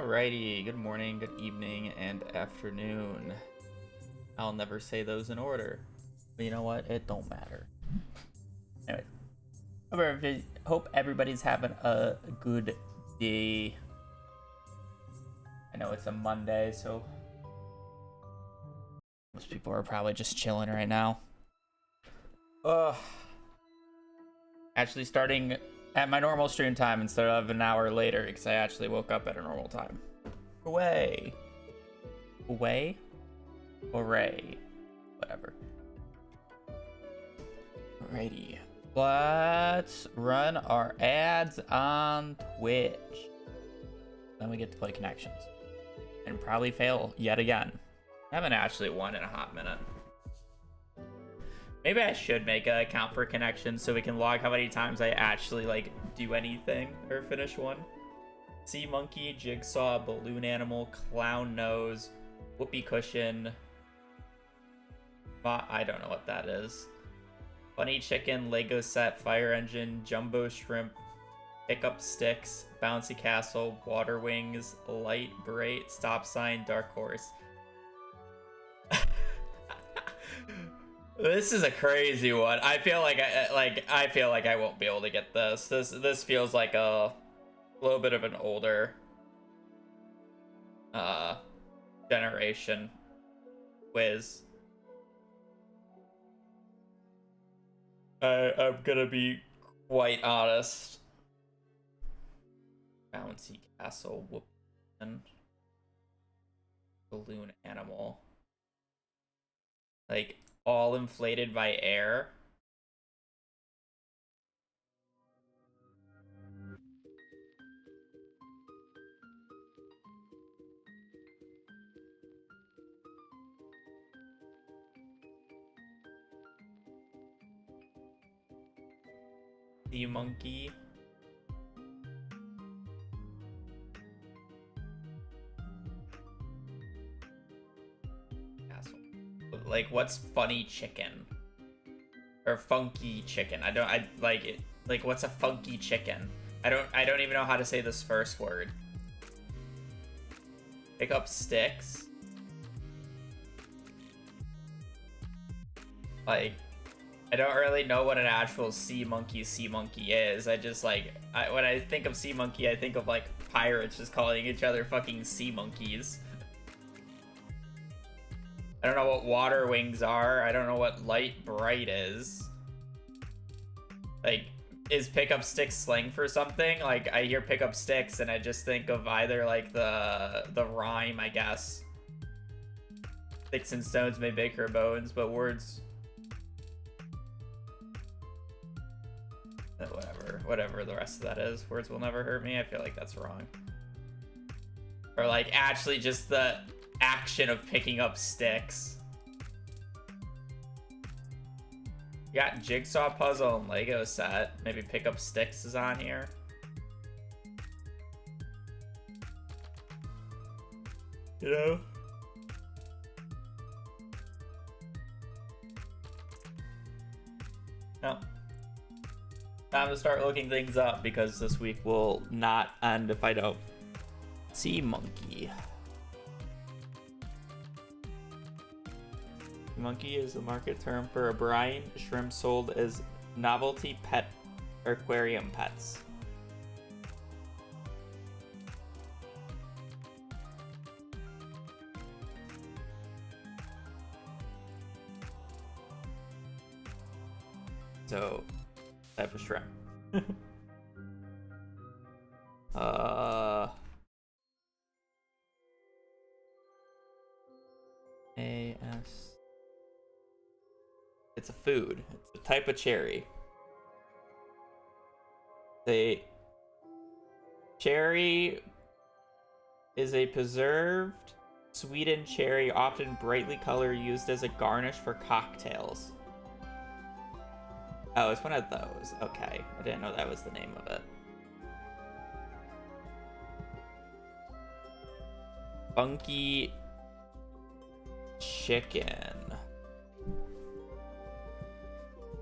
Alrighty, good morning, good evening, and afternoon. I'll never say those in order. But you know what? It don't matter. Anyway, hope everybody's having a good day. I know it's a Monday, so most people are probably just chilling right now. Actually starting at my normal stream time instead of an hour later because I actually woke up at a normal time. Hooray. Whatever. Alrighty. Let's run our ads on Twitch. Then we get to play connections. And probably fail yet again. I haven't actually won in a hot minute. Maybe I should make an account for connections so we can log how many times I actually do anything or finish one. Sea monkey, jigsaw, balloon animal, clown nose, whoopee cushion. I don't know what that is. Bunny chicken, Lego set, fire engine, jumbo shrimp, pickup sticks, bouncy castle, water wings, light bright, stop sign, dark horse. This is a crazy one. I feel like I won't be able to get this. This feels like a little bit of an older generation quiz. I'm gonna be quite honest. Bouncy castle, whoopin', balloon animal. Like, all inflated by air. Sea monkey. Like, what's funny chicken? Or funky chicken? I like it. Like, what's a funky chicken? I don't even know how to say this first word. Pick up sticks. Like, I don't really know what an actual sea monkey is. I just when I think of sea monkey, I think of like pirates just calling each other fucking sea monkeys. I don't know what water wings are. I don't know what light bright is. Like, is pick up sticks slang for something? Like, I hear pick up sticks and I just think of either like the rhyme, I guess. Sticks and stones may break her bones, but words. Whatever the rest of that is. Words will never hurt me. I feel like that's wrong. Or like actually just the action of picking up sticks. You got jigsaw puzzle and Lego set. Maybe pick up sticks is on here. You know? No. Time to start looking things up because this week will not end if I don't. Sea monkey. Monkey is the market term for a brine shrimp sold as novelty pet or aquarium pets. So, type of shrimp. AS. It's a food. It's a type of cherry. The cherry is a preserved sweetened cherry, often brightly colored, used as a garnish for cocktails. Oh, it's one of those. Okay. I didn't know that was the name of it. Funky chicken.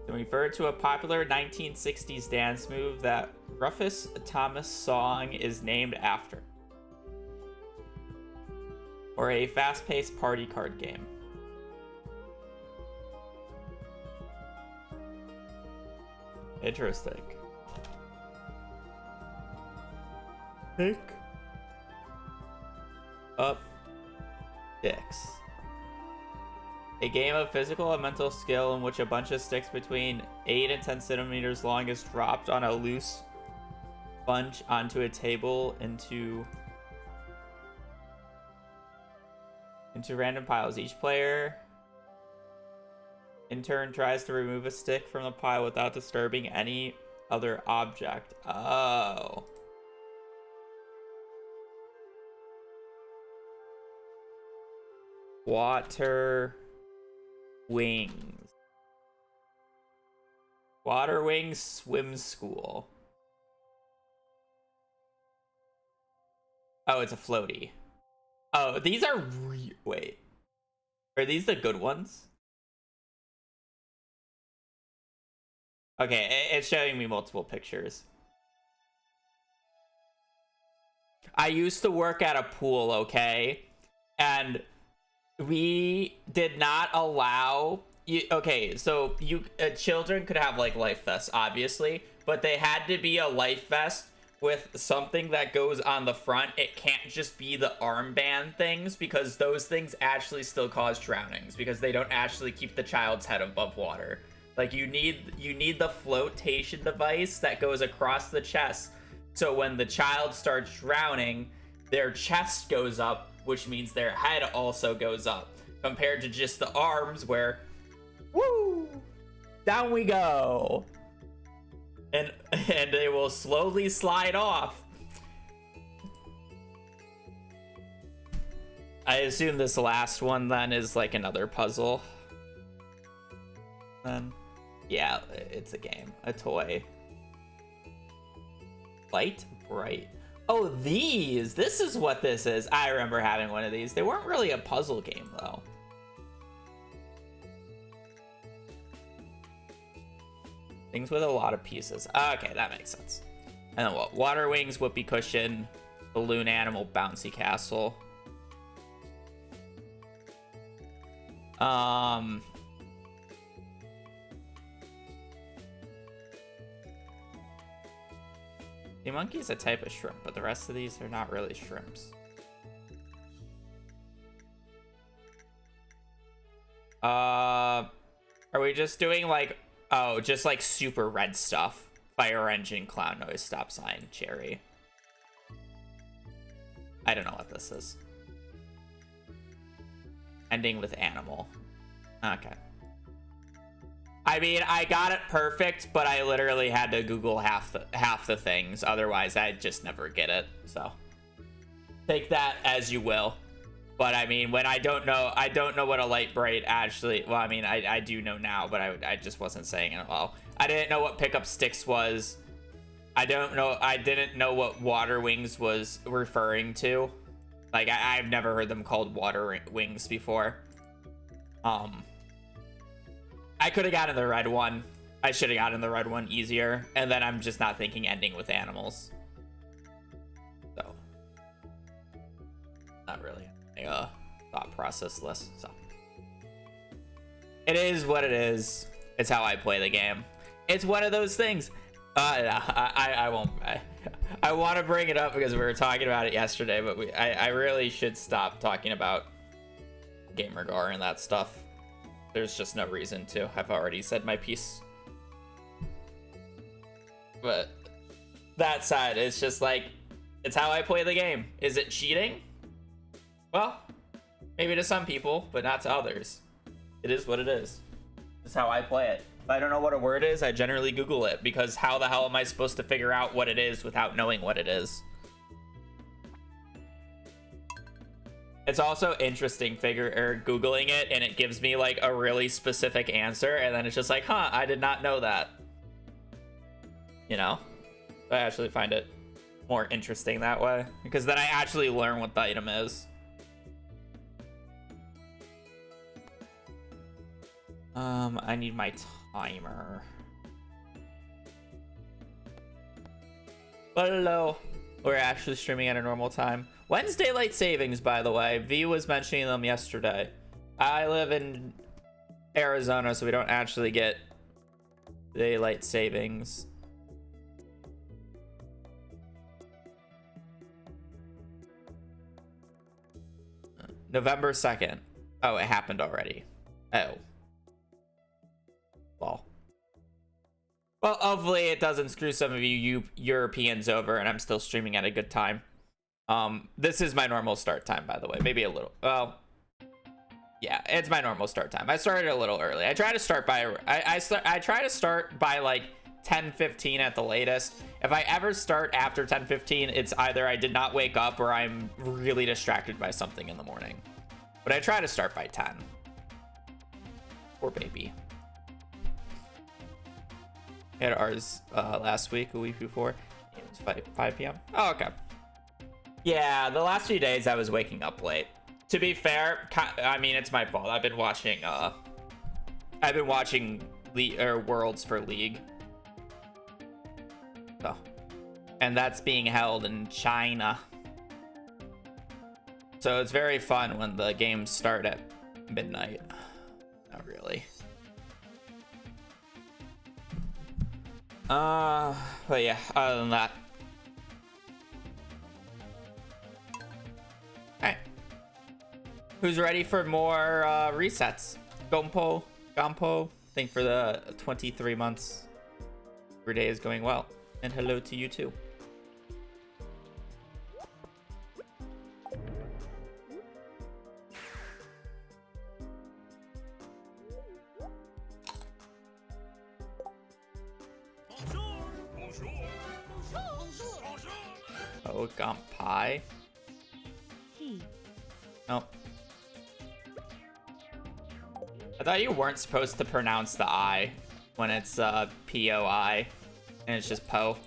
They refer to a popular 1960s dance move that Rufus Thomas song is named after. or a fast-paced party card game? Interesting. Pick up sticks. A game of physical and mental skill in which a bunch of sticks between 8 and 10 centimeters long is dropped on a loose bunch onto a table into random piles. Each player in turn tries to remove a stick from the pile without disturbing any other object. Oh. Water Wings. Water Wings Swim School. Oh, it's a floaty. Oh, these are wait. Are these the good ones? Okay, it's showing me multiple pictures. I used to work at a pool, okay? And we did not allow you. Okay, so you children could have like life vests, obviously, but they had to be a life vest with something that goes on the front. It can't just be the armband things, because those things actually still cause drownings because they don't actually keep the child's head above water. Like you need the flotation device that goes across the chest, so when the child starts drowning, their chest goes up, which means their head also goes up, compared to just the arms where, woo, down we go. And they will slowly slide off. I assume this last one then is like another puzzle. Then, yeah, it's a game, a toy. Light Bright. Oh, these! This is what this is. I remember having one of these. They weren't really a puzzle game, though. Things with a lot of pieces. Okay, that makes sense. And then what? Water Wings, Whoopee Cushion, Balloon Animal, Bouncy Castle. The monkey is a type of shrimp, but the rest of these are not really shrimps. Are we just doing like, oh, just like super red stuff? Fire engine, clown noise, stop sign, cherry. I don't know what this is. Ending with animal. Okay. I mean, I got it perfect, but I literally had to Google half the things. Otherwise, I'd just never get it. So take that as you will. But I mean, when I don't know what a light bright actually. Well, I mean, I do know now, but I just wasn't saying it well. I didn't know what pickup sticks was. I didn't know what water wings was referring to. Like I've never heard them called water wings before. I could have gotten the red one. I should have gotten the red one easier. And then I'm just not thinking ending with animals. So. Not really a thought process list. So. It is what it is. It's how I play the game. It's one of those things. I won't. I want to bring it up because we were talking about it yesterday. But I really should stop talking about GamerGar and that stuff. There's just no reason to. I've already said my piece. But that side, it's just like, it's how I play the game. Is it cheating? Well, maybe to some people, but not to others. It is what it is. It's how I play it. If I don't know what a word is, I generally Google it, because how the hell am I supposed to figure out what it is without knowing what it is? It's also interesting Googling it, and it gives me like a really specific answer, and then it's just like, huh, I did not know that. You know? I actually find it more interesting that way, because then I actually learn what the item is. I need my timer. Hello. We're actually streaming at a normal time. When's daylight savings, by the way? V was mentioning them yesterday. I live in Arizona, so we don't actually get daylight savings. November 2nd. Oh, it happened already. Oh. Well. Well, hopefully it doesn't screw some of you Europeans over and I'm still streaming at a good time. This is my normal start time, by the way. Maybe a little. Well, yeah, it's my normal start time. I started a little early. I try to start by I try to start by like 10:15 at the latest. If I ever start after 10:15, it's either I did not wake up or I'm really distracted by something in the morning. But I try to start by 10. Poor baby. We had ours last week, a week before. It was 5 p.m. Oh, okay. Yeah, the last few days I was waking up late. To be fair, I mean, it's my fault. I've been watching Worlds for League. Oh. And that's being held in China. So it's very fun when the games start at midnight. Not really. But yeah, other than that. Alright. Who's ready for more resets? Gompo, thank for the 23 months. Every day is going well. And hello to you too. Oh, Gomp Pie. Oh. I thought you weren't supposed to pronounce the I when it's P-O-I and it's just Po.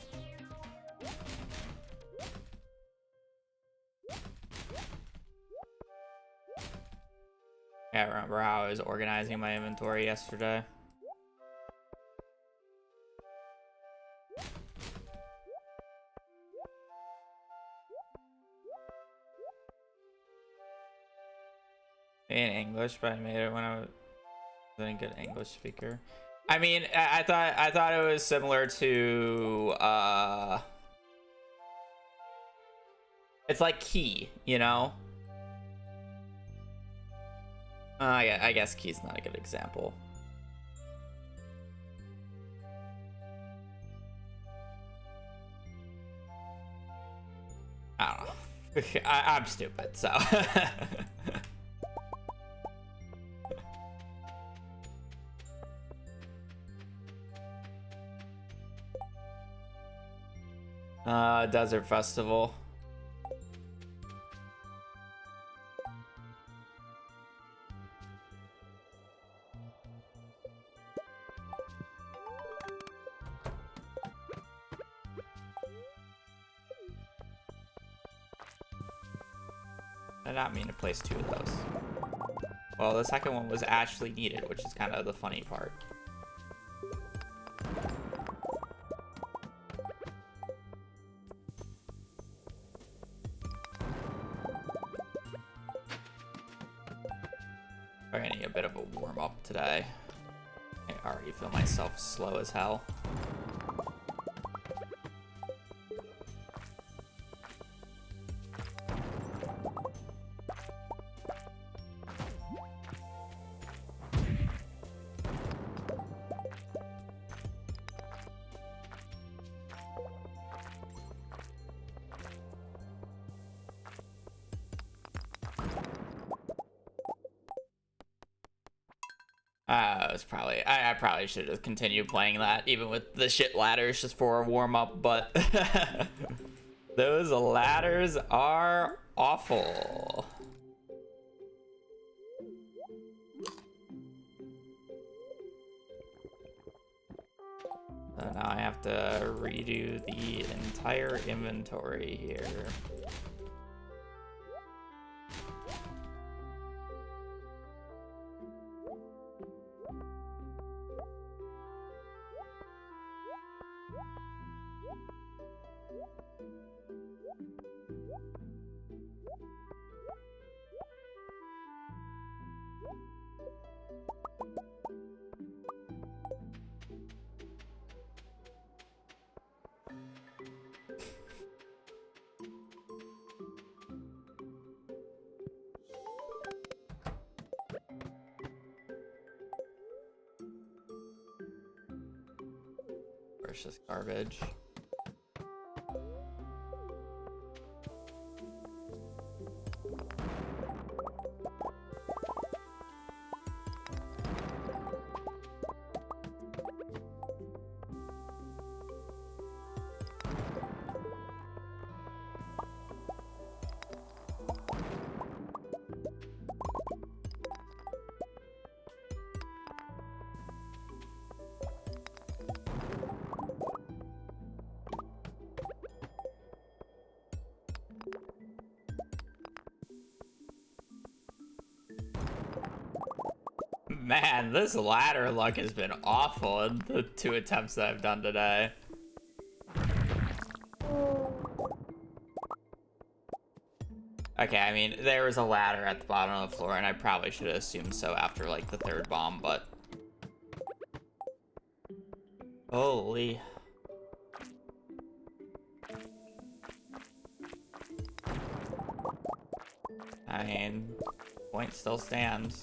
Yeah, I remember how I was organizing my inventory yesterday. In English, but I made it when I was a good English speaker. I mean, I thought it was similar to it's like key, you know? Yeah, I guess key's not a good example. I don't know. I'm stupid, so. Desert Festival. I did not mean to place 2 of those. Well, the second one was actually needed, which is kind of the funny part. I need a bit of a warm-up today. I already feel myself slow as hell. I probably should have continued playing that, even with the shit ladders, just for a warm-up, but those ladders are awful. So now I have to redo the entire inventory here. floor's just garbage. Man, this ladder luck has been awful in the 2 attempts that I've done today. Okay, I mean, there was a ladder at the bottom of the floor, and I probably should have assumed so after, like, the 3rd bomb, but... Holy... I mean, point still stands.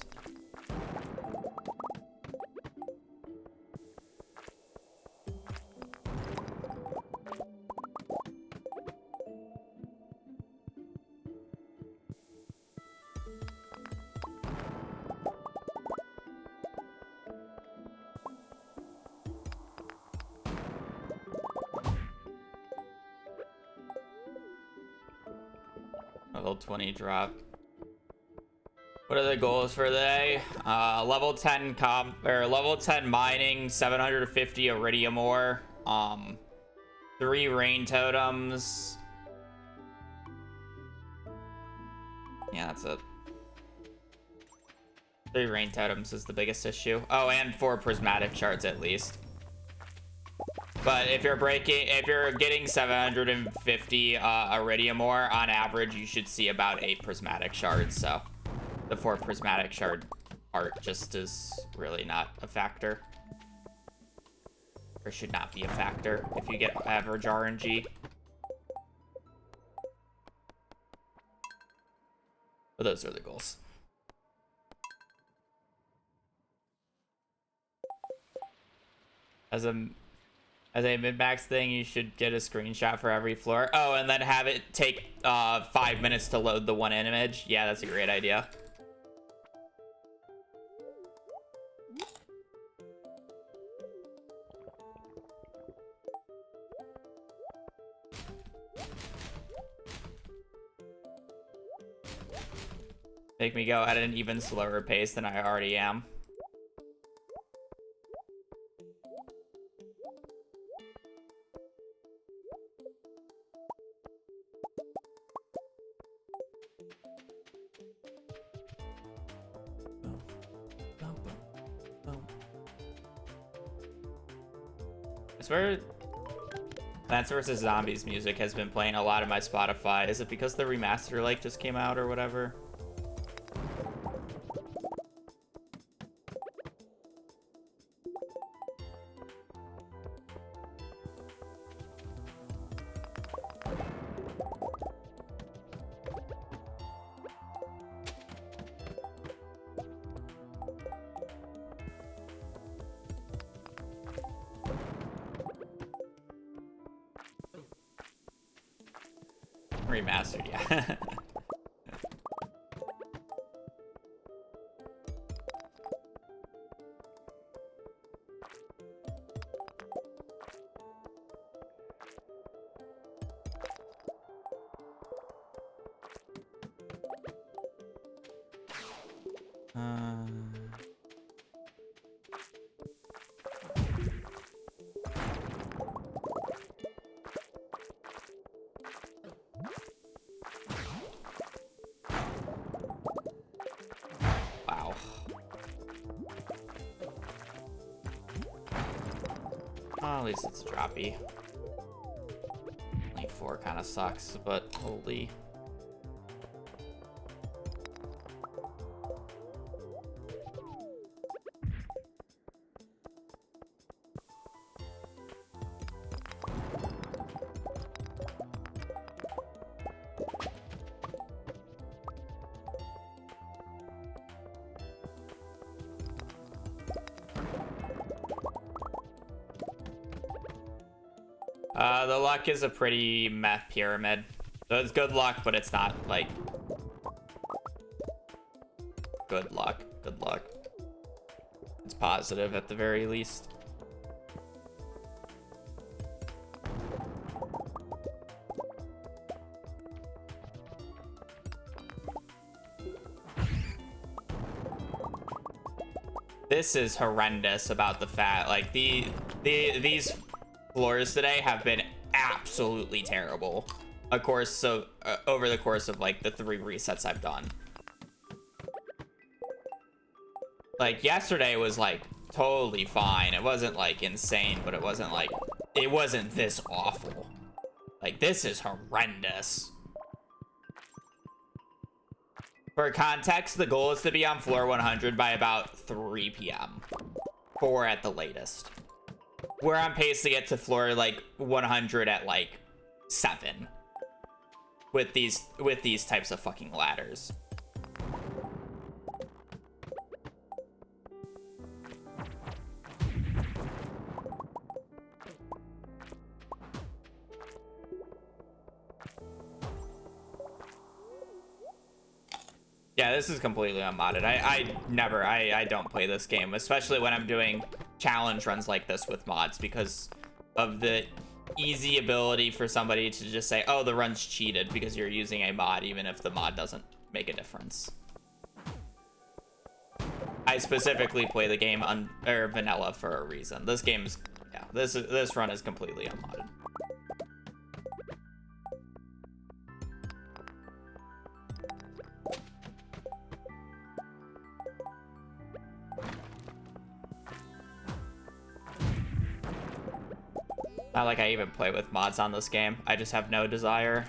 Level 20 drop. What are the goals for the day? Level 10 level 10 mining, 750 iridium ore, 3 rain totems. Yeah, that's it. 3 rain totems is the biggest issue. Oh, and 4 prismatic shards at least. But if you're getting 750 iridium ore on average, you should see about 8 prismatic shards. So the 4 prismatic shard part just is really not a factor, or should not be a factor if you get average RNG. But those are the goals. As a mid-max thing, you should get a screenshot for every floor. Oh, and then have it take 5 minutes to load the 1 image. Yeah, that's a great idea. Make me go at an even slower pace than I already am. I swear Plants vs. Zombies music has been playing a lot of my Spotify. Is it because the remaster like just came out or whatever? Remastered, yeah. Wow. Oh, at least it's droppy. Only 4 kind of sucks, but holy. The luck is a pretty meh pyramid. So it's good luck, but it's not like good luck. Good luck. It's positive at the very least. This is horrendous about the fact, like these floors today have been absolutely terrible. Of course, so over the course of like the 3 resets I've done. Like yesterday was like totally fine. It wasn't like insane, but it wasn't this awful. Like this is horrendous. For context, the goal is to be on floor 100 by about 3 p.m. 4 at the latest. We're on pace to get to floor like 100 at like 7 with these types of fucking ladders. Yeah, this is completely unmodded. I don't play this game, especially when I'm doing challenge runs like this with mods, because of the easy ability for somebody to just say, oh, the run's cheated because you're using a mod, even if the mod doesn't make a difference. I specifically play the game or vanilla for a reason. This game's, yeah, this run is completely unmodded. Not like I even play with mods on this game. I just have no desire.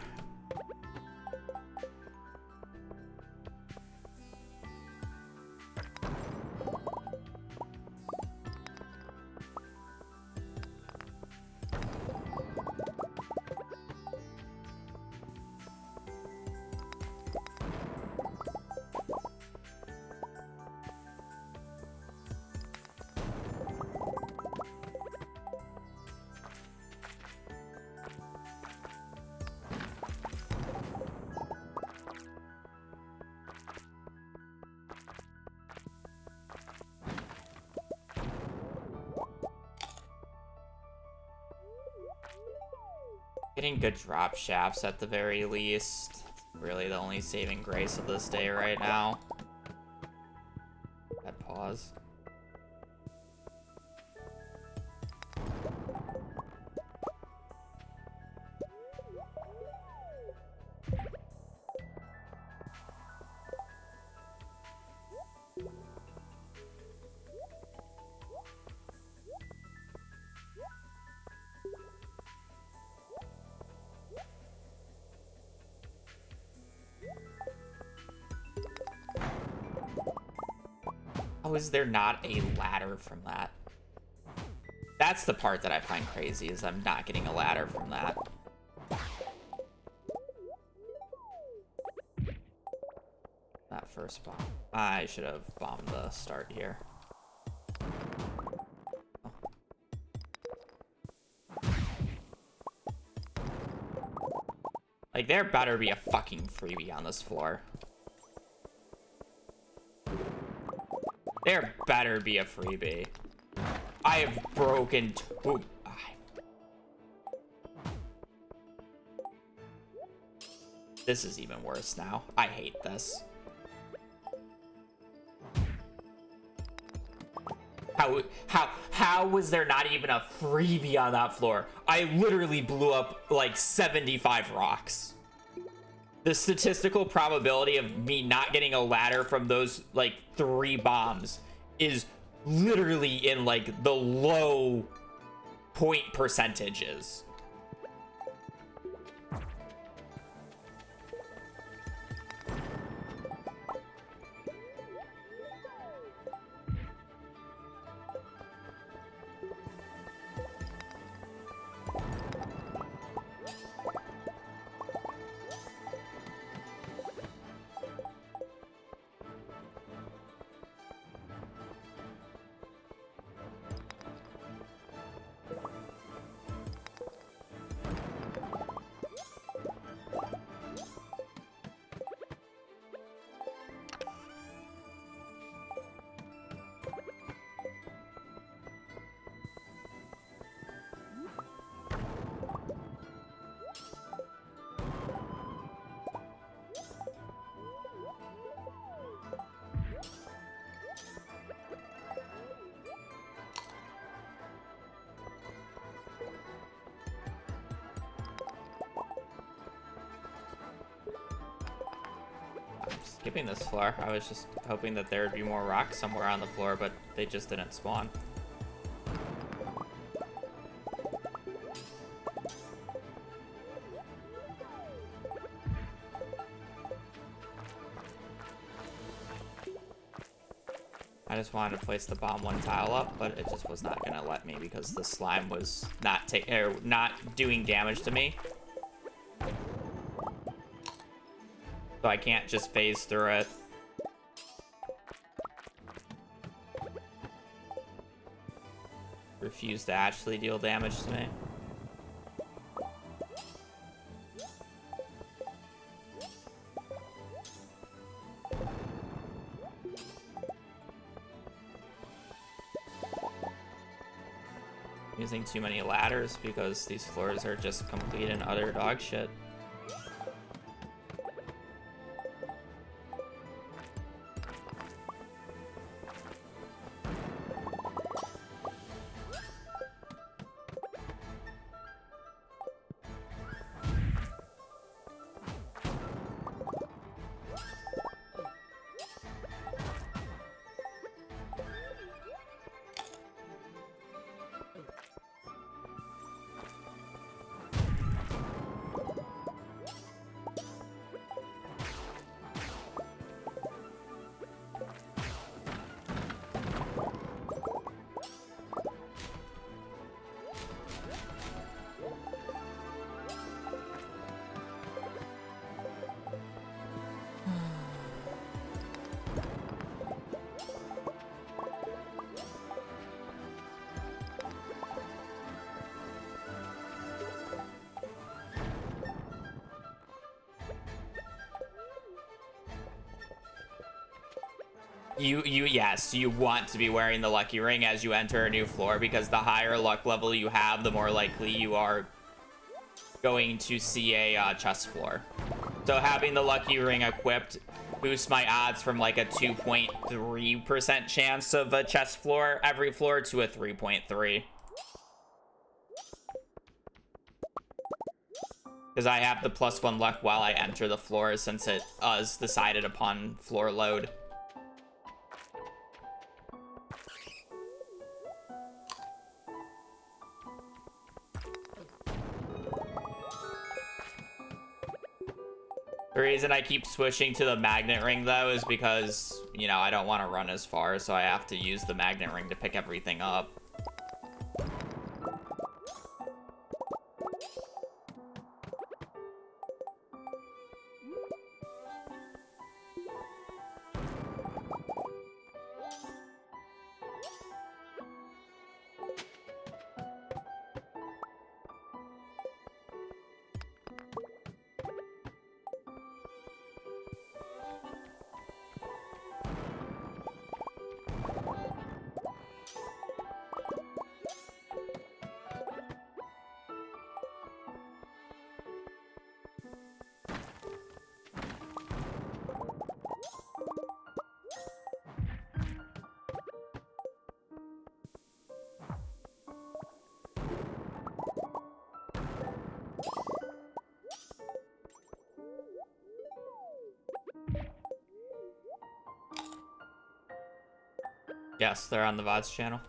Getting good drop shafts at the very least. Really the only saving grace of this day right now. That pause. How is there not a ladder from that? That's the part that I find crazy, is I'm not getting a ladder from that. That first bomb. I should have bombed the start here. Like, there better be a fucking freebie on this floor. There better be a freebie. I have broken two. This is even worse now. I hate this. How was there not even a freebie on that floor? I literally blew up like 75 rocks. The statistical probability of me not getting a ladder from those like 3 bombs is literally in like the low point percentages. skipping this floor. I was just hoping that there would be more rocks somewhere on the floor, but they just didn't spawn. I just wanted to place the bomb one tile up, but it just was not gonna let me because the slime was not doing damage to me. So I can't just phase through it. Refuse to actually deal damage to me. Using too many ladders because these floors are just complete and utter dog shit. Yes, you want to be wearing the lucky ring as you enter a new floor because the higher luck level you have, the more likely you are going to see a chest floor. So having the lucky ring equipped boosts my odds from like a 2.3% chance of a chest floor every floor to a 3.3. Because I have the +1 luck while I enter the floor since it is decided upon floor load. The reason I keep switching to the magnet ring, though, is because, you know, I don't want to run as far, so I have to use the magnet ring to pick everything up. Yes, they're on the VODs channel.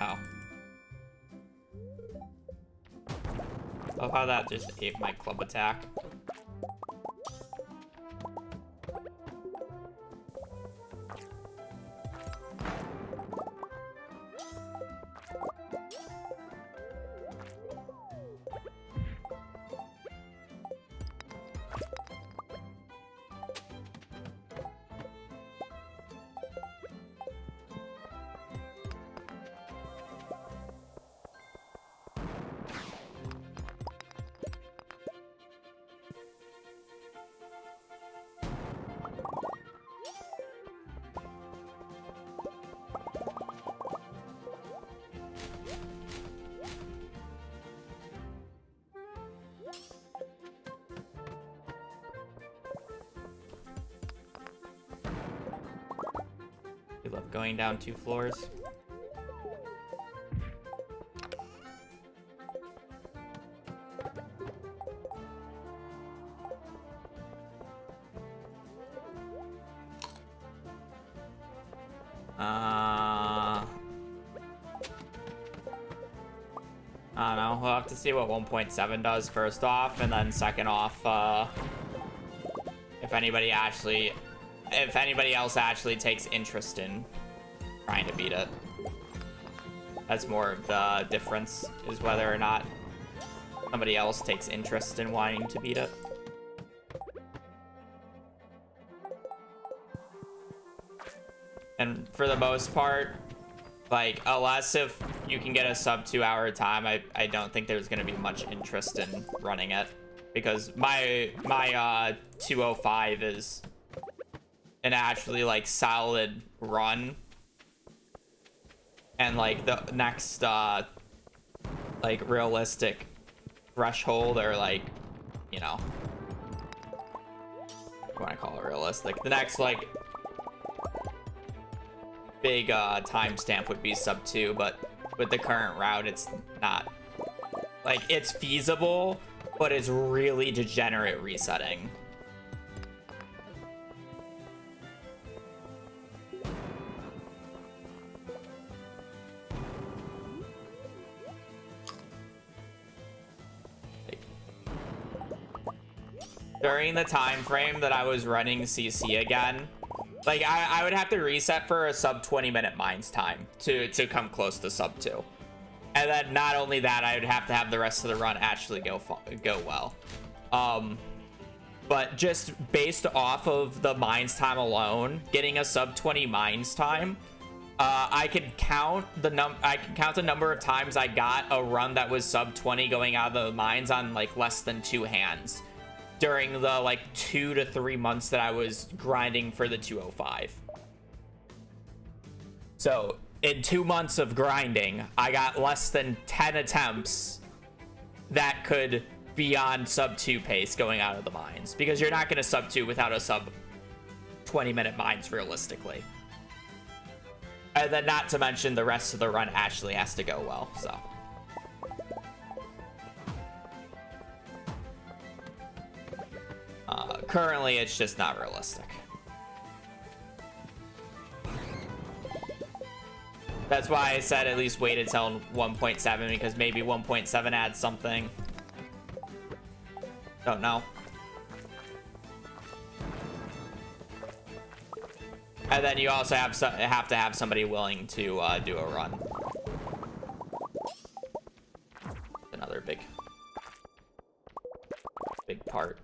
Oh. Love how that just ate my club attack. You love going down 2 floors. I don't know. We'll have to see what 1.7 does first off, and then second off, if anybody else actually takes interest in trying to beat it. That's more of the difference, is whether or not somebody else takes interest in wanting to beat it. And for the most part, like, unless if you can get a sub 2 hour time, I don't think there's going to be much interest in running it, because my 205 is an actually like solid run, and like the next like realistic threshold, or like, you know, what do I call it, realistic, the next like big timestamp would be sub 2, but with the current route it's not, like, it's feasible, but it's really degenerate resetting. During the time frame that I was running CC again, like, I would have to reset for a sub 20-minute mines time to come close to sub 2. And then not only that, I would have to have the rest of the run actually go well. But just based off of the mines time alone, getting a sub 20 mines time, I could count the number of times I got a run that was sub 20 going out of the mines on like less than 2 hands during the like 2 to 3 months that I was grinding for the 205. So in 2 months of grinding, I got less than 10 attempts that could be on sub 2 pace going out of the mines, because you're not going to sub 2 without a sub 20-minute mines realistically. And then not to mention the rest of the run actually has to go well, so. Currently, it's just not realistic. That's why I said at least wait until 1.7, because maybe 1.7 adds something. Don't know. And then you also have to have somebody willing to do a run. Another big part.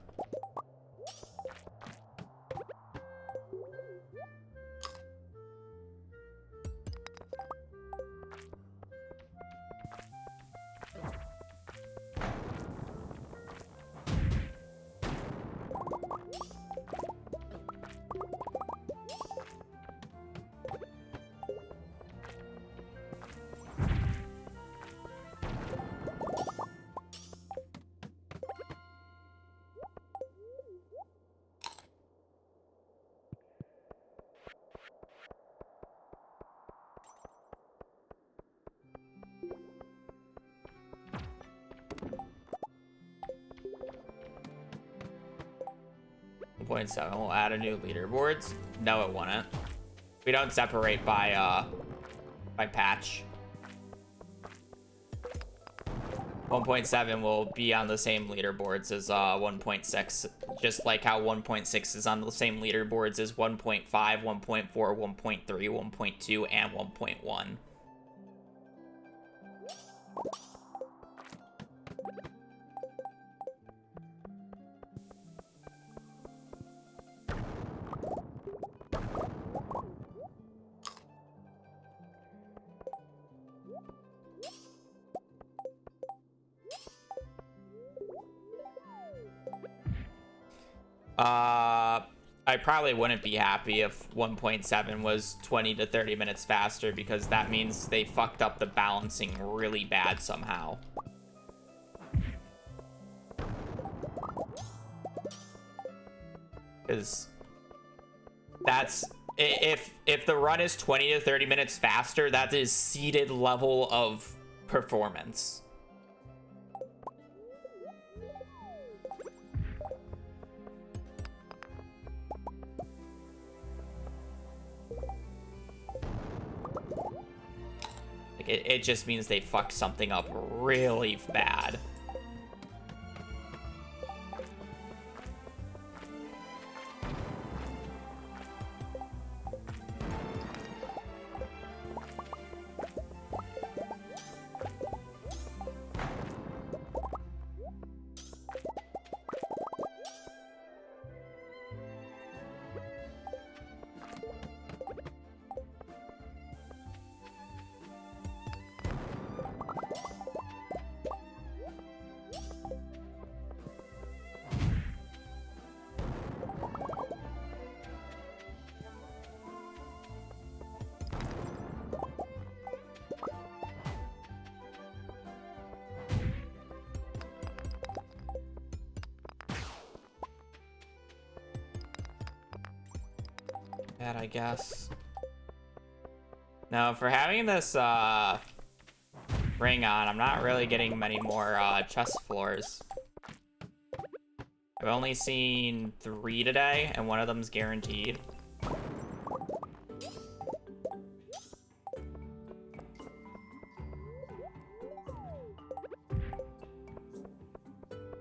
.7 will add a new leaderboards. No, it won't. We don't separate by patch. 1.7 will be on the same leaderboards as 1.6, just like how 1.6 is on the same leaderboards as 1.5, 1.4, 1.3, 1.2, and 1.1. I probably wouldn't be happy if 1.7 was 20 to 30 minutes faster, because that means they fucked up the balancing really bad somehow. Because that's, if the run is 20 to 30 minutes faster, that is seeded level of performance. It just means they fucked something up really bad. That, I guess. Now, for having this ring on, I'm not really getting many more chest floors. I've only seen 3 today, and one of them's guaranteed.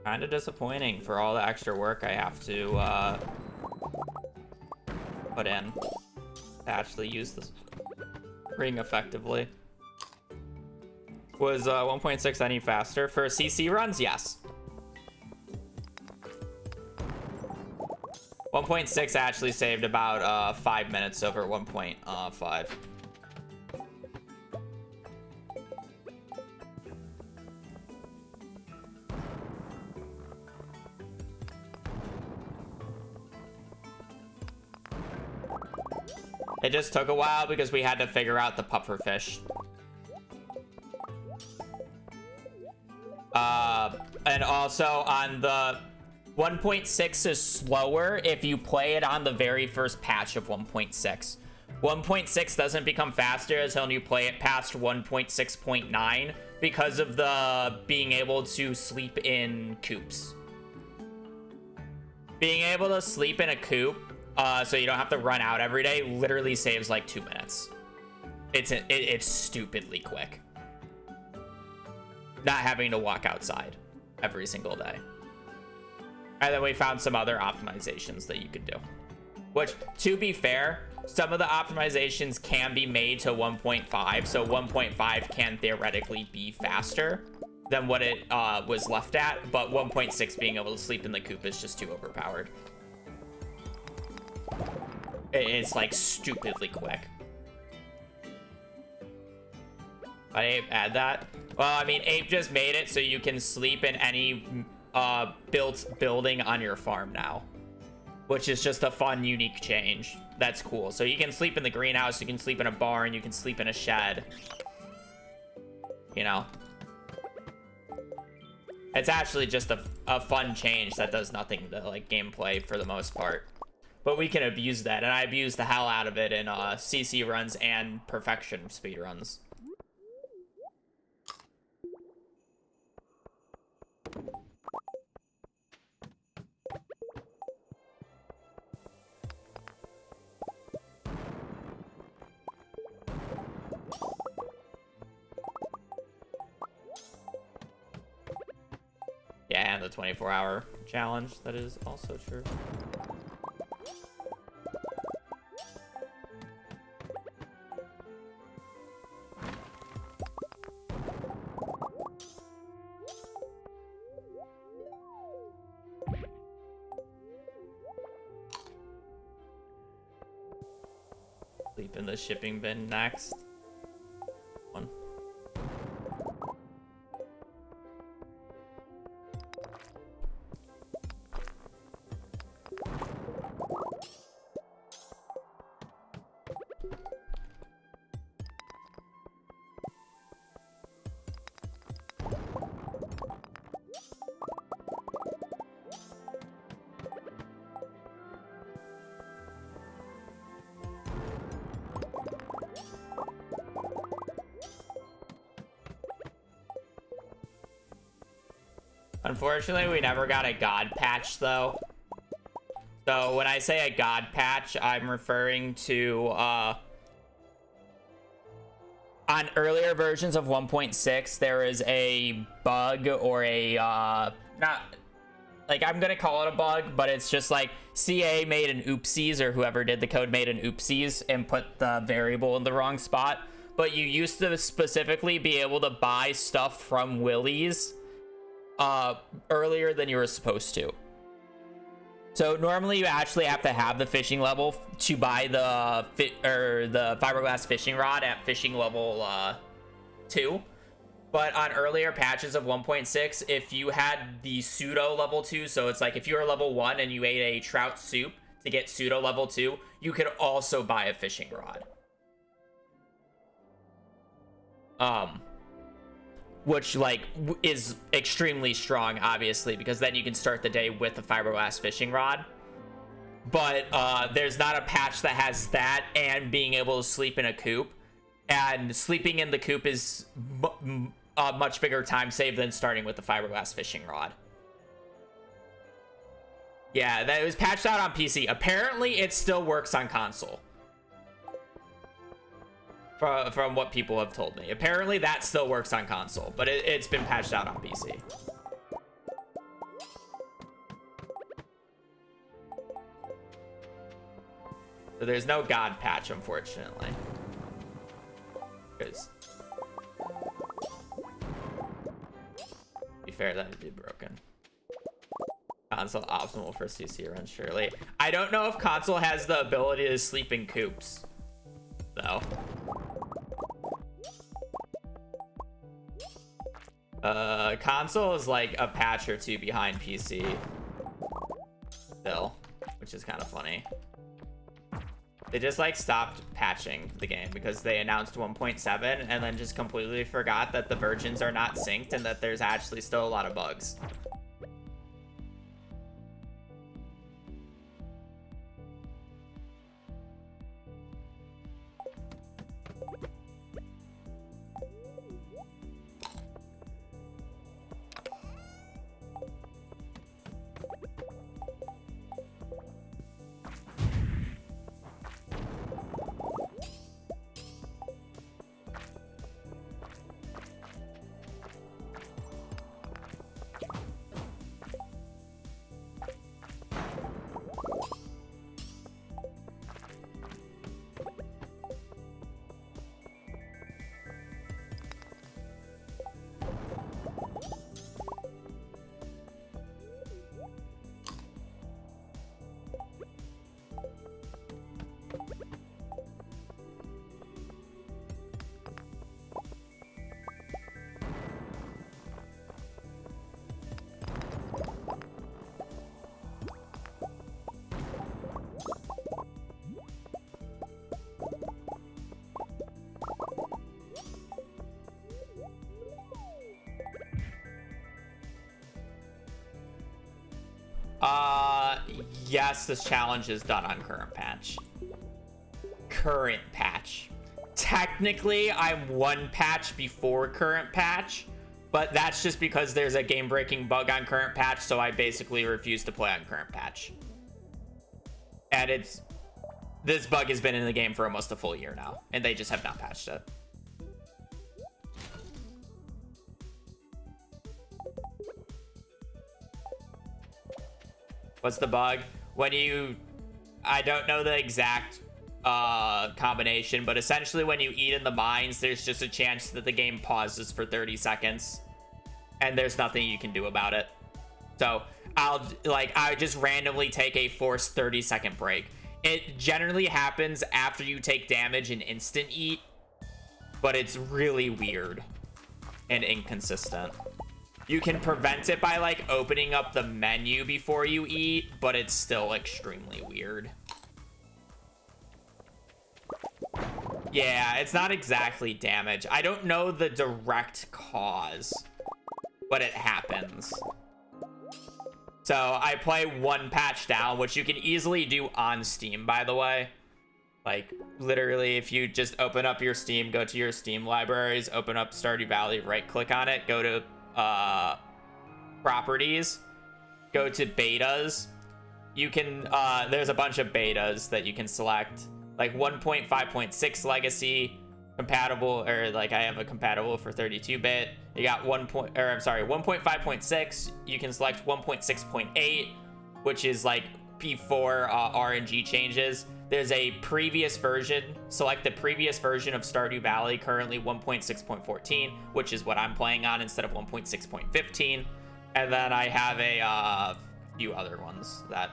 Kind of disappointing for all the extra work I have to put in to actually use this ring effectively. Was 1.6 any faster for CC runs? Yes. 1.6 actually saved about 5 minutes over 1.5. It just took a while because we had to figure out the pufferfish. And also on the 1.6 is slower if you play it on the very first patch of 1.6. 1.6 doesn't become faster until you play it past 1.6.9 because of the being able to sleep in coops. Being able to sleep in a coop so you don't have to run out every day literally saves like 2 minutes. It's stupidly quick. Not having to walk outside every single day. And then we found some other optimizations that you could do. Which, to be fair, some of the optimizations can be made to 1.5, so 1.5 can theoretically be faster than what it was left at, but 1.6 being able to sleep in the coop is just too overpowered. It's like stupidly quick. Did Ape add that? Well, I mean, Ape just made it so you can sleep in any built building on your farm now, which is just a fun, unique change. That's cool. So you can sleep in the greenhouse, you can sleep in a barn, you can sleep in a shed. You know? It's actually just a fun change that does nothing to, like, gameplay for the most part. But we can abuse that, and I abuse the hell out of it in CC runs and perfection speedruns. And the 24-hour challenge, that is also true. Sleep in the shipping bin next. One. Unfortunately, we never got a god patch, though. So when I say a god patch, I'm referring to, on earlier versions of 1.6, there is a bug or a, not, like, I'm gonna call it a bug, but it's just like CA made an oopsies, or whoever did the code made an oopsies and put the variable in the wrong spot. But you used to specifically be able to buy stuff from Willie's earlier than you were supposed to. So normally you actually have to have the fishing level to buy the fiberglass fishing rod at fishing level 2. But on earlier patches of 1.6, if you had the pseudo level 2, so it's like if you were level 1 and you ate a trout soup to get pseudo level 2, you could also buy a fishing rod. Which, like, is extremely strong, obviously, because then you can start the day with a fiberglass fishing rod. But there's not a patch that has that and being able to sleep in a coop. And sleeping in the coop is a much bigger time save than starting with the fiberglass fishing rod. Yeah, that was patched out on PC. Apparently, it still works on console. From what people have told me. Apparently that still works on console, but it's been patched out on PC. So there's no god patch, unfortunately. Because, to be fair, that would be broken. Console optimal for CC run, surely. I don't know if console has the ability to sleep in coops, though. Console is like a patch or two behind PC still, which is kind of funny. They just like stopped patching the game because they announced 1.7 and then just completely forgot that the versions are not synced and that there's actually still a lot of bugs. Yes, this challenge is done on current patch. Current patch. Technically, I'm one patch before current patch, but that's just because there's a game-breaking bug on current patch, so I basically refuse to play on current patch. And this bug has been in the game for almost a full year now, and they just have not patched it. What's the bug? When you, I don't know the exact combination, but essentially when you eat in the mines, there's just a chance that the game pauses for 30 seconds and there's nothing you can do about it. So I just randomly take a forced 30-second break. It generally happens after you take damage and instant eat, but it's really weird and inconsistent. You can prevent it by like opening up the menu before you eat, but it's still extremely weird. Yeah, it's not exactly damage. I don't know the direct cause, but it happens. So I play one patch down, which you can easily do on Steam, by the way. Like, literally, if you just open up your Steam, go to your Steam libraries, open up Stardew Valley, right-click on it, go to properties, go to betas. You can, there's a bunch of betas that you can select, like 1.5.6 legacy, compatible, or like I have a compatible for 32-bit. You got 1.5.6. You can select 1.6.8, which is like before RNG changes. There's a previous version. Select the previous version of Stardew Valley, currently 1.6.14, which is what I'm playing on instead of 1.6.15. And then I have a few other ones that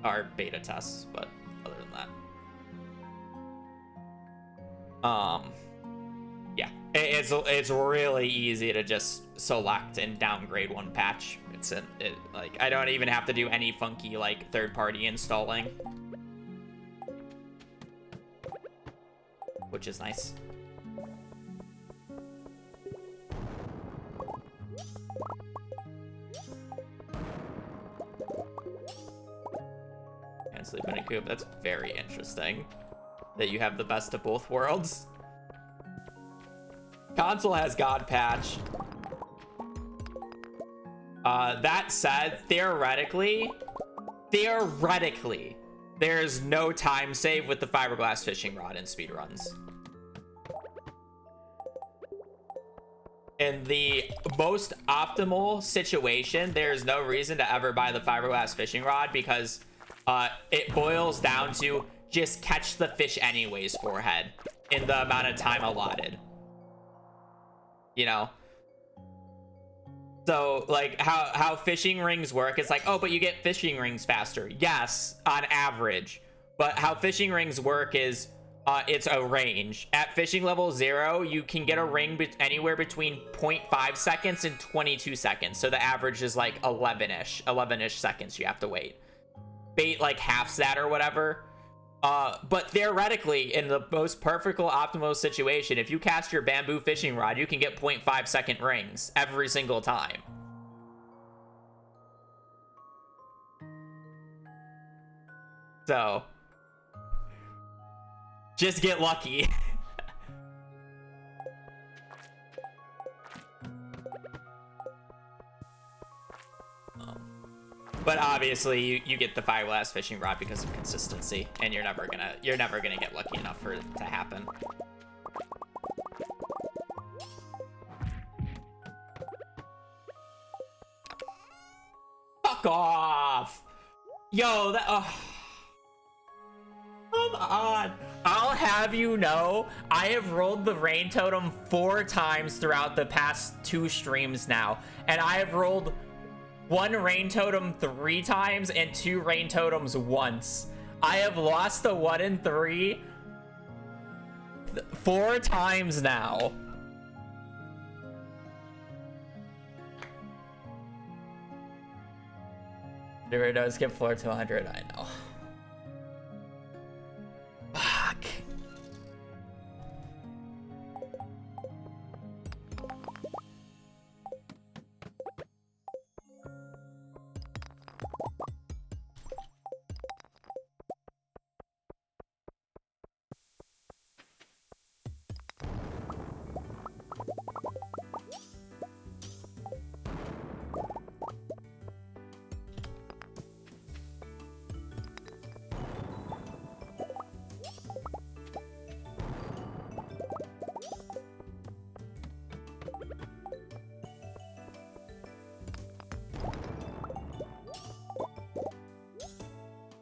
are beta tests, but other than that, yeah, it's really easy to just select and downgrade one patch. Like I don't even have to do any funky like third-party installing, which is nice. And sleep in a coop. That's very interesting that you have the best of both worlds. Console has God patch. That said, theoretically, there's no time save with the fiberglass fishing rod in speedruns. In the most optimal situation, there's no reason to ever buy the fiberglass fishing rod because it boils down to just catch the fish anyways, forehead, in the amount of time allotted. You know? So, like, how fishing rings work, it's like, oh, but you get fishing rings faster. Yes, on average. But how fishing rings work is, it's a range. At fishing level 0, you can get a ring anywhere between 0.5 seconds and 22 seconds. So the average is like 11-ish seconds you have to wait. Bait, like, halves that or whatever. But theoretically, in the most perfect optimal situation, if you cast your bamboo fishing rod, you can get 0.5 second rings every single time. So, just get lucky. But obviously, you get the fiberglass fishing rod because of consistency, and you're never gonna get lucky enough for it to happen. Fuck off! Yo, that. Oh. Come on! I'll have you know, I have rolled the rain totem 4 times throughout the past 2 streams now, and I have rolled 1 rain totem 3 times and 2 rain totems once. I have lost the 1 in 3 4 times now. Doritos skip floor to 100. I know. Fuck.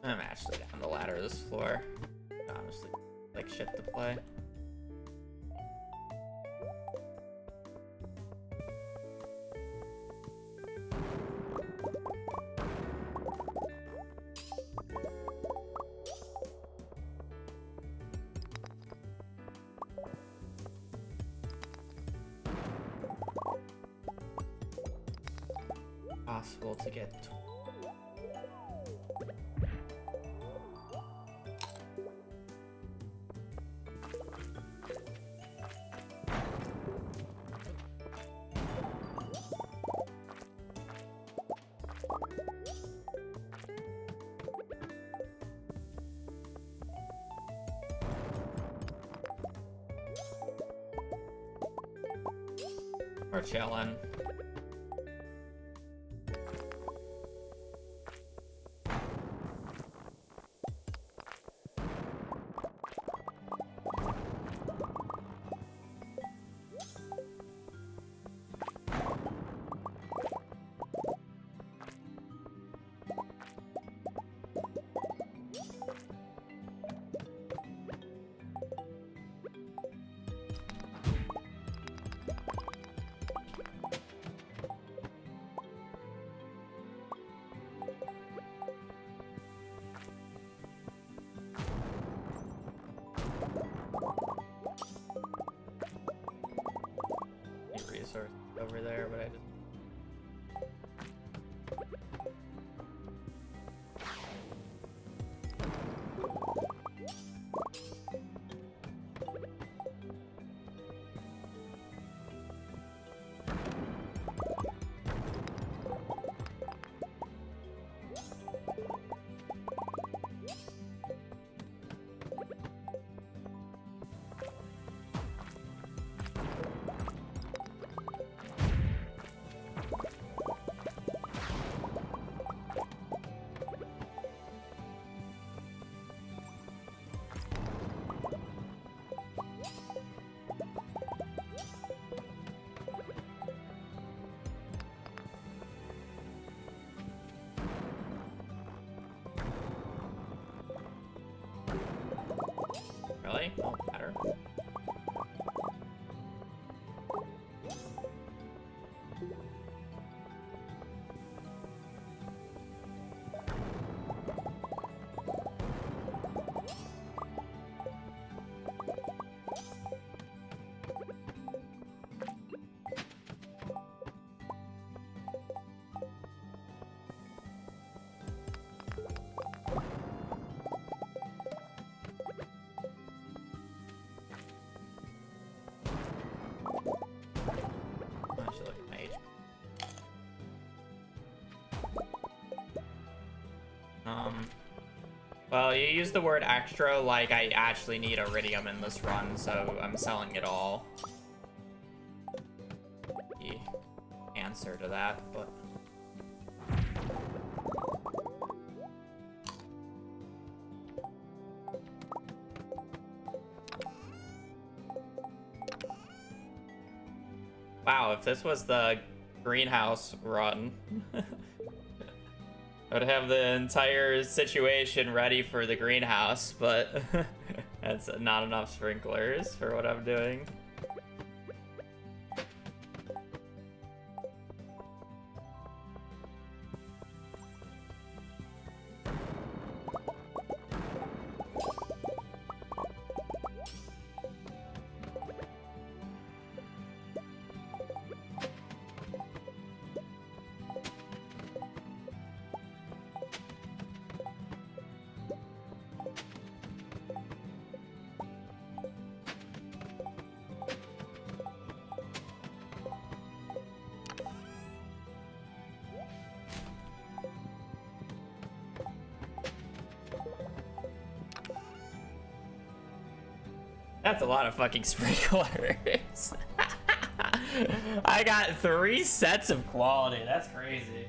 I'm actually down the ladder of this floor. Honestly, like shit to play. Possible to get. We're chilling. Resource over there, but I just. Really? Won't matter. Actually, look at my HP. Well, you use the word extra like I actually need iridium in this run, so I'm selling it all. The answer to that, but. Wow, if this was the greenhouse run, I'd have the entire situation ready for the greenhouse, but that's not enough sprinklers for what I'm doing. That's a lot of fucking sprinklers. I got 3 sets of quality. That's crazy.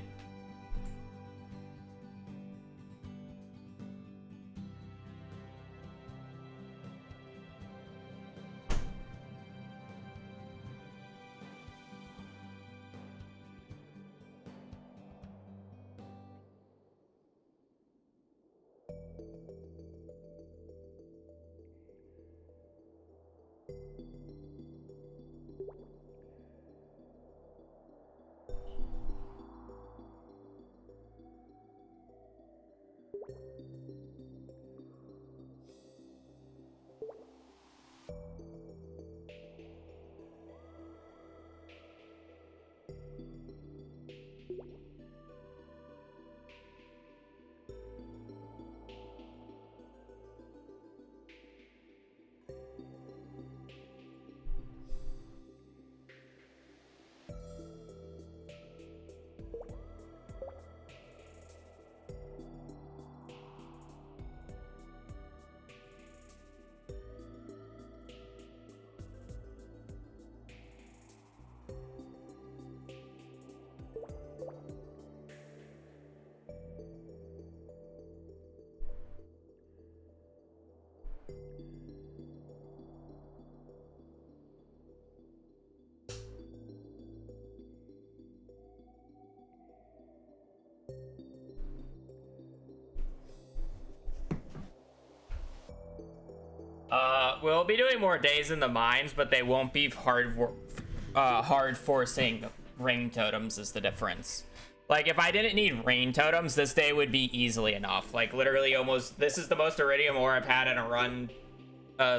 we'll be doing more days in the mines, but they won't be hard forcing ring totems is the difference. Like, if I didn't need rain totems, this day would be easily enough. Like, literally almost, this is the most iridium ore I've had in a run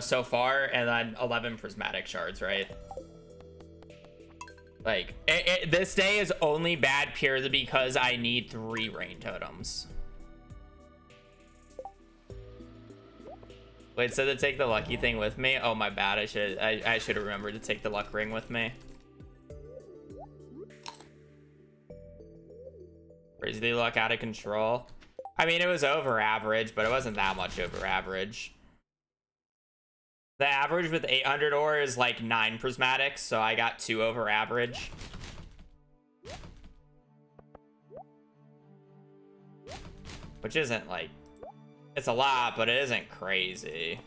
so far, and then 11 prismatic shards, right? Like, this day is only bad purely because I need 3 rain totems. Wait, so to take the lucky thing with me? Oh, my bad. I should have remembered to take the luck ring with me. Frisbee luck out of control. I mean, it was over average, but it wasn't that much over average. The average with 800 ore is like 9 prismatics, so I got 2 over average. Which isn't like, it's a lot, but it isn't crazy.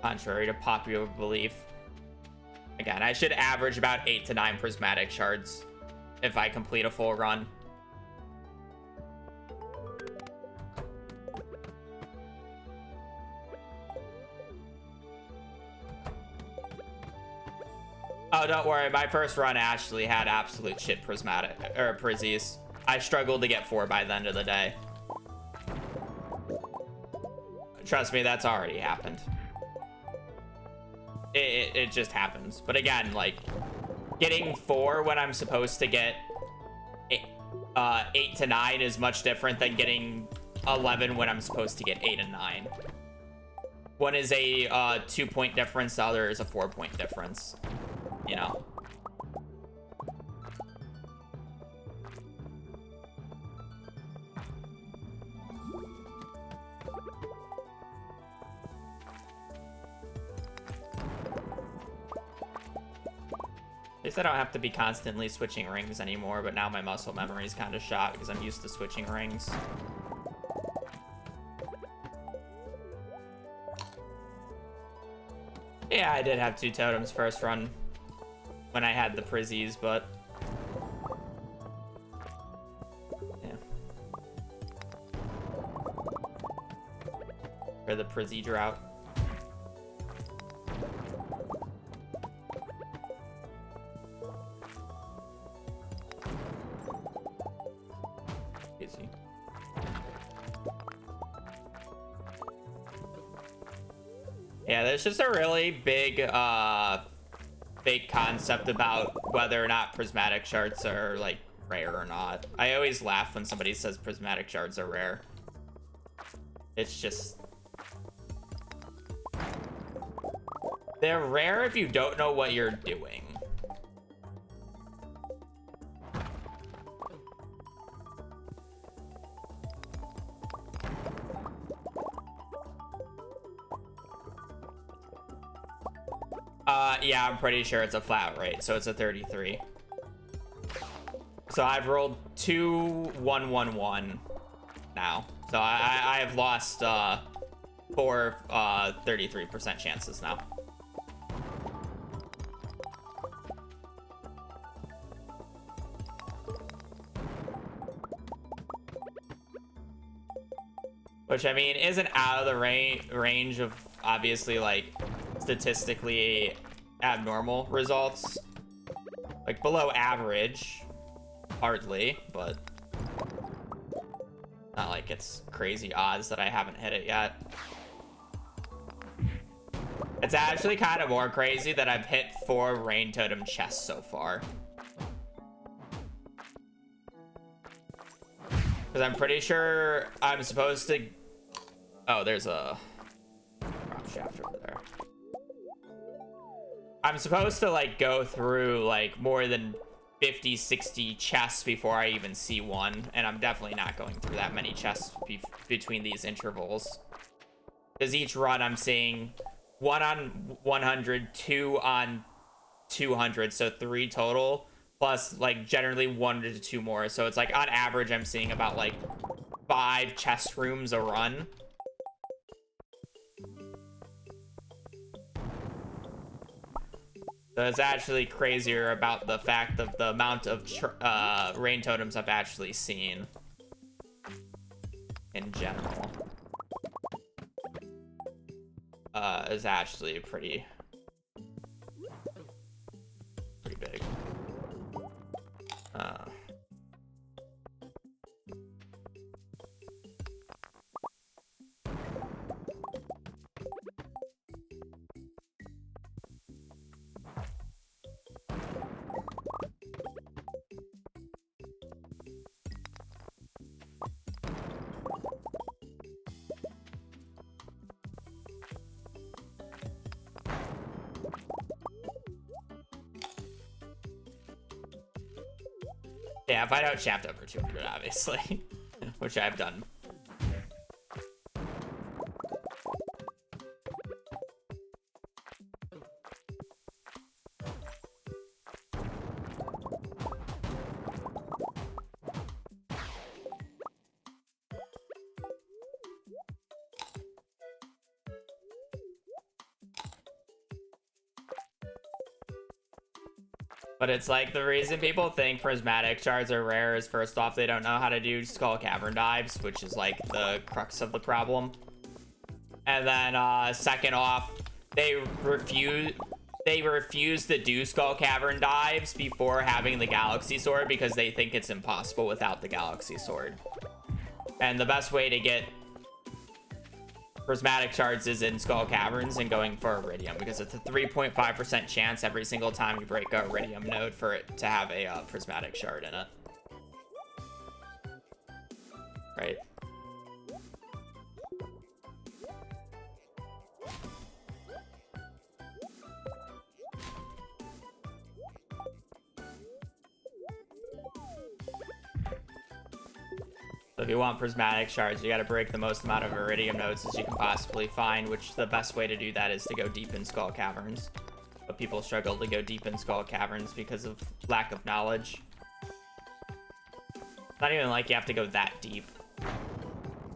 Contrary to popular belief. Again, I should average about 8 to 9 prismatic shards if I complete a full run. Oh, don't worry. My first run actually had absolute shit prismatic or prizzies. I struggled to get 4 by the end of the day. Trust me, that's already happened. It just happens. But again, like, getting 4 when I'm supposed to get 8 to 9 is much different than getting 11 when I'm supposed to get 8 and 9. One is a 2-point difference, the other is a 4-point difference. You know. At least I don't have to be constantly switching rings anymore, but now my muscle memory is kind of shot because I'm used to switching rings. Yeah, I did have 2 totems first run when I had the prizzies, but yeah. Or the prizzy drought. Easy. Yeah, there's just a really big fake concept about whether or not prismatic shards are like rare or not. I always laugh when somebody says prismatic shards are rare. It's just, they're rare if you don't know what you're doing. Yeah, I'm pretty sure it's a flat rate, so it's a 33. So I've rolled 2 1-1-1 now. So I have lost 4 33% chances now. Which, I mean, isn't out of the range of, obviously, like, statistically abnormal results. Like, below average, hardly, but not like it's crazy odds that I haven't hit it yet. It's actually kind of more crazy that I've hit 4 rain totem chests so far. Because I'm pretty sure I'm supposed to... Oh, there's a drop shaft over there. I'm supposed to, like, go through, like, more than 50, 60 chests before I even see one. And I'm definitely not going through that many chests between these intervals. Because each run I'm seeing 1 on 100, 2 on 200, so 3 total. Plus, like, generally 1 to 2 more. So it's, like, on average, I'm seeing about, like, 5 chest rooms a run. So it's actually crazier about the fact of the amount of rain totems I've actually seen in general. Is actually pretty big. Yeah, if I don't shaft over 200, obviously, which I've done. But it's like the reason people think prismatic shards are rare is first off, they don't know how to do skull cavern dives, which is like the crux of the problem. And then second off, they refuse to do skull cavern dives before having the galaxy sword because they think it's impossible without the galaxy sword. And the best way to get prismatic shards is in skull caverns and going for iridium because it's a 3.5% chance every single time you break a iridium node for it to have a prismatic shard in it. Right? So if you want prismatic shards, you got to break the most amount of iridium nodes as you can possibly find, which the best way to do that is to go deep in skull caverns. But people struggle to go deep in skull caverns because of lack of knowledge. Not even like you have to go that deep.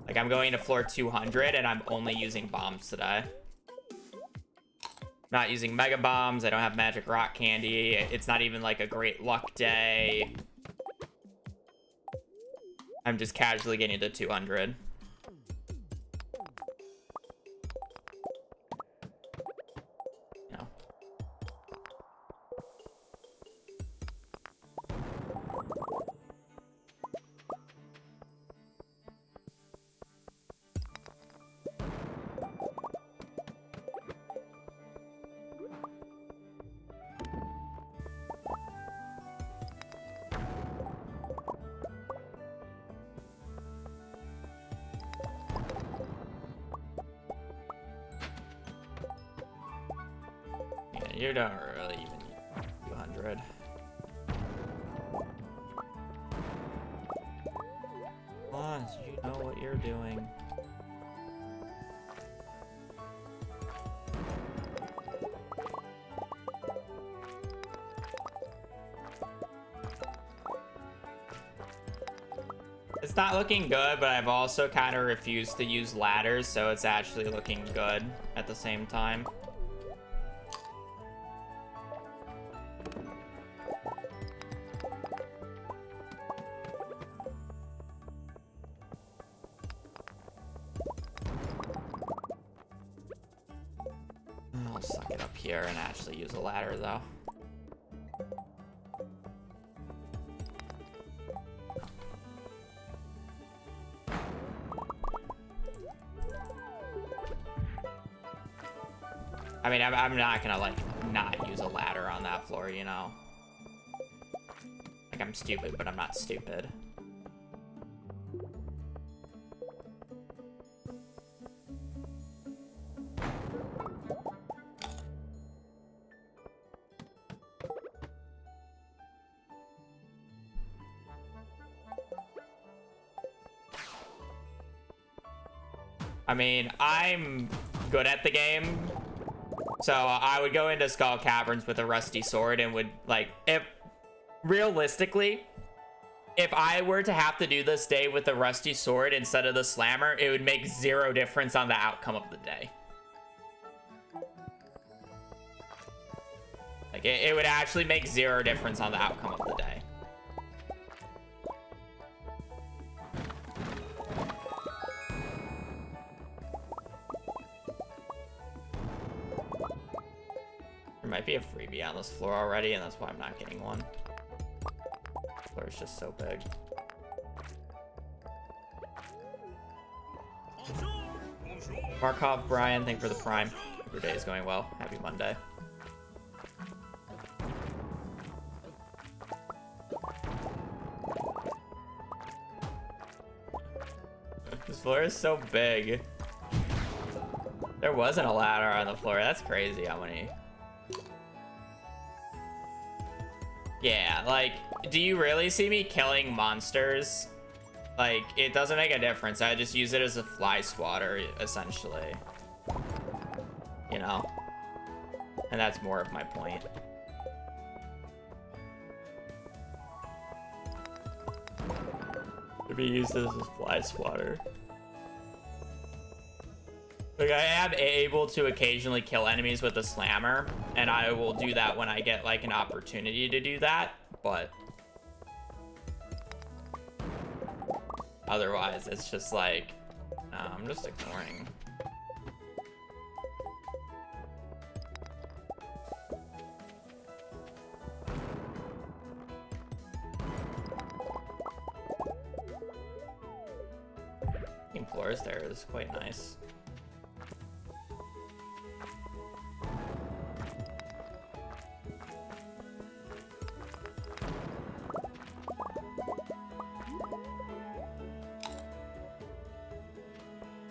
Like I'm going to floor 200 and I'm only using bombs today. Not using mega bombs. I don't have magic rock candy. It's not even like a great luck day. I'm just casually getting to 200. No. You don't really even need 200. Come on, you know what you're doing. It's not looking good, but I've also kind of refused to use ladders, so it's actually looking good at the same time. I'll suck it up here and actually use a ladder, though. I mean, I'm not gonna, like, not use a ladder on that floor, you know? Like, I'm stupid, but I'm not stupid. I mean, I'm good at the game, so I would go into Skull Caverns with a rusty sword and would, like, if realistically, if I were to have to do this day with a rusty sword instead of the slammer, it would make zero difference on the outcome of the day. Like, Like, it would actually make zero difference on the outcome of the day. There might be a freebie on this floor already, and that's why I'm not getting one. The floor is just so big. Markov, Brian, thank you for the prime. Your day is going well. Happy Monday. This floor is so big. There wasn't a ladder on the floor. That's crazy how many. Yeah, like, do you really see me killing monsters? Like, it doesn't make a difference. I just use it as a fly swatter, essentially. You know? And that's more of my point. To be used as a fly swatter. Like, I am able to occasionally kill enemies with a slammer, and I will do that when I get, like, an opportunity to do that, but otherwise, it's just like, I'm just ignoring. Team floors there is quite nice.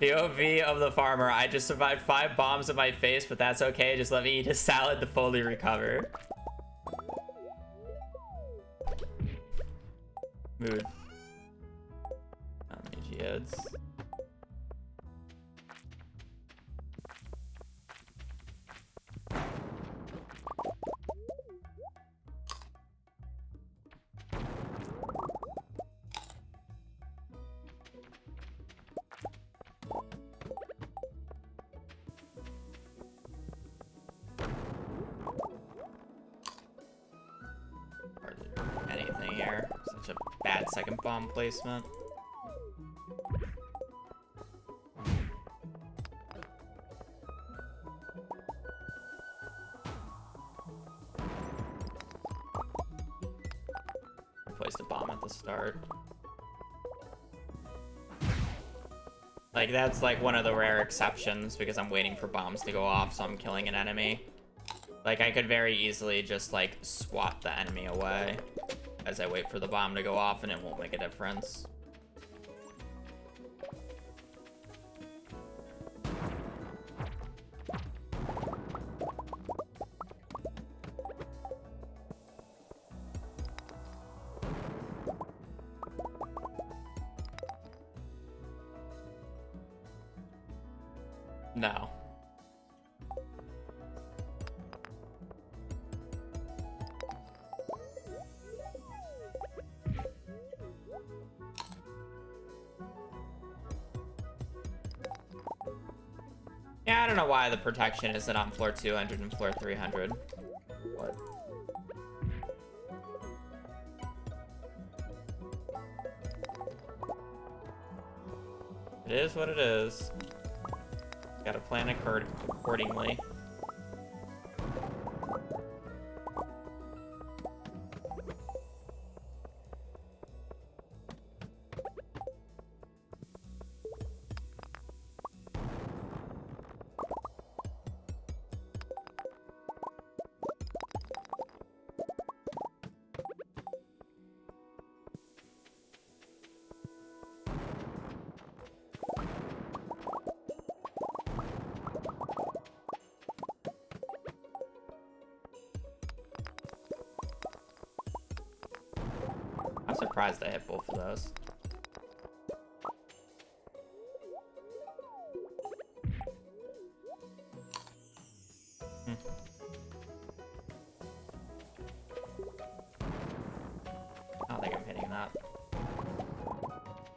POV of the farmer. I just survived 5 bombs in my face, but that's okay. Just let me eat a salad to fully recover. Mood. Not many geodes. Anything here. Such a bad second bomb placement. Placed a bomb at the start. Like, that's like one of the rare exceptions because I'm waiting for bombs to go off, so I'm killing an enemy. Like, I could very easily just, like, swat the enemy away as I wait for the bomb to go off, and it won't make a difference. No. Yeah, I don't know why the protection isn't on floor 200 and floor 300. What? It is what it is. Gotta plan accordingly. I'm surprised I hit both of those. I don't think I'm hitting that.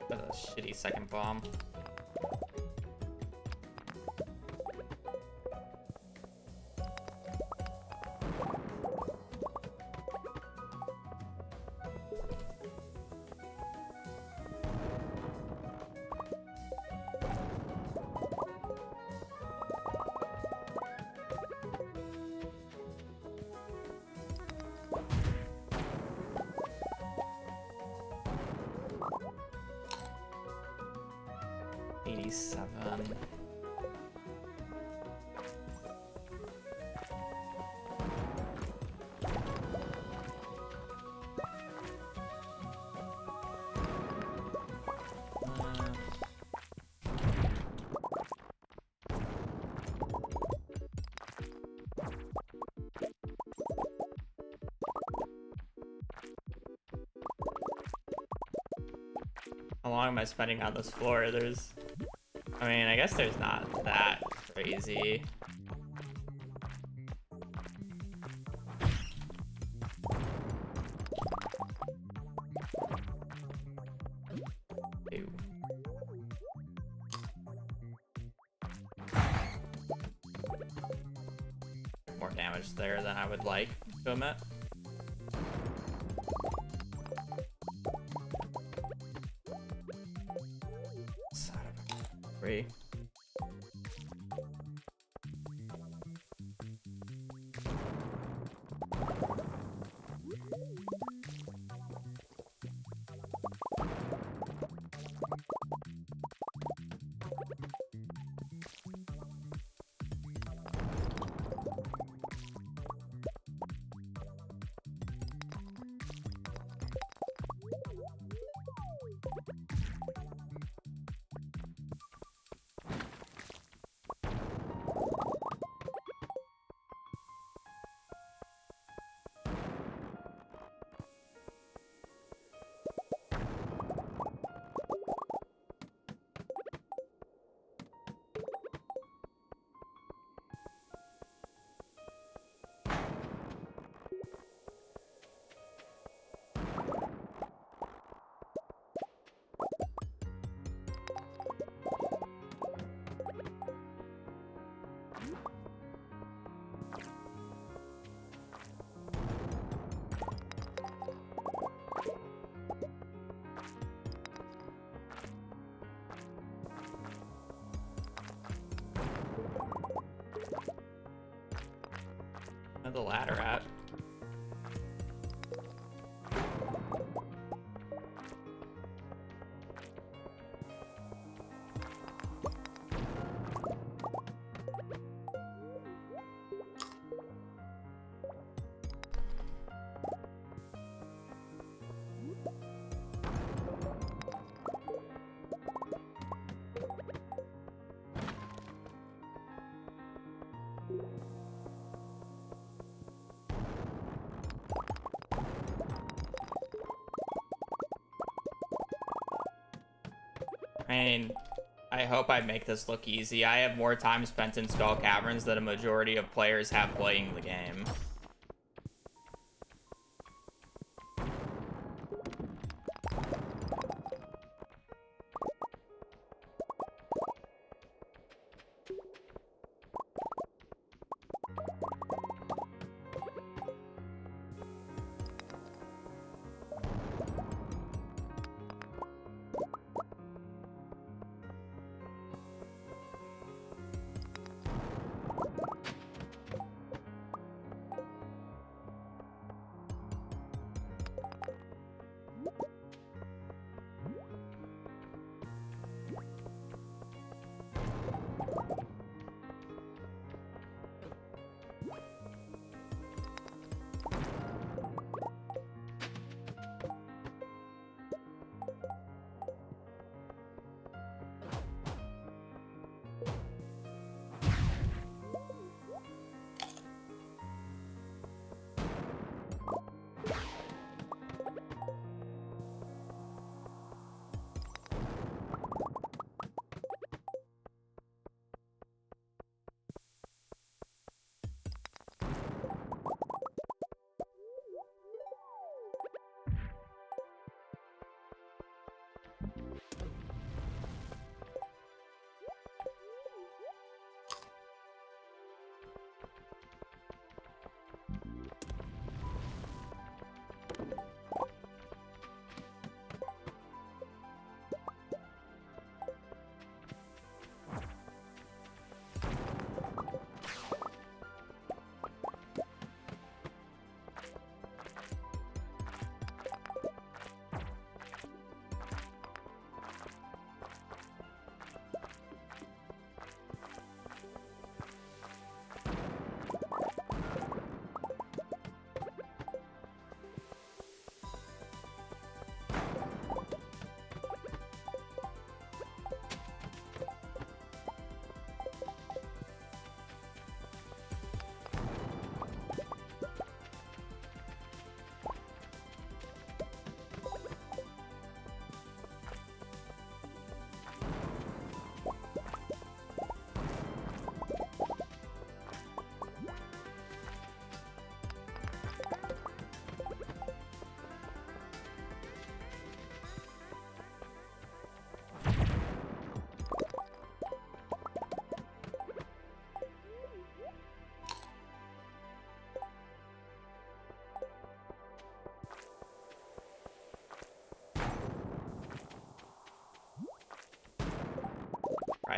That's a shitty second bomb. 87. How long am I spending on this floor? I mean, I guess there's not that crazy. Ew. More damage there than I would like to admit. Free. Where's the ladder at? I mean, I hope I make this look easy. I have more time spent in Skull Caverns than a majority of players have playing the game.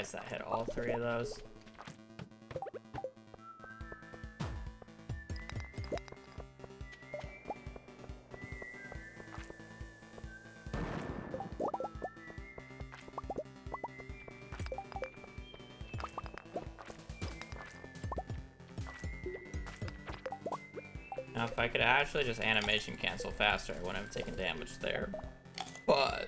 surprised that hit all 3 of those. Now, if I could actually just animation cancel faster, I wouldn't have taken damage there. But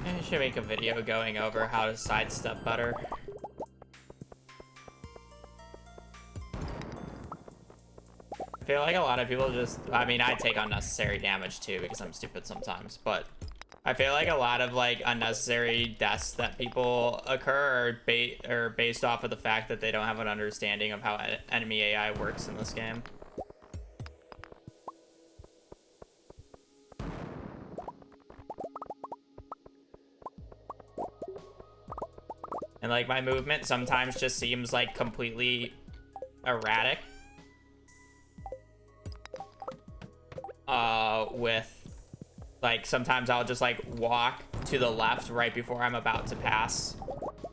I should make a video going over how to sidestep better. I feel like a lot of people just, I mean, I take unnecessary damage too because I'm stupid sometimes, but I feel like a lot of like unnecessary deaths that people occur are based off of the fact that they don't have an understanding of how enemy AI works in this game. And like my movement sometimes just seems like completely erratic. With like sometimes I'll just like walk to the left right before I'm about to pass.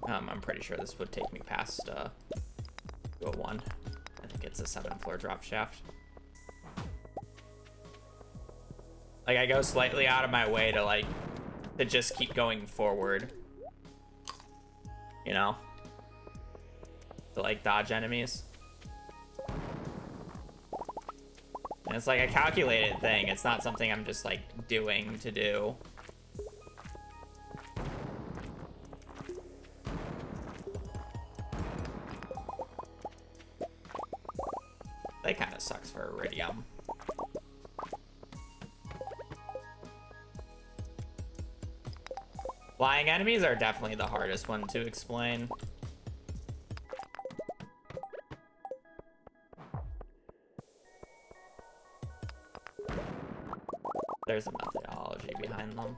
I'm pretty sure this would take me past go 1. I think it's a 7th floor drop shaft. Like I go slightly out of my way to just keep going forward. You know? To like dodge enemies. And it's like a calculated thing. It's not something I'm just like doing to do. That kind of sucks for Iridium. Flying enemies are definitely the hardest one to explain. There's a methodology behind them.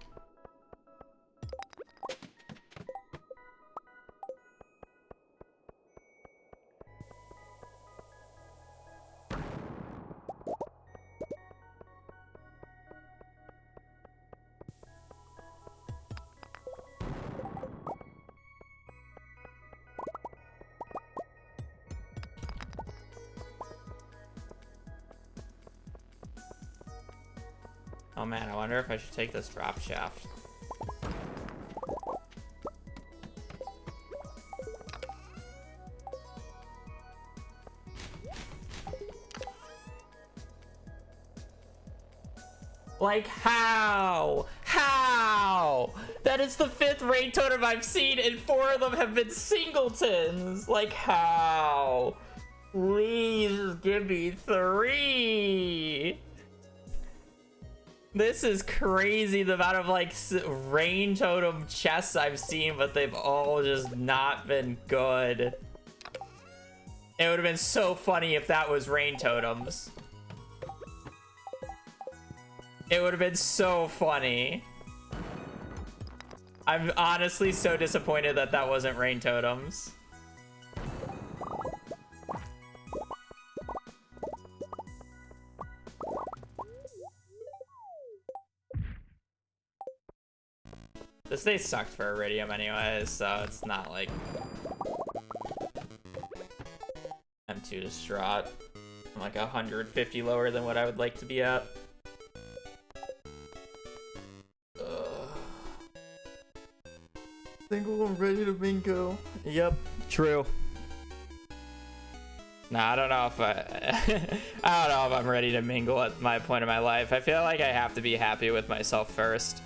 Oh man, I wonder if I should take this drop shaft. Like, how? How? That is the 5th rain totem I've seen, and 4 of them have been singletons. Like, how? Please give me 3. This is crazy, the amount of, like, rain totem chests I've seen, but they've all just not been good. It would have been so funny if that was rain totems. It would have been so funny. I'm honestly so disappointed that that wasn't rain totems. This day sucked for Iridium anyways, so it's not like I'm too distraught. I'm like 150 lower than what I would like to be at. Single and ready to bingo. Yep, true. Nah, I don't know if I don't know if I'm ready to mingle at my point in my life. I feel like I have to be happy with myself first.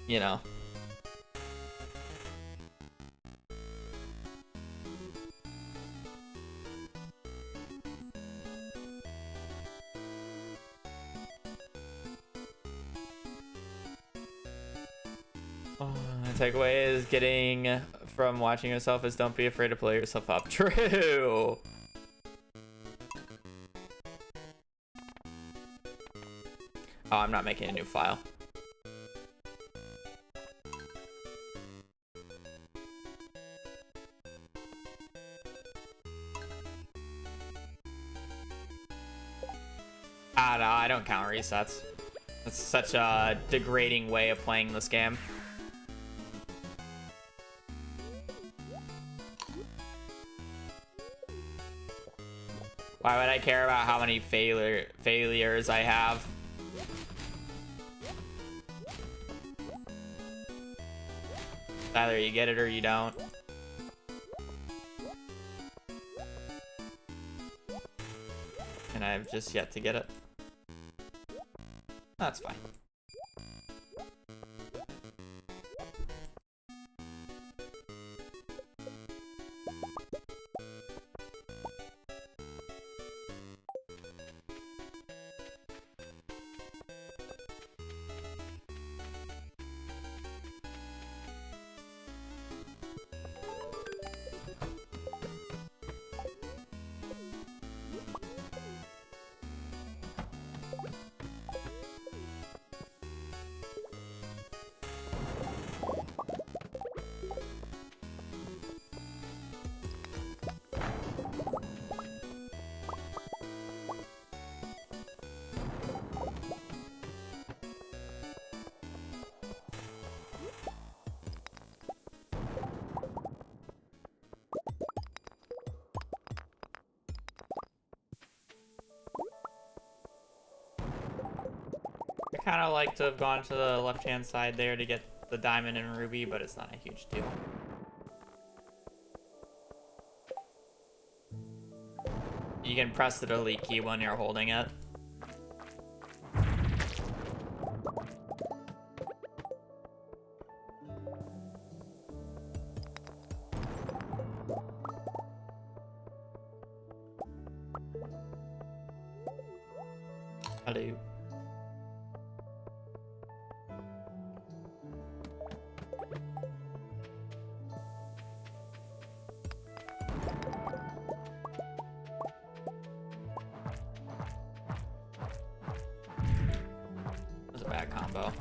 You know. The takeaway is getting from watching yourself is don't be afraid to play yourself up. True. Oh, I'm not making a new file. Ah, no, I don't count resets. That's such a degrading way of playing this game. Why would I care about how many failures I have? Either you get it or you don't. And I've just yet to get it. That's fine. I kind of like to have gone to the left-hand side there to get the diamond and ruby, but it's not a huge deal. You can press the delete key when you're holding it. Hello. That's a bad combo.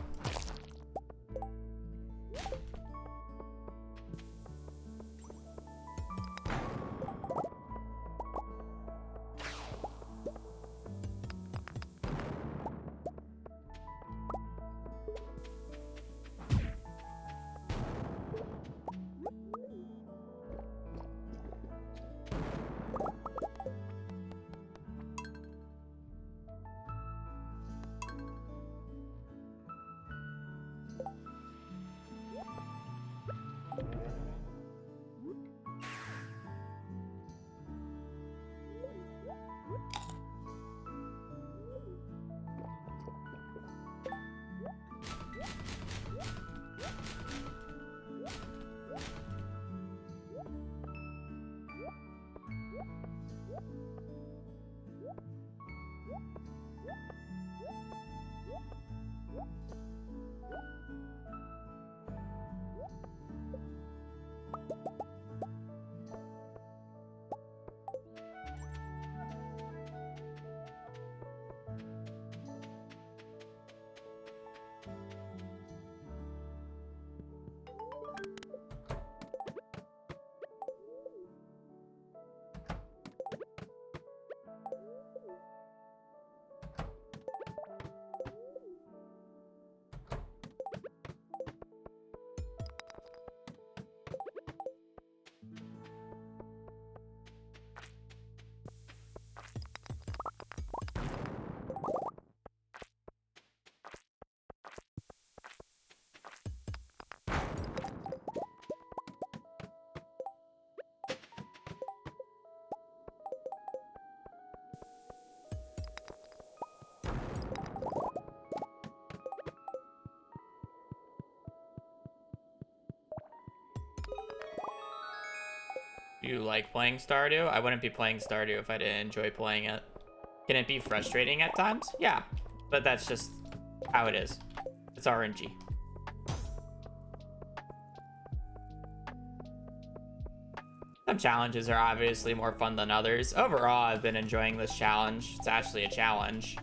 Do you like playing Stardew? I wouldn't be playing Stardew if I didn't enjoy playing it. Can it be frustrating at times? Yeah, but that's just how it is. It's RNG. Some challenges are obviously more fun than others. Overall, I've been enjoying this challenge. It's actually a challenge.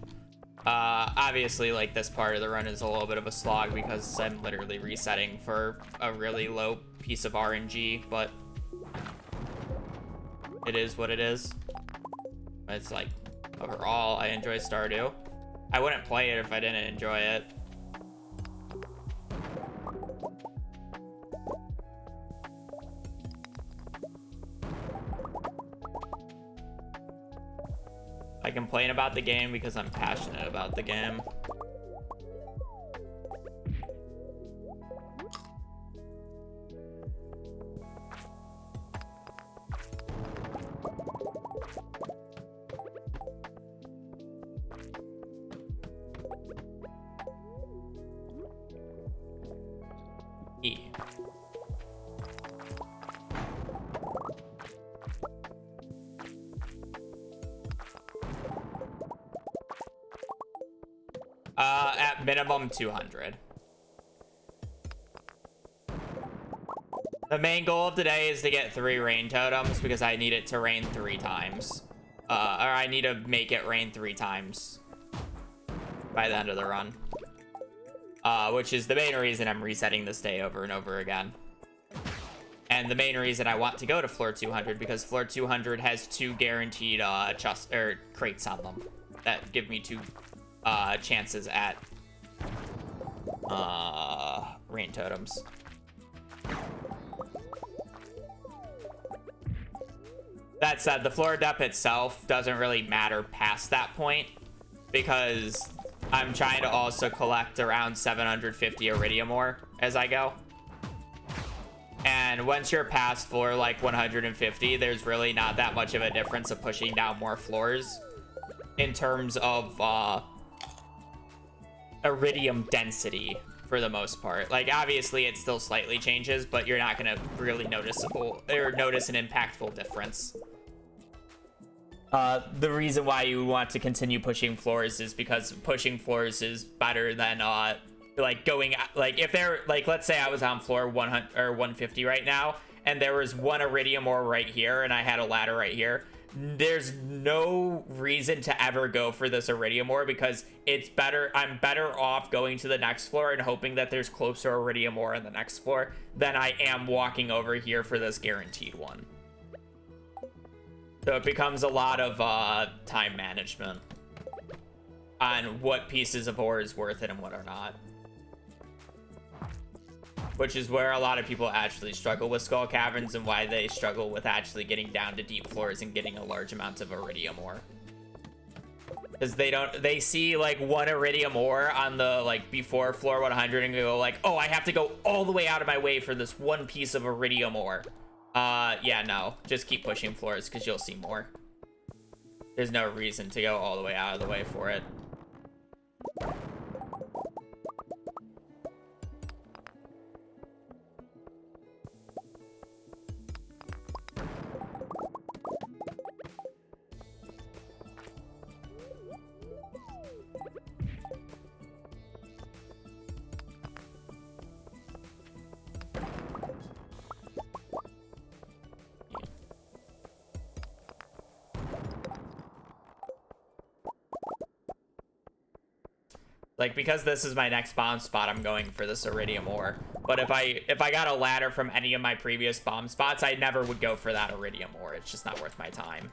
Obviously, like, this part of the run is a little bit of a slog because I'm literally resetting for a really low piece of RNG, but it is what it is. It's like, overall, I enjoy Stardew. I wouldn't play it if I didn't enjoy it. I complain about the game because I'm passionate about the game. E. At minimum 200. The main goal of today is to get 3 rain totems because I need it to rain 3 times. Or I need to make it rain 3 times by the end of the run. Which is the main reason I'm resetting this day over and over again. And the main reason I want to go to floor 200 because floor 200 has 2 guaranteed crates on them that give me 2 chances at rain totems. That said, the floor depth itself doesn't really matter past that point because I'm trying to also collect around 750 iridium ore as I go. And once you're past floor like 150, there's really not that much of a difference of pushing down more floors in terms of iridium density for the most part. Like, obviously it still slightly changes, but you're not gonna really notice an impactful difference. The reason why you want to continue pushing floors is because pushing floors is better than like going, like, if they're like, let's say I was on floor 100 or 150 right now and there was 1 iridium ore right here and I had a ladder right here, there's no reason to ever go for this iridium ore because it's better. I'm better off going to the next floor and hoping that there's closer iridium ore in the next floor than I am walking over here for this guaranteed one. So it becomes a lot of time management on what pieces of ore is worth it and what are not. Which is where a lot of people actually struggle with Skull Caverns and why they struggle with actually getting down to deep floors and getting a large amount of iridium ore. Because they see like 1 iridium ore on the, like, before floor 100 and go like, oh, I have to go all the way out of my way for this 1 piece of iridium ore. Yeah, no, just keep pushing floors because you'll see more. There's no reason to go all the way out of the way for it. Like, because this is my next bomb spot, I'm going for this iridium ore. But if I got a ladder from any of my previous bomb spots, I never would go for that iridium ore. It's just not worth my time.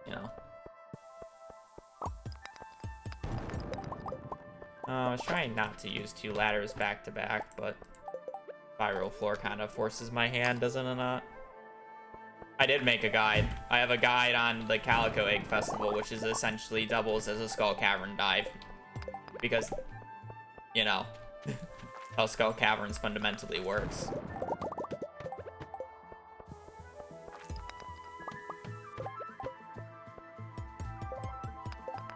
You know. I was trying not to use 2 ladders back to back, but spiral floor kind of forces my hand, doesn't it not? I did make a guide. I have a guide on the Calico Egg Festival, which is essentially doubles as a Skull Cavern dive. Because, you know, how Skull Caverns fundamentally works.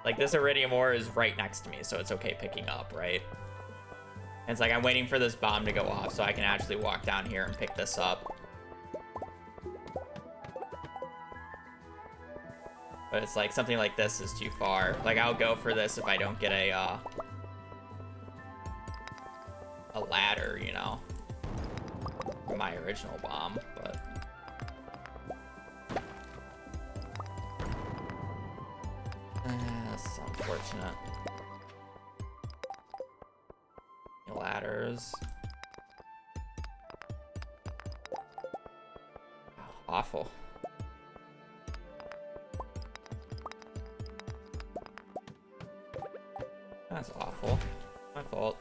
Like, this iridium ore is right next to me, so it's okay picking up, right? And it's like, I'm waiting for this bomb to go off so I can actually walk down here and pick this up. But it's like, something like this is too far. Like, I'll go for this if I don't get a ladder, you know, from my original bomb, but... that's unfortunate. Ladders. Oh, awful. That's awful. My fault.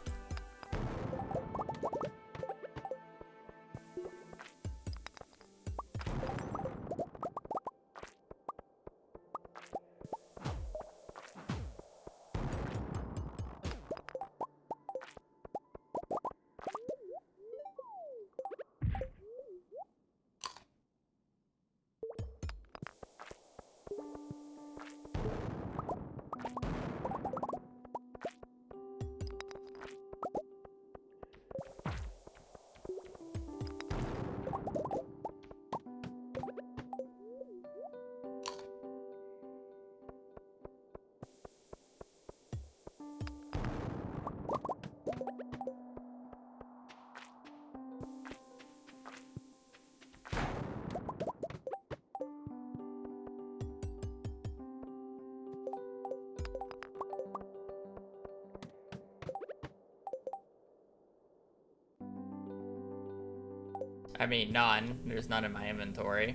I mean, none. There's none in my inventory.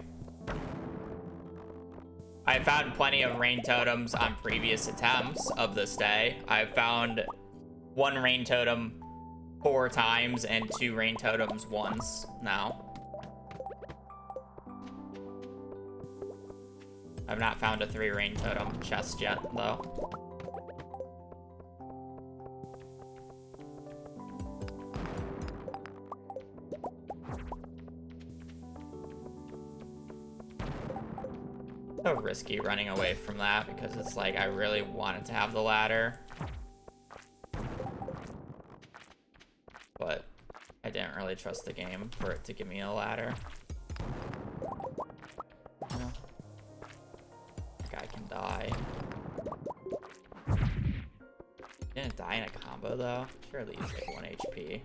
I found plenty of rain totems on previous attempts of this day. I've found 1 rain totem 4 times and 2 rain totems once now. I've not found a 3 rain totem chest yet, though. So risky running away from that because it's like I really wanted to have the ladder, but I didn't really trust the game for it to give me a ladder. You know? Guy can die. Didn't die in a combo though. Surely he's like 1 HP.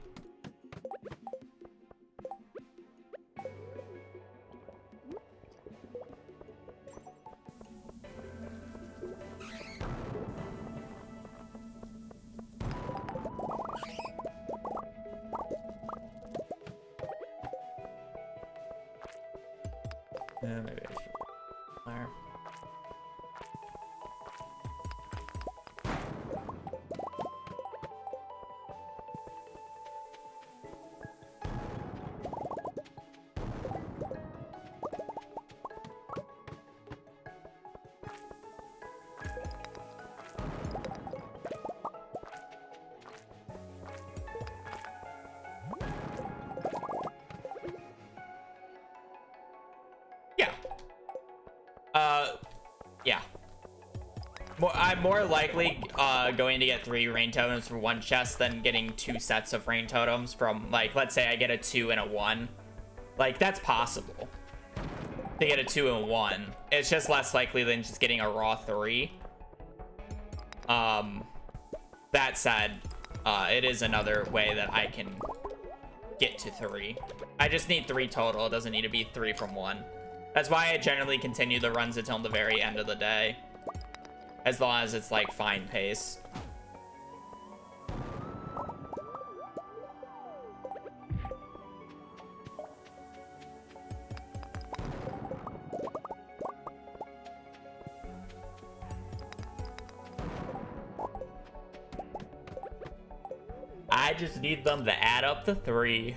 Yeah, maybe I should. There. Yeah. I'm more likely going to get 3 rain totems for 1 chest than getting 2 sets of rain totems from, like, let's say I get a 2 and a 1. Like, that's possible to get a 2 and 1. It's just less likely than just getting a raw 3. That said, it is another way that I can get to 3. I just need 3 total. It doesn't need to be 3 from 1. That's why I generally continue the runs until the very end of the day. As long as it's like fine pace. I just need them to add up to 3.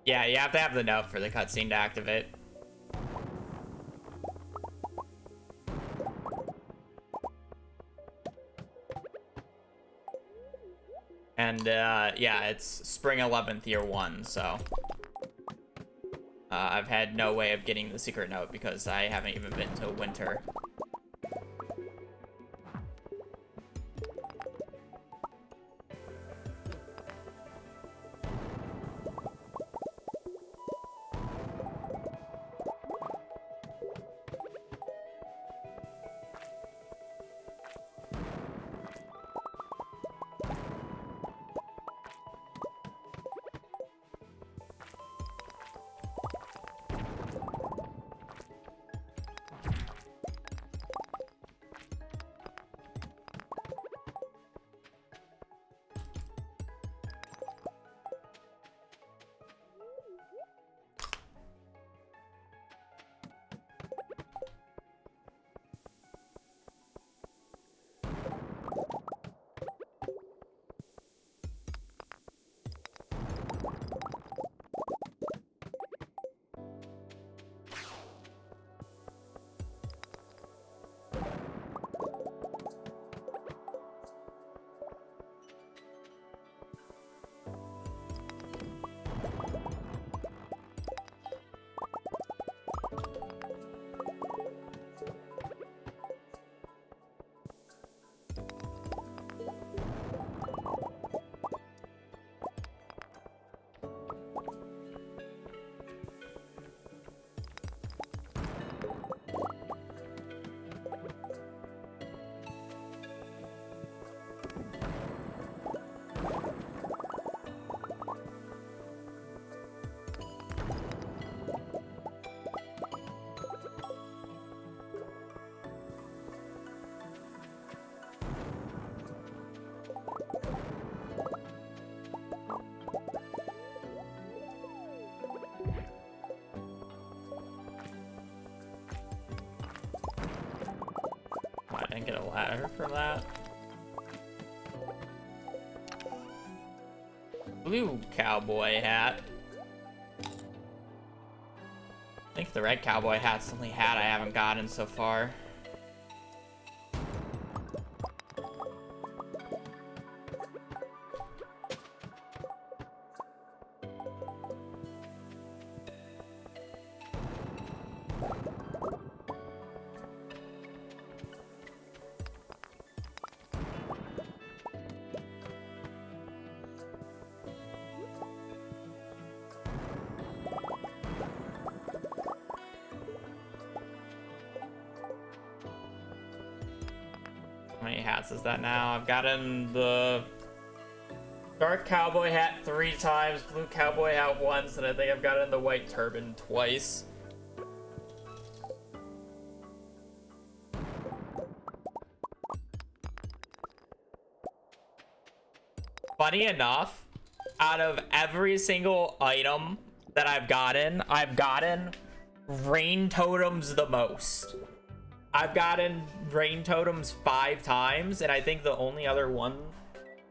Yeah, you have to have the note for the cutscene to activate. And yeah, it's spring 11th year 1, so I've had no way of getting the secret note because I haven't even been to winter. I didn't get a ladder from that. Blue cowboy hat. I think the red cowboy hat's the only hat I haven't gotten so far. How many hats is that now? I've gotten the dark cowboy hat 3 times, blue cowboy hat once, and I think I've gotten the white turban twice. Funny enough, out of every single item that I've gotten rain totems the most. I've gotten rain totems 5 times, and I think the only other one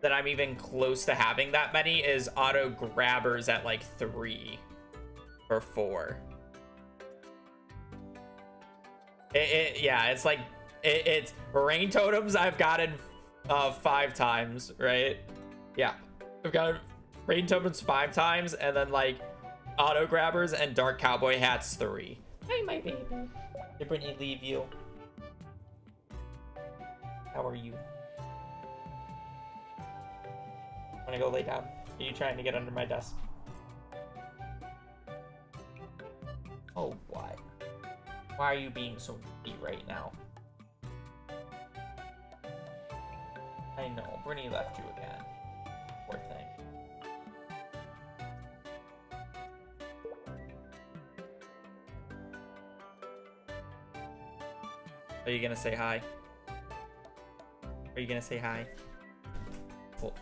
that I'm even close to having that many is auto grabbers at like 3 or 4. Yeah, it's like it's rain totems I've gotten 5 times, right? Yeah, I've got rain totems 5 times, and then like auto grabbers and dark cowboy hats 3. Hi, my baby. Did Brittany leave you? How are you? Wanna go lay down? Are you trying to get under my desk? Oh, why? Why are you being so needy right now? I know, Brittany left you again. Poor thing. Are you gonna say hi? Are you gonna say hi? Cool.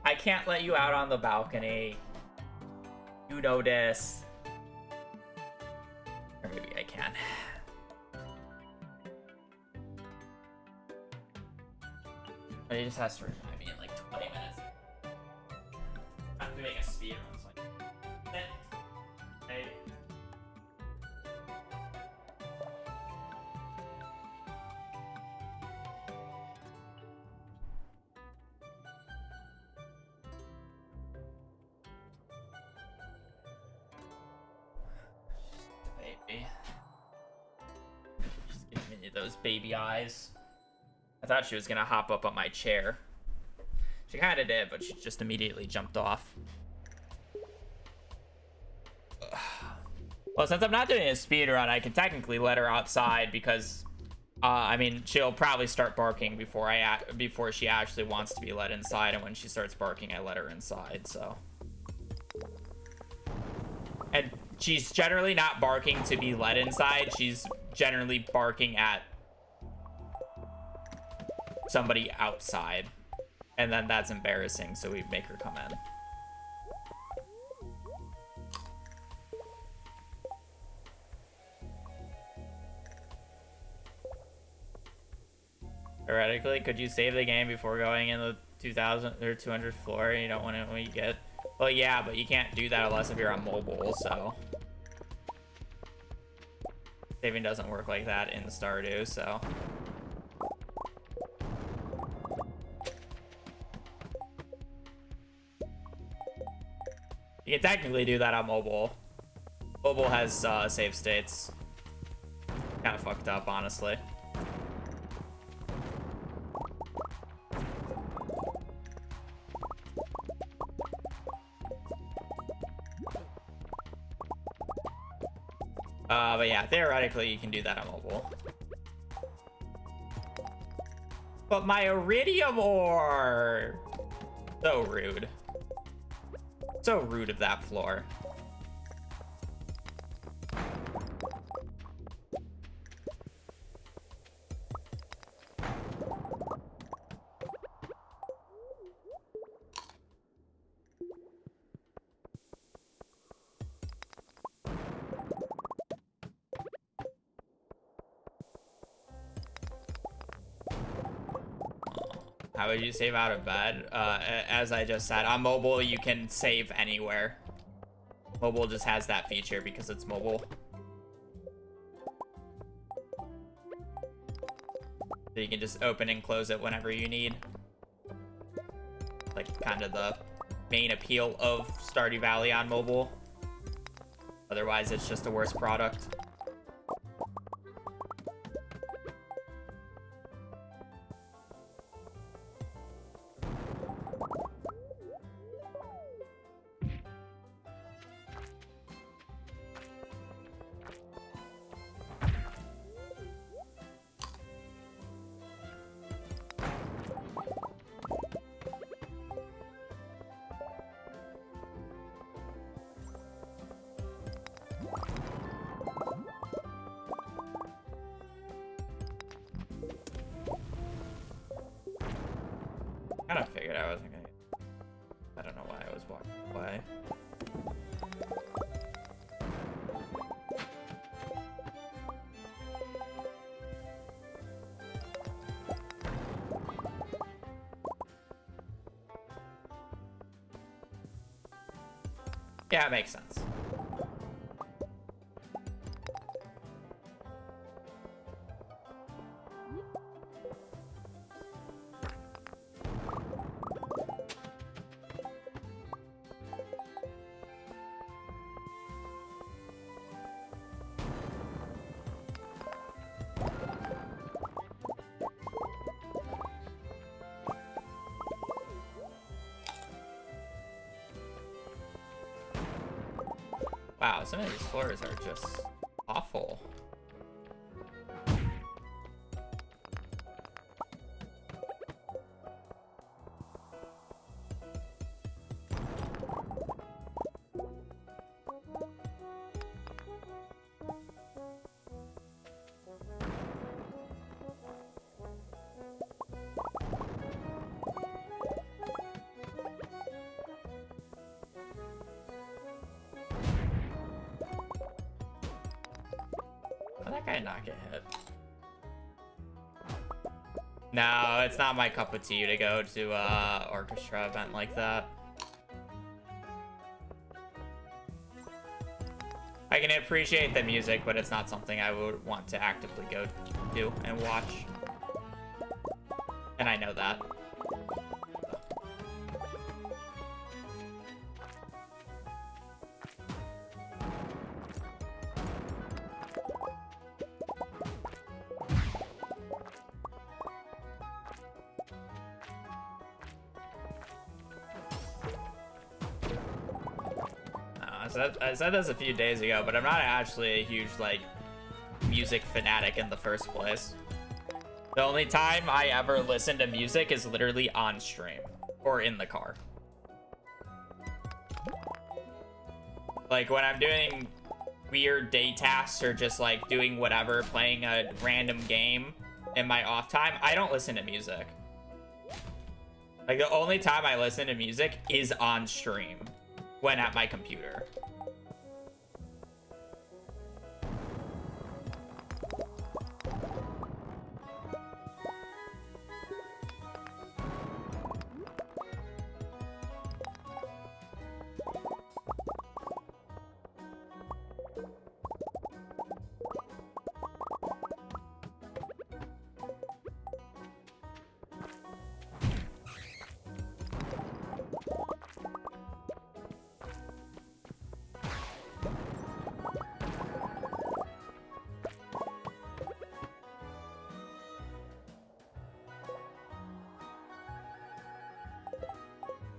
I can't let you out on the balcony. You know this. Or maybe I can. But he just has to remind me in like 20 minutes. I'm doing a speed run, so I hey. Baby. She's giving me those baby eyes. I thought she was gonna hop up on my chair. She kind of did, but she just immediately jumped off. Ugh. Well, since I'm not doing a speed run, I can technically let her outside because, I mean, she'll probably start barking before she actually wants to be let inside, and when she starts barking, I let her inside. So, and she's generally not barking to be let inside. She's generally barking at somebody outside, and then that's embarrassing, so we make her come in. Theoretically, could you save the game before going in the 2000 or 200th floor? You don't want to when you get. Well, yeah, but you can't do that unless if you're on mobile, so saving doesn't work like that in Stardew, so. You can technically do that on mobile. Mobile has save states. Kind of fucked up, honestly. But yeah, theoretically you can do that on mobile. But my iridium ore! So rude. So rude of that floor. How would you save out of bed? As I just said, on mobile you can save anywhere. Mobile just has that feature because it's mobile. So you can just open and close it whenever you need. Like kind of the main appeal of Stardew Valley on mobile. Otherwise it's just a worse product. Yeah, it makes sense. Wow, some of these floors are just awful. That guy not get hit. No, it's not my cup of tea to go to orchestra event like that. I can appreciate the music, but it's not something I would want to actively go do and watch. And I know that. I said this a few days ago, but I'm not actually a huge, like, music fanatic in the first place. The only time I ever listen to music is literally on stream or in the car. Like, when I'm doing weird day tasks or just, like, doing whatever, playing a random game in my off time, I don't listen to music. Like, the only time I listen to music is on stream when at my computer.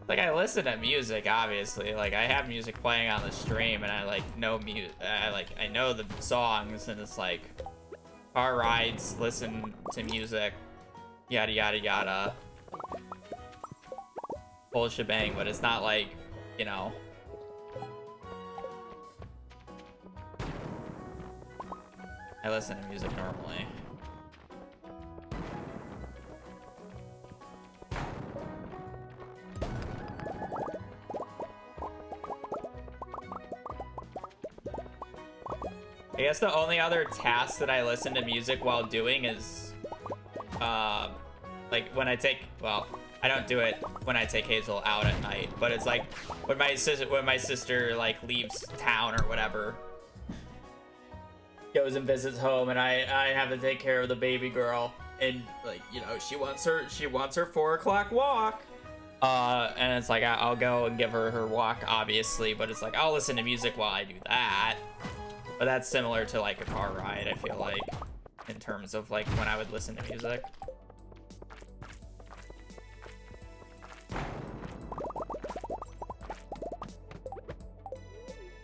Like, I listen to music, obviously. Like, I have music playing on the stream, and I, like, know I know the songs, and it's, like, car rides, listen to music, yada, yada, yada. Whole shebang, but it's not, like, you know. I listen to music normally. I guess the only other task that I listen to music while doing is, like when I take, well, I don't do it when I take Hazel out at night, but it's like when my sister like leaves town or whatever, goes and visits home, and I have to take care of the baby girl, and like, you know, she wants her 4 o'clock walk. And it's like, I'll go and give her her walk, obviously, but it's like, I'll listen to music while I do that. But that's similar to, like, a car ride, I feel like, in terms of, like, when I would listen to music.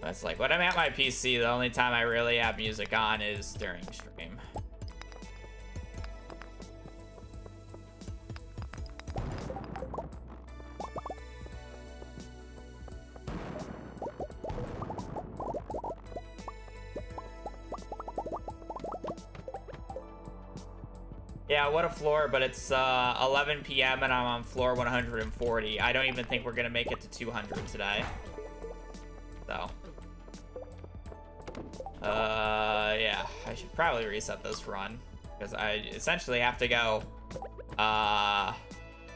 That's like, when I'm at my PC, the only time I really have music on is during stream. Yeah, what a floor, but it's 11 p.m. and I'm on floor 140. I don't even think we're gonna make it to 200 today. So. Yeah, I should probably reset this run, because I essentially have to go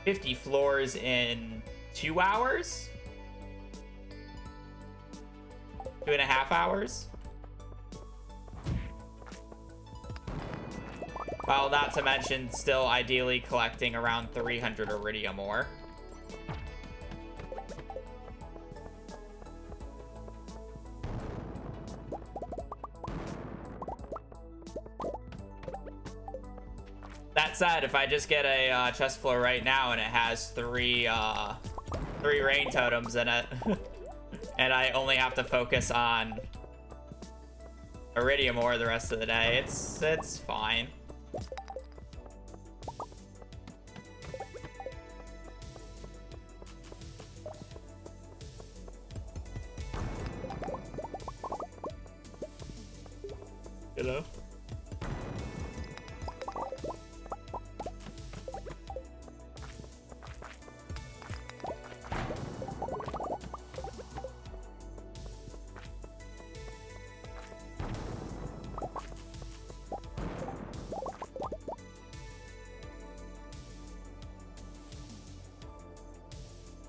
50 floors in 2 hours. 2.5 hours. Well, not to mention still ideally collecting around 300 iridium ore. That said, if I just get a chest floor right now and it has three rain totems in it, and I only have to focus on iridium ore the rest of the day, it's fine. Hello?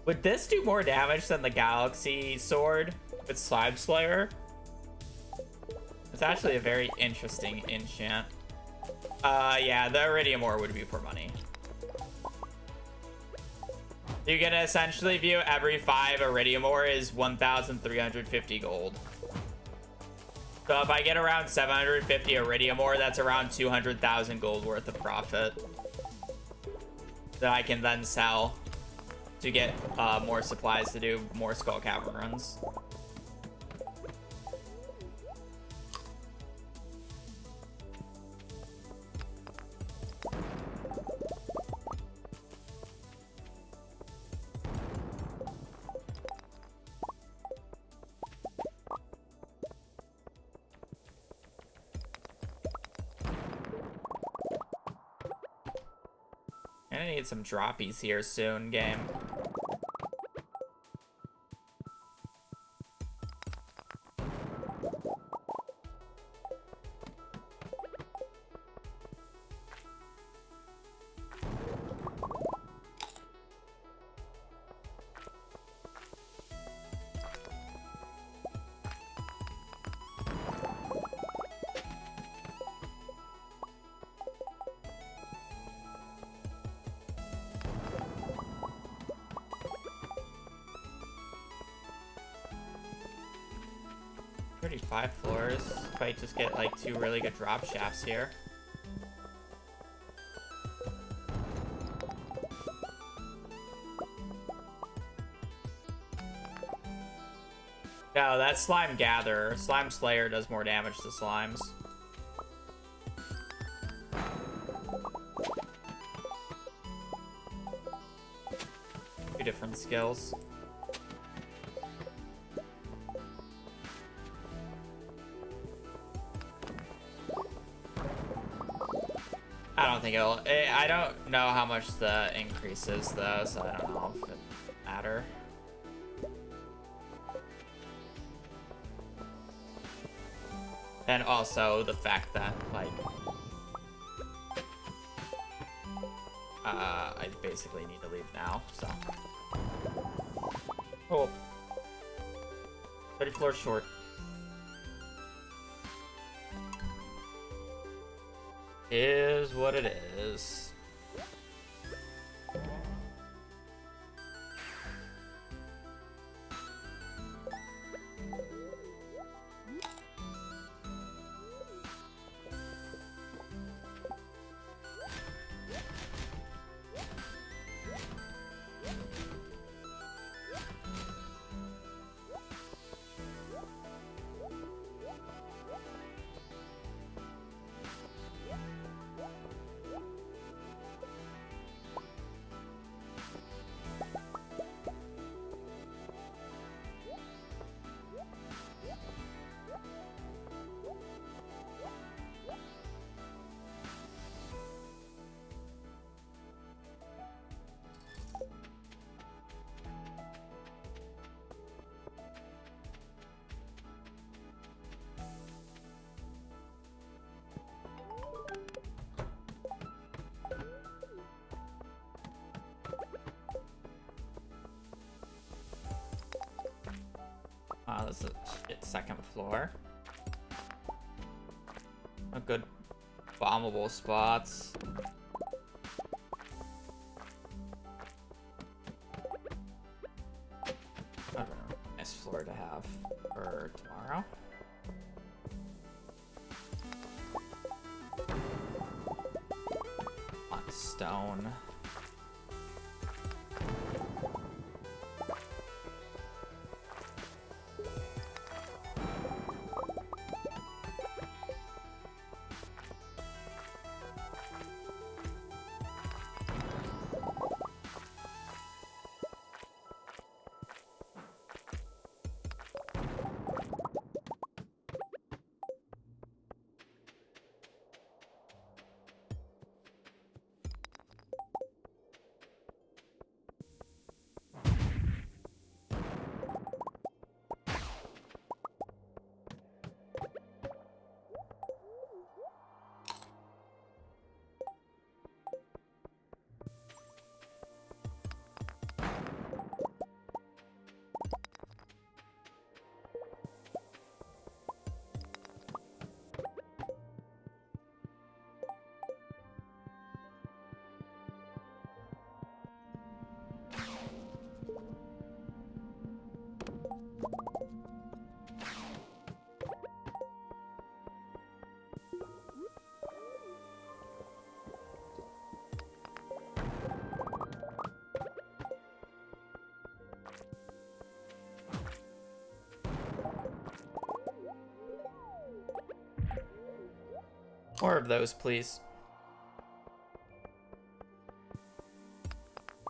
Would this do more damage than the Galaxy Sword with Slime Slayer? It's actually a very interesting enchant. Yeah, the iridium ore would be for money. You can essentially view every 5 iridium ore is 1,350 gold. So if I get around 750 iridium ore, that's around 200,000 gold worth of profit that I can then sell to get more supplies to do more Skull Cavern runs. I need some droppies here soon, game. Five floors. If I just get like 2 really good drop shafts here. No, that's Slime Gatherer. Slime Slayer does more damage to slimes. 2 different skills. I don't know how much the increase is though, so I don't know if it matter. And also the fact that like I basically need to leave now, so. Oh. 30 floors short. Is what it is. this is shit second floor. A good bombable spots. I don't know. Nice floor to have for tomorrow. On stone. More of those, please.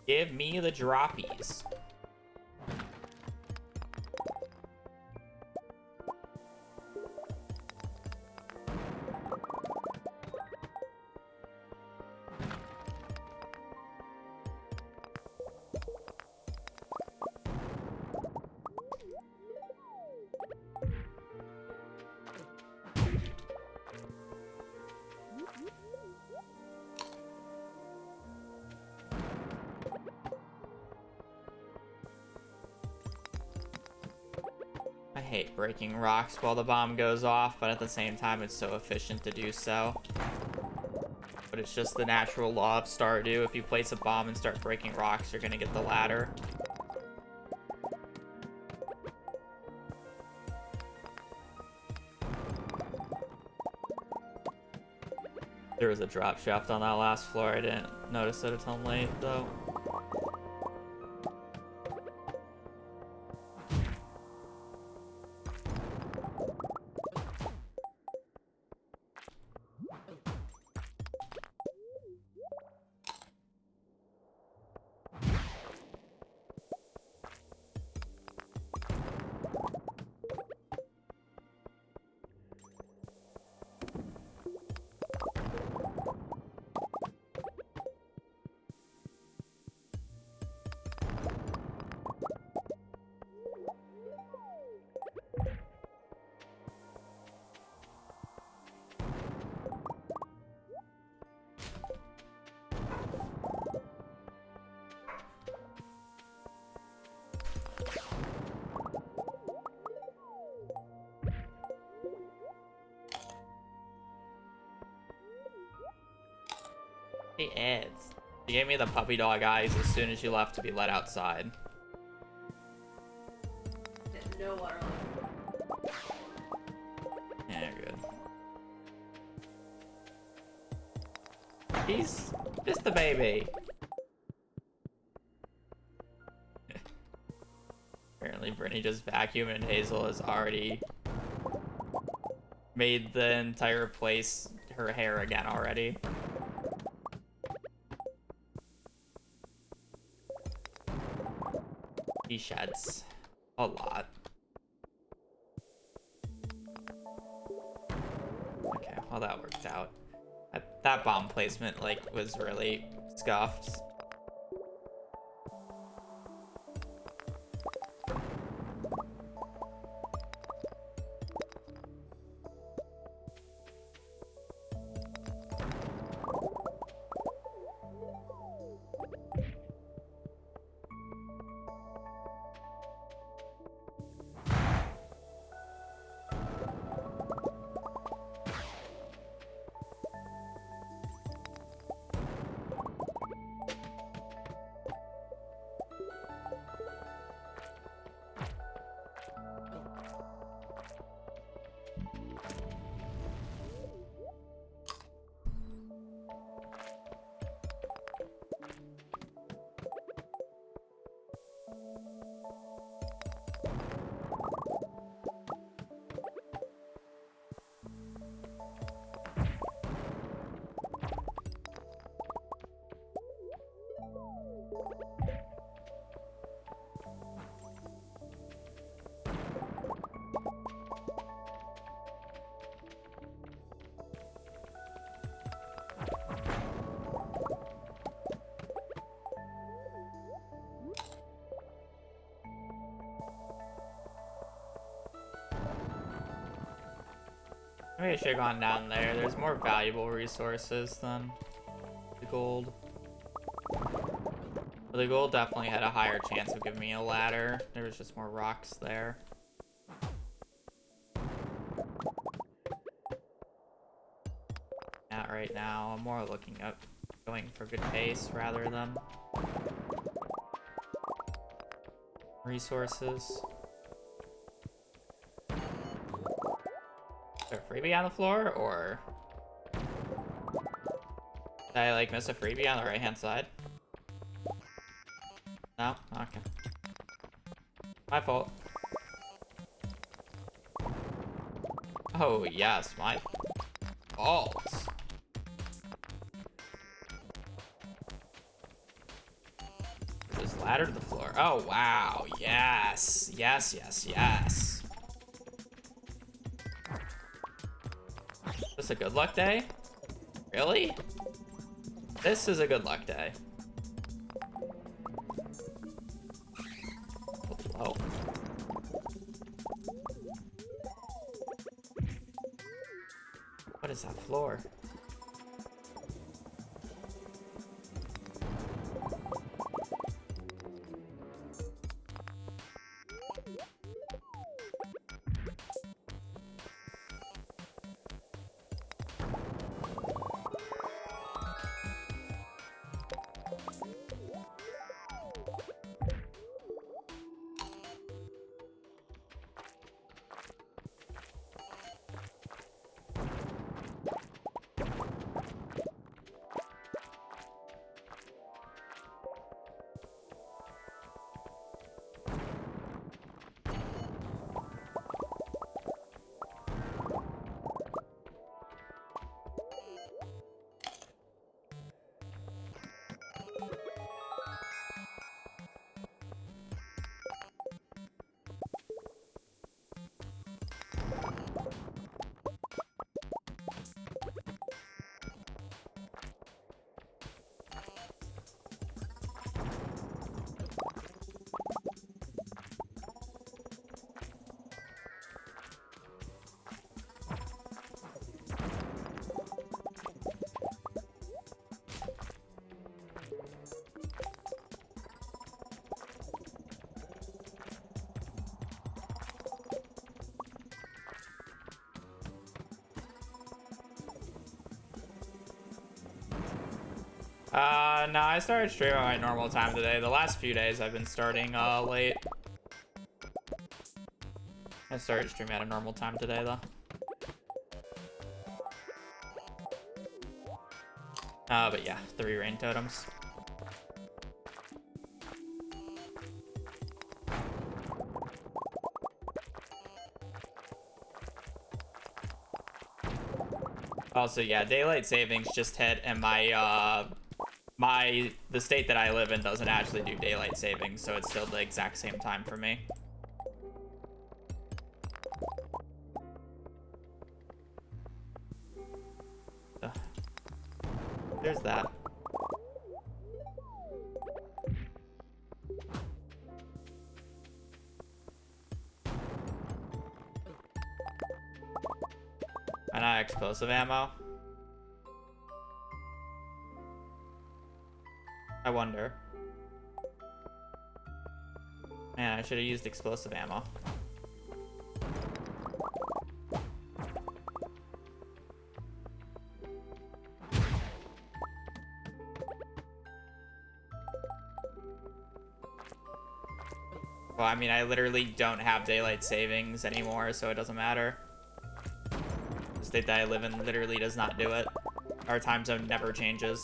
Give me the droppies. I hate breaking rocks while the bomb goes off, but at the same time it's so efficient to do so. But it's just the natural law of Stardew. If you place a bomb and start breaking rocks, you're gonna get the ladder. There was a drop shaft on that last floor. I didn't notice it until late, though. Hey, Eds. You gave me the puppy dog eyes as soon as you left to be let outside. No water left. Yeah, good. He's just a baby. Apparently, Brittany just vacuumed and Hazel has already made the entire place her hair again already. He sheds a lot. Okay, well that worked out. That bomb placement, like, was really scuffed. Maybe I should have gone down there. There's more valuable resources than the gold. But the gold definitely had a higher chance of giving me a ladder. There was just more rocks there. Not right now. I'm more looking at going for good pace rather than resources. Is there a freebie on the floor, or did I like miss a freebie on the right hand side? No? Okay. My fault. Oh yes, my fault. Just ladder to the floor. Oh wow, yes. Yes, yes, yes. This a good luck day? Really? This is a good luck day. Oh. What is that floor? No, I started streaming at my normal time today. The last few days I've been starting late. I started streaming at a normal time today though. But yeah, 3 rain totems. Also, yeah, daylight savings just hit, and the state that I live in doesn't actually do daylight savings, so it's still the exact same time for me. There's that. And not explosive ammo. I wonder. Man, I should have used explosive ammo. Well, I mean, I literally don't have daylight savings anymore, so it doesn't matter. The state that I live in literally does not do it. Our time zone never changes.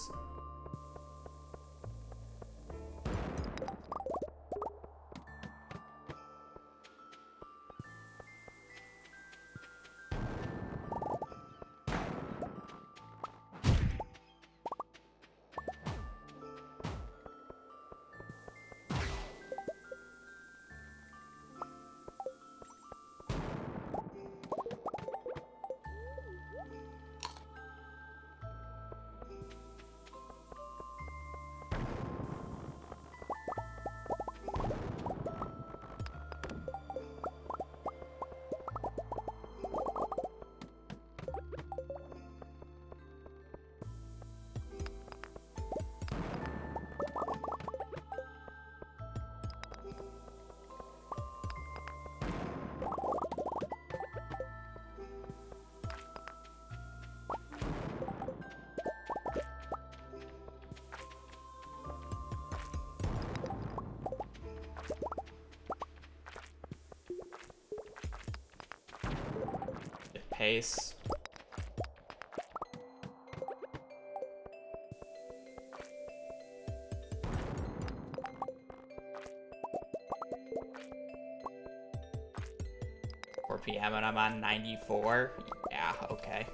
pace. PM and I'm on 94. Yeah, okay.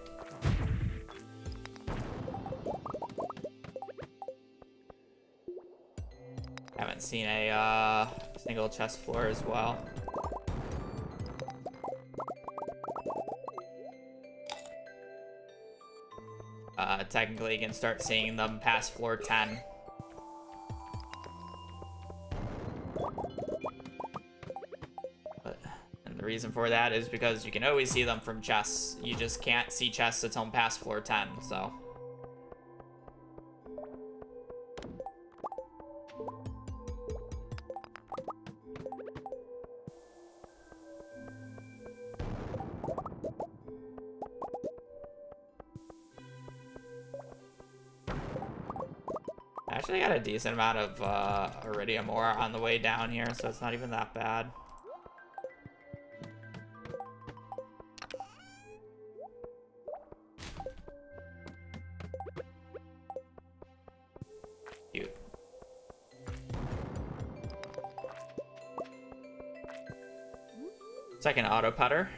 Haven't seen a single chest floor as well. Technically you can start seeing them past floor 10. The reason for that is because you can always see them from chests. You just can't see chests until past floor 10, so. I actually got a decent amount of iridium ore on the way down here, so it's not even that bad. Cute. Second auto putter.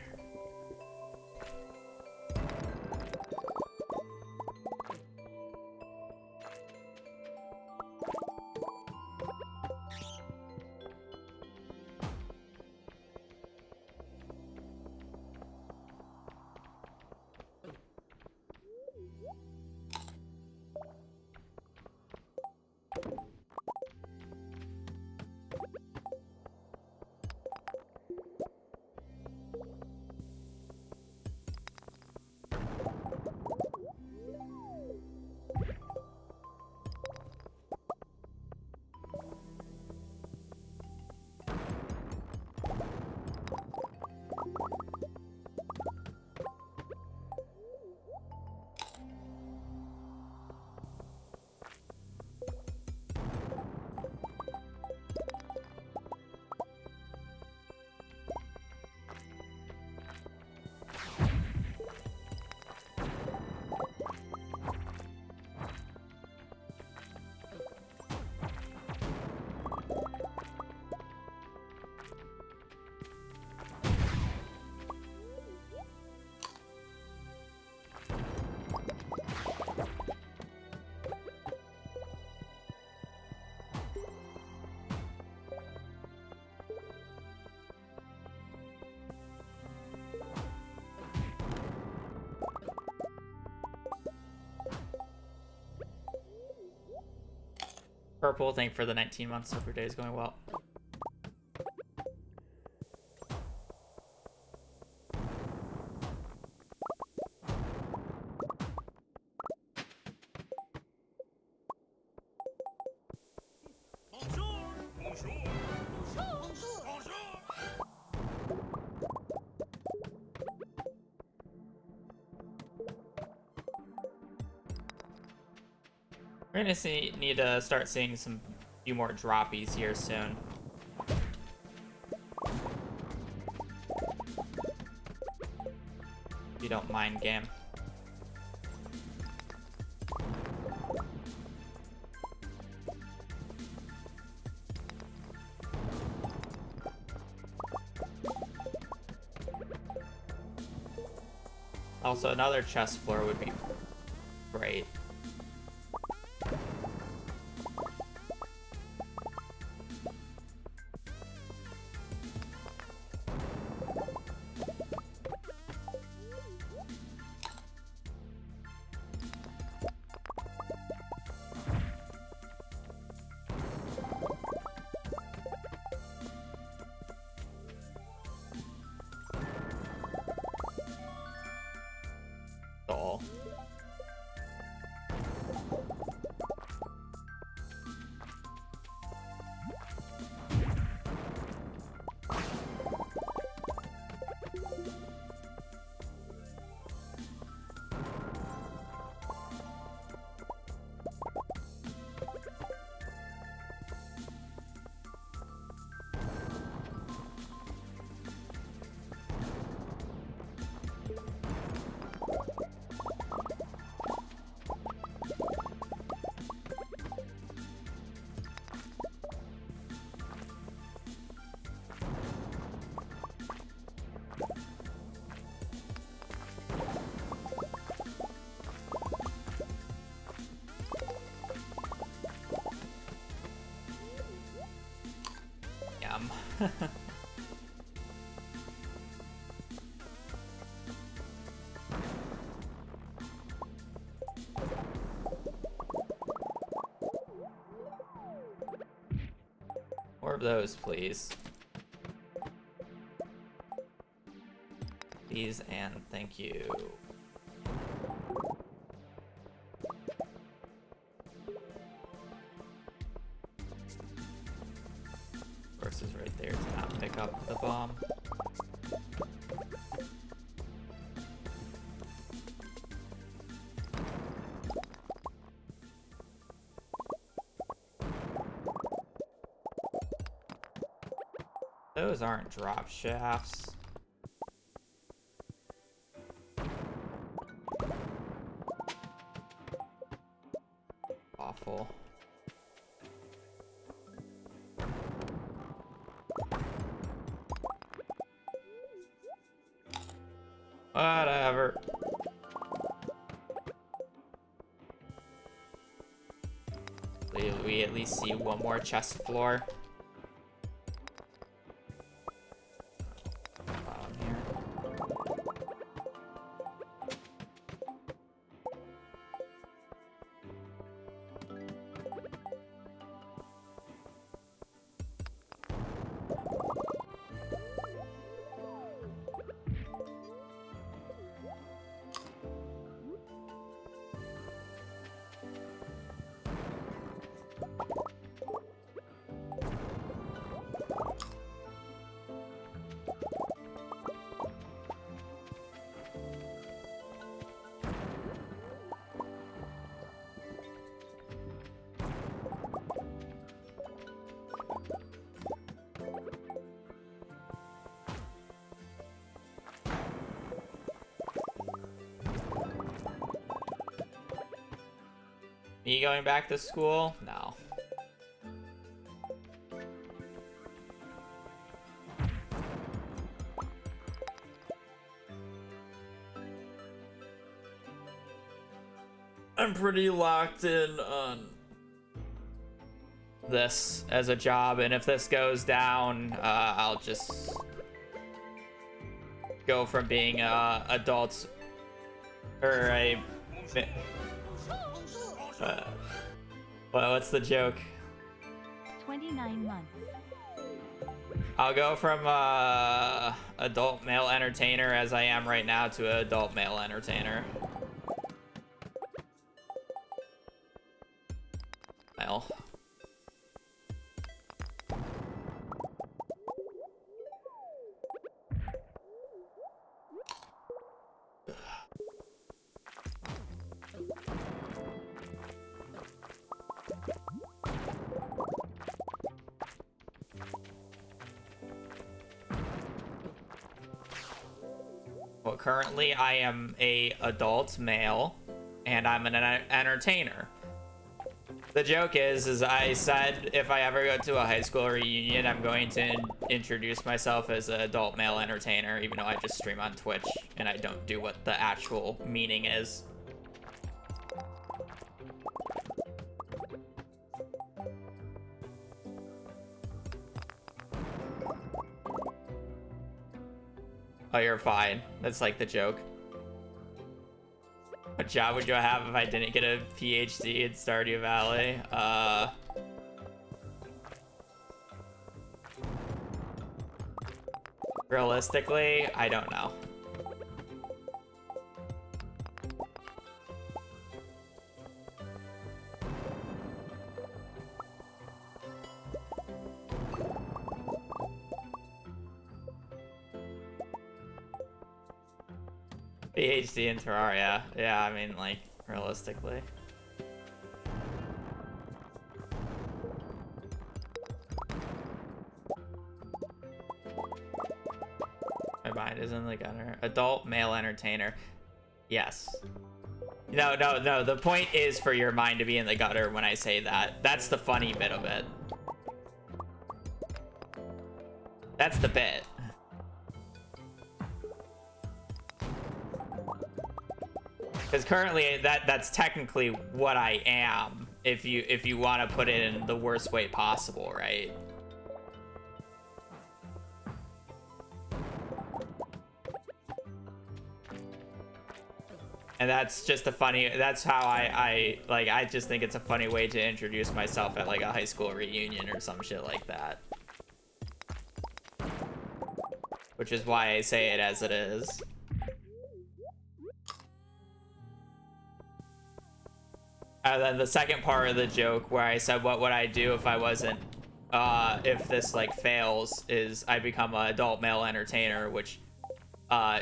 Purple, thank you for the 19 months. Hope your day is going well. We're gonna need to start seeing some few more droppies here soon. If you don't mind, game. Also, another chest floor would be great. More of those, please. Please and thank you. Source is right there to not pick up the bomb. Those aren't drop shafts. Awful. Whatever. Will we at least see one more chest floor? Bottom here. Me going back to school? No. I'm pretty locked in on this as a job, and if this goes down, I'll just go from being a adult or a what's the joke? 29 months. I'll go from adult male entertainer as I am right now to an adult male entertainer. Well. Well, currently I am a adult male, and I'm an entertainer. The joke is I said if I ever go to a high school reunion, I'm going to introduce myself as an adult male entertainer, even though I just stream on Twitch and I don't do what the actual meaning is. Oh, you're fine. That's like the joke. What job would you have if I didn't get a PhD in Stardew Valley? Realistically, I don't know. PhD in Terraria. Yeah, I mean, like, realistically. My mind is in the gutter. Adult male entertainer. Yes. No. The point is for your mind to be in the gutter when I say that. That's the funny bit of it. That's the bit. Because currently, that's technically what I am, if you want to put it in the worst way possible, right? And that's just a funny, that's how I just think it's a funny way to introduce myself at like a high school reunion or some shit like that. Which is why I say it as it is. And then the second part of the joke where I said, what would I do if I wasn't, if this like fails, is I become an adult male entertainer, which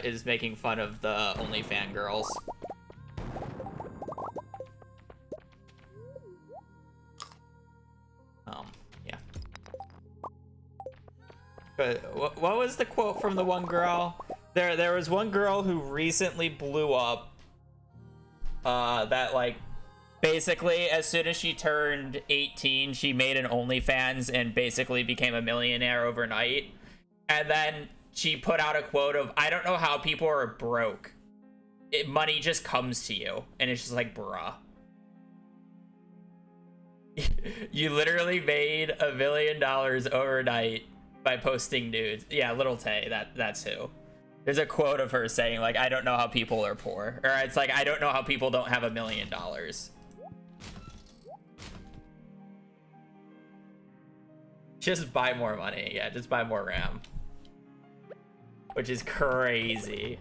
is making fun of the OnlyFans girls. Yeah. But what was the quote from the one girl? There was one girl who recently blew up. That like, basically as soon as she turned 18, she made an OnlyFans and basically became a millionaire overnight. And then she put out a quote of, I don't know how people are broke. Money just comes to you. And it's just like, bruh. You literally made $1 million overnight by posting nudes. Yeah, Little Tay, that's who. There's a quote of her saying, like, I don't know how people are poor. Or it's like, I don't know how people don't have $1 million. Just buy more money. Yeah, just buy more RAM. Which is crazy.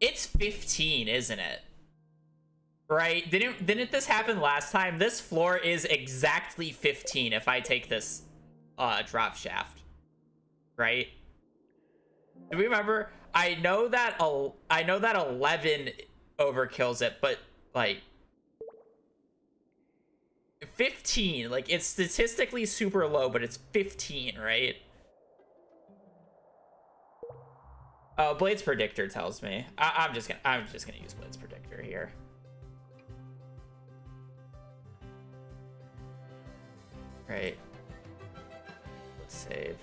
It's 15, isn't it? Right? Didn't this happen last time? This floor is exactly 15 if I take this drop shaft. Right? Do we remember? I know that 11 overkills it, but like 15, like it's statistically super low, but it's 15, right? Oh, Blade's Predictor tells me. I'm just gonna use Blade's Predictor here. Right. Let's save.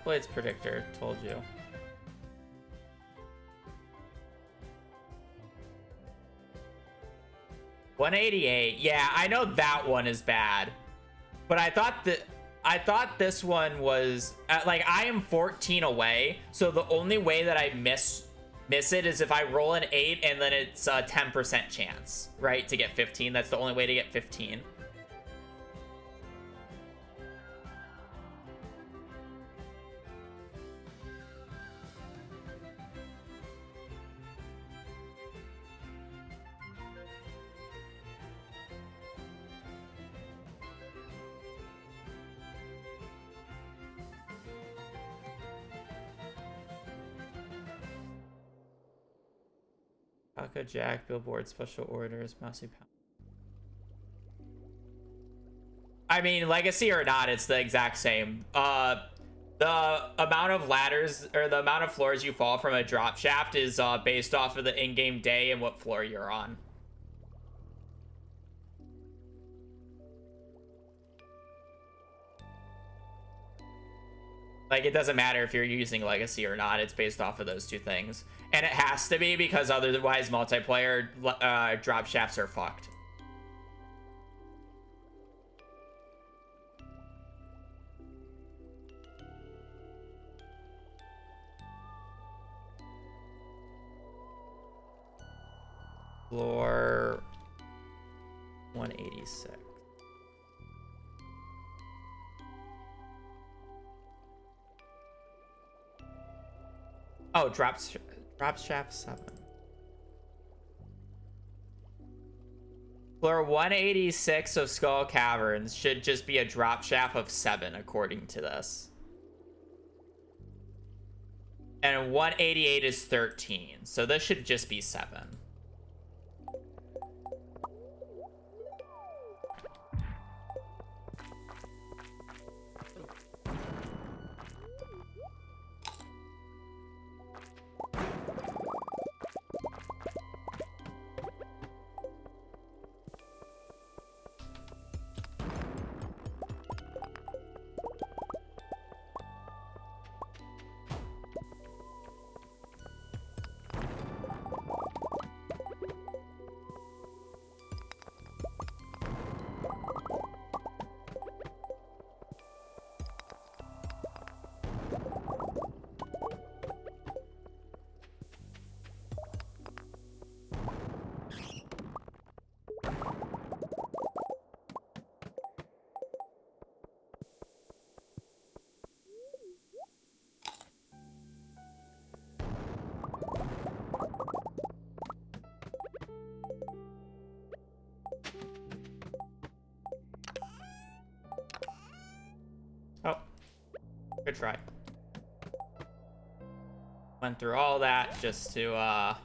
Blade's Predictor told you. $188. Yeah, I know that one is bad, but I thought this one was like, I am 14 away, so the only way that I miss it is if I roll an 8 and then it's a 10% chance, right, to get 15. That's the only way to get 15. Taco Jack, Billboard, Special Orders, Mousy Pound. I mean, Legacy or not, it's the exact same. The amount of ladders, or the amount of floors you fall from a drop shaft is based off of the in-game day and what floor you're on. Like, it doesn't matter if you're using Legacy or not, it's based off of those two things. And it has to be, because otherwise multiplayer drop shafts are fucked. Floor 186. Oh, drop shaft 7. Floor 186 of Skull Caverns should just be a drop shaft of 7, according to this. And 188 is 13, so this should just be 7. Oh, good try. Went through all that just to, have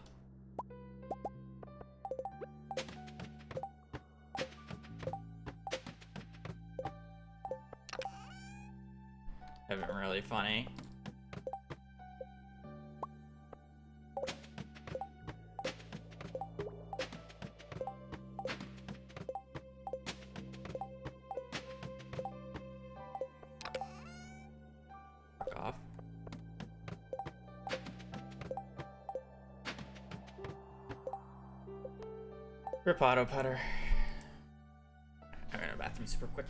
been really funny. Off. Rip auto putter. I'm in the bathroom super quick.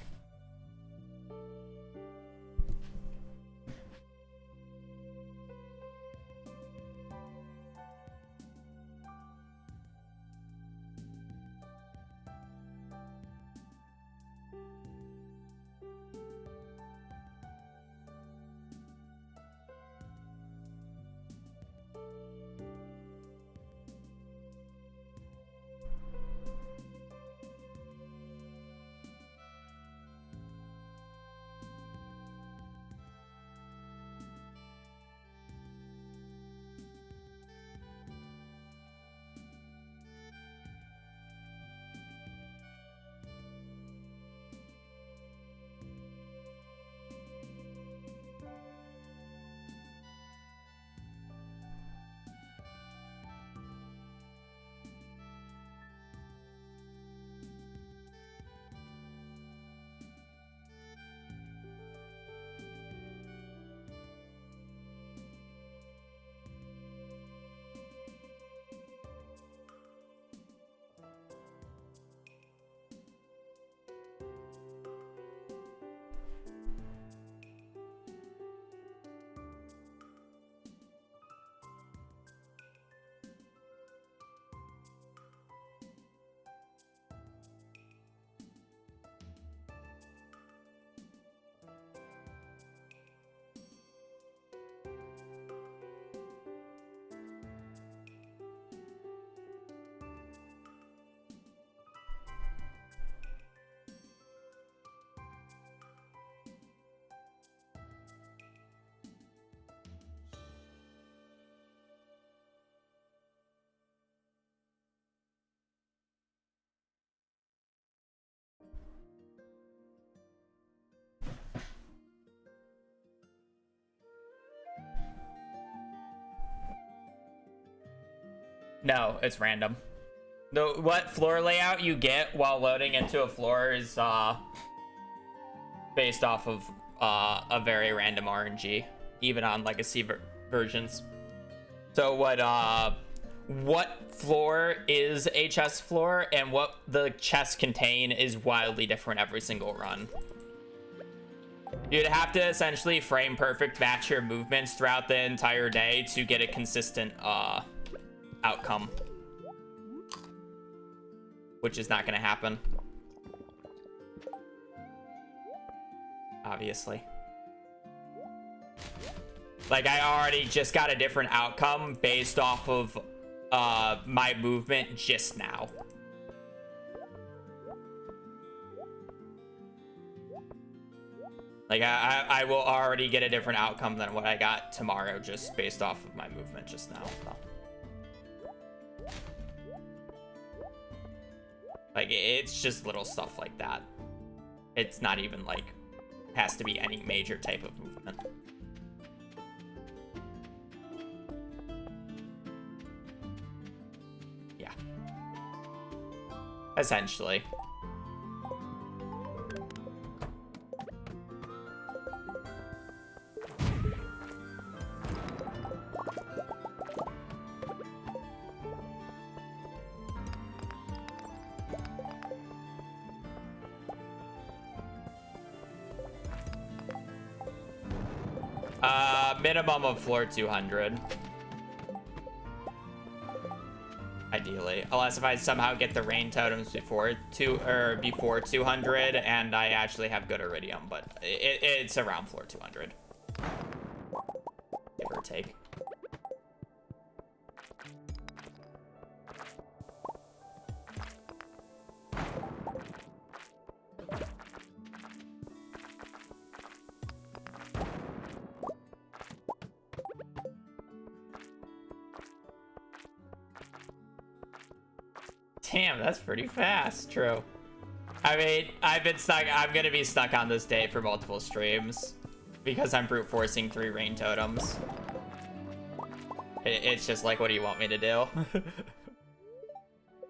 No, it's random. What floor layout you get while loading into a floor is based off of a very random RNG, even on legacy versions. So what floor is a chest floor and what the chests contain is wildly different every single run. You'd have to essentially frame perfect match your movements throughout the entire day to get a consistent outcome. which is not going to happen. Obviously. Like, I already just got a different outcome based off of my movement just now. Like, I will already get a different outcome than what I got tomorrow just based off of my movement just now. So. Like, it's just little stuff like that. It's not even, like, has to be any major type of movement. Yeah. Essentially. Minimum of floor 200. Ideally. Unless if I somehow get the rain totems before 200 and I actually have good iridium, but it's around floor 200. Give or take. Damn, that's pretty fast. True. I mean, I've been stuck. I'm gonna be stuck on this day for multiple streams because I'm brute forcing 3 rain totems. It's just like, what do you want me to do?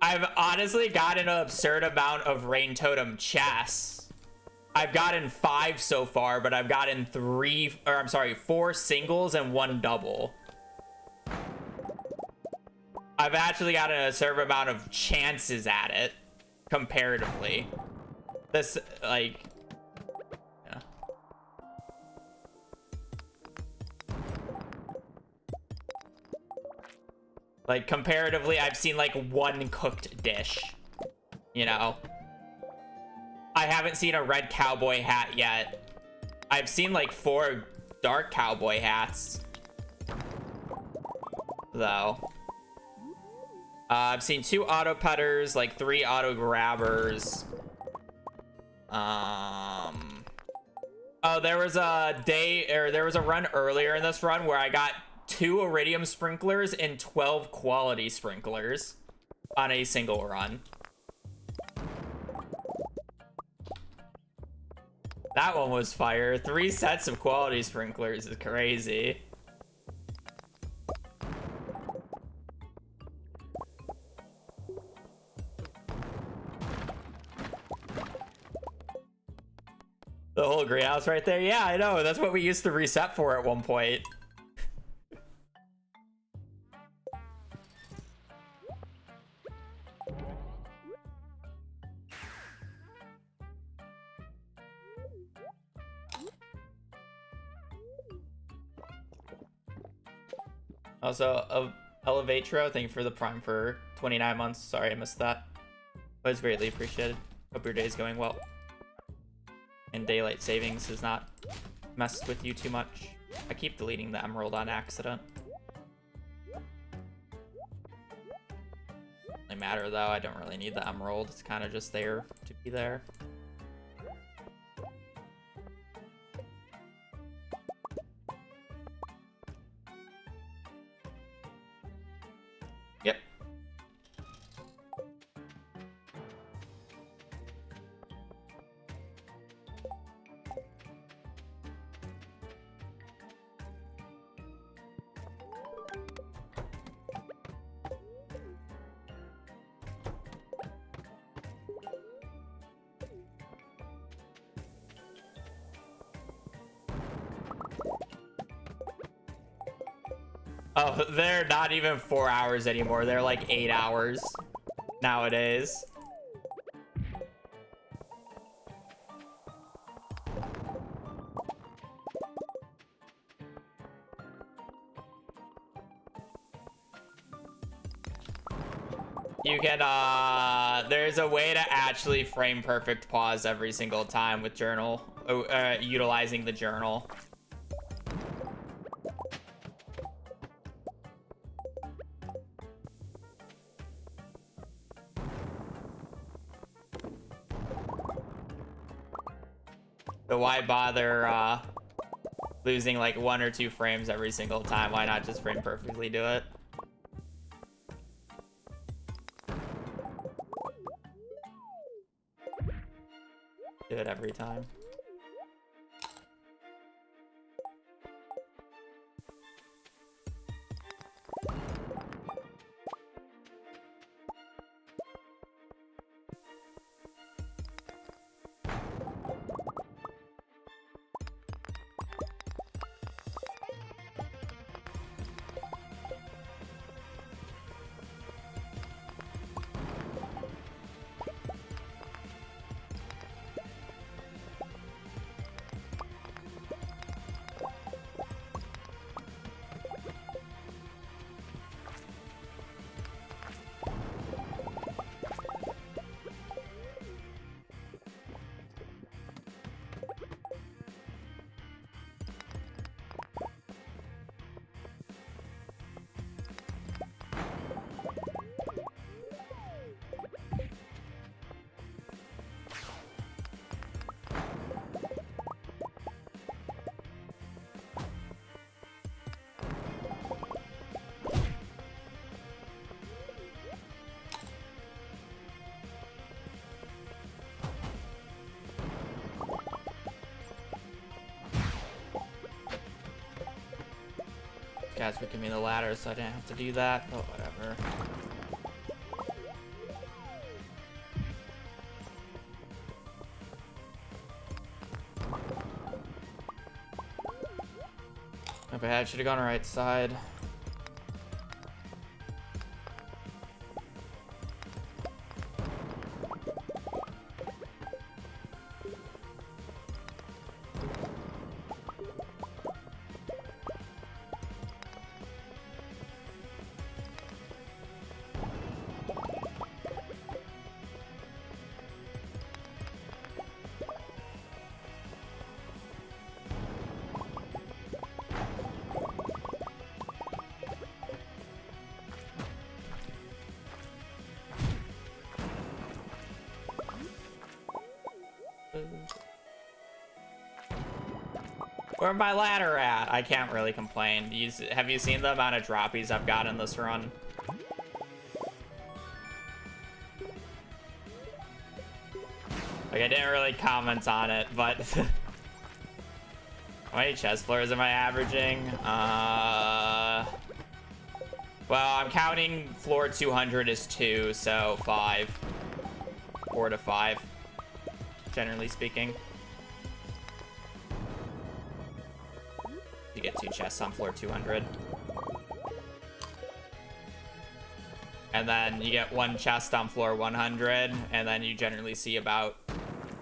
I've honestly gotten an absurd amount of rain totem chests. I've gotten 5 so far, but I've gotten 4 singles and 1 double. I've actually gotten a certain amount of chances at it, comparatively. This, like, yeah. Like, comparatively, I've seen, like, 1 cooked dish, you know? I haven't seen a red cowboy hat yet. I've seen, like, 4 dark cowboy hats, though. I've seen 2 auto putters, like 3 auto grabbers. Oh, there was a run earlier in this run where I got 2 iridium sprinklers and 12 quality sprinklers on a single run. That one was fire. 3 sets of quality sprinklers is crazy. The whole greenhouse right there? Yeah, I know. That's what we used to reset for at one point. Also, Elevatro, thank you for the prime for 29 months. Sorry I missed that. But it's greatly appreciated. Hope your day is going well. And daylight savings has not messed with you too much. I keep deleting the emerald on accident. Doesn't really matter though, I don't really need the emerald. It's kind of just there to be there. Yep. Oh, they're not even 4 hours anymore. They're like 8 hours nowadays. You can, there's a way to actually frame perfect pause every single time with journal, utilizing the journal. So why bother, losing like 1 or 2 frames every single time? Why not just frame perfectly do it? Do it every time. Guys, we give me the ladder so I didn't have to do that, but whatever. My bad, should have gone right side. Where's my ladder at? I can't really complain. Have you seen the amount of droppies I've got in this run? Like, I didn't really comment on it, but... How many chest floors am I averaging? Well, I'm counting floor 200 as 2, so 5. 4 to 5, generally speaking. You get 2 chests on floor 200. And then you get 1 chest on floor 100, and then you generally see about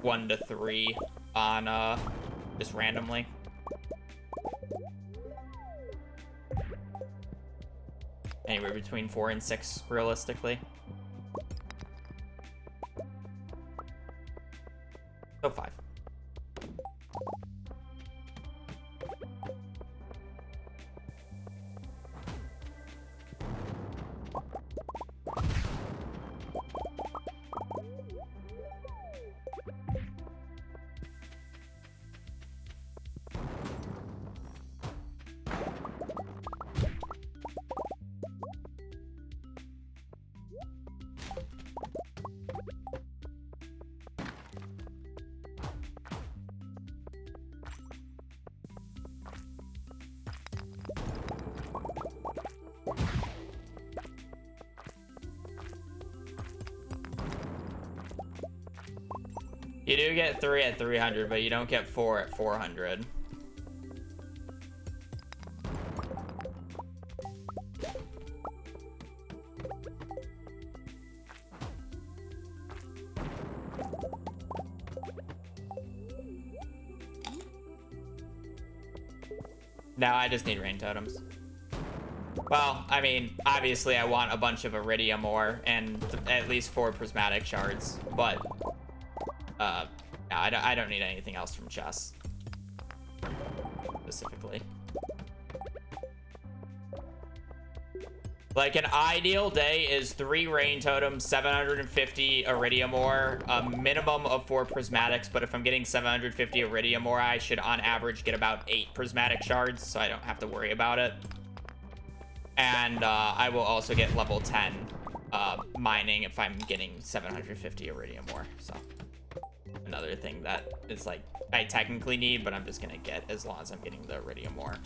1 to 3 on, just randomly. Anywhere between 4 and 6, realistically. So 5. You do get 3 at 300, but you don't get 4 at 400. Now I just need rain totems. Well, I mean, obviously I want a bunch of iridium ore and at least 4 prismatic shards, but no, I don't need anything else from chests specifically. Like, an ideal day is 3 rain totems, 750 iridium ore, a minimum of 4 prismatics, but if I'm getting 750 iridium ore, I should on average get about 8 prismatic shards, so I don't have to worry about it. And I will also get level 10 mining if I'm getting 750 iridium ore. So another thing that is like I technically need, but I'm just gonna get as long as I'm getting the iridium ore.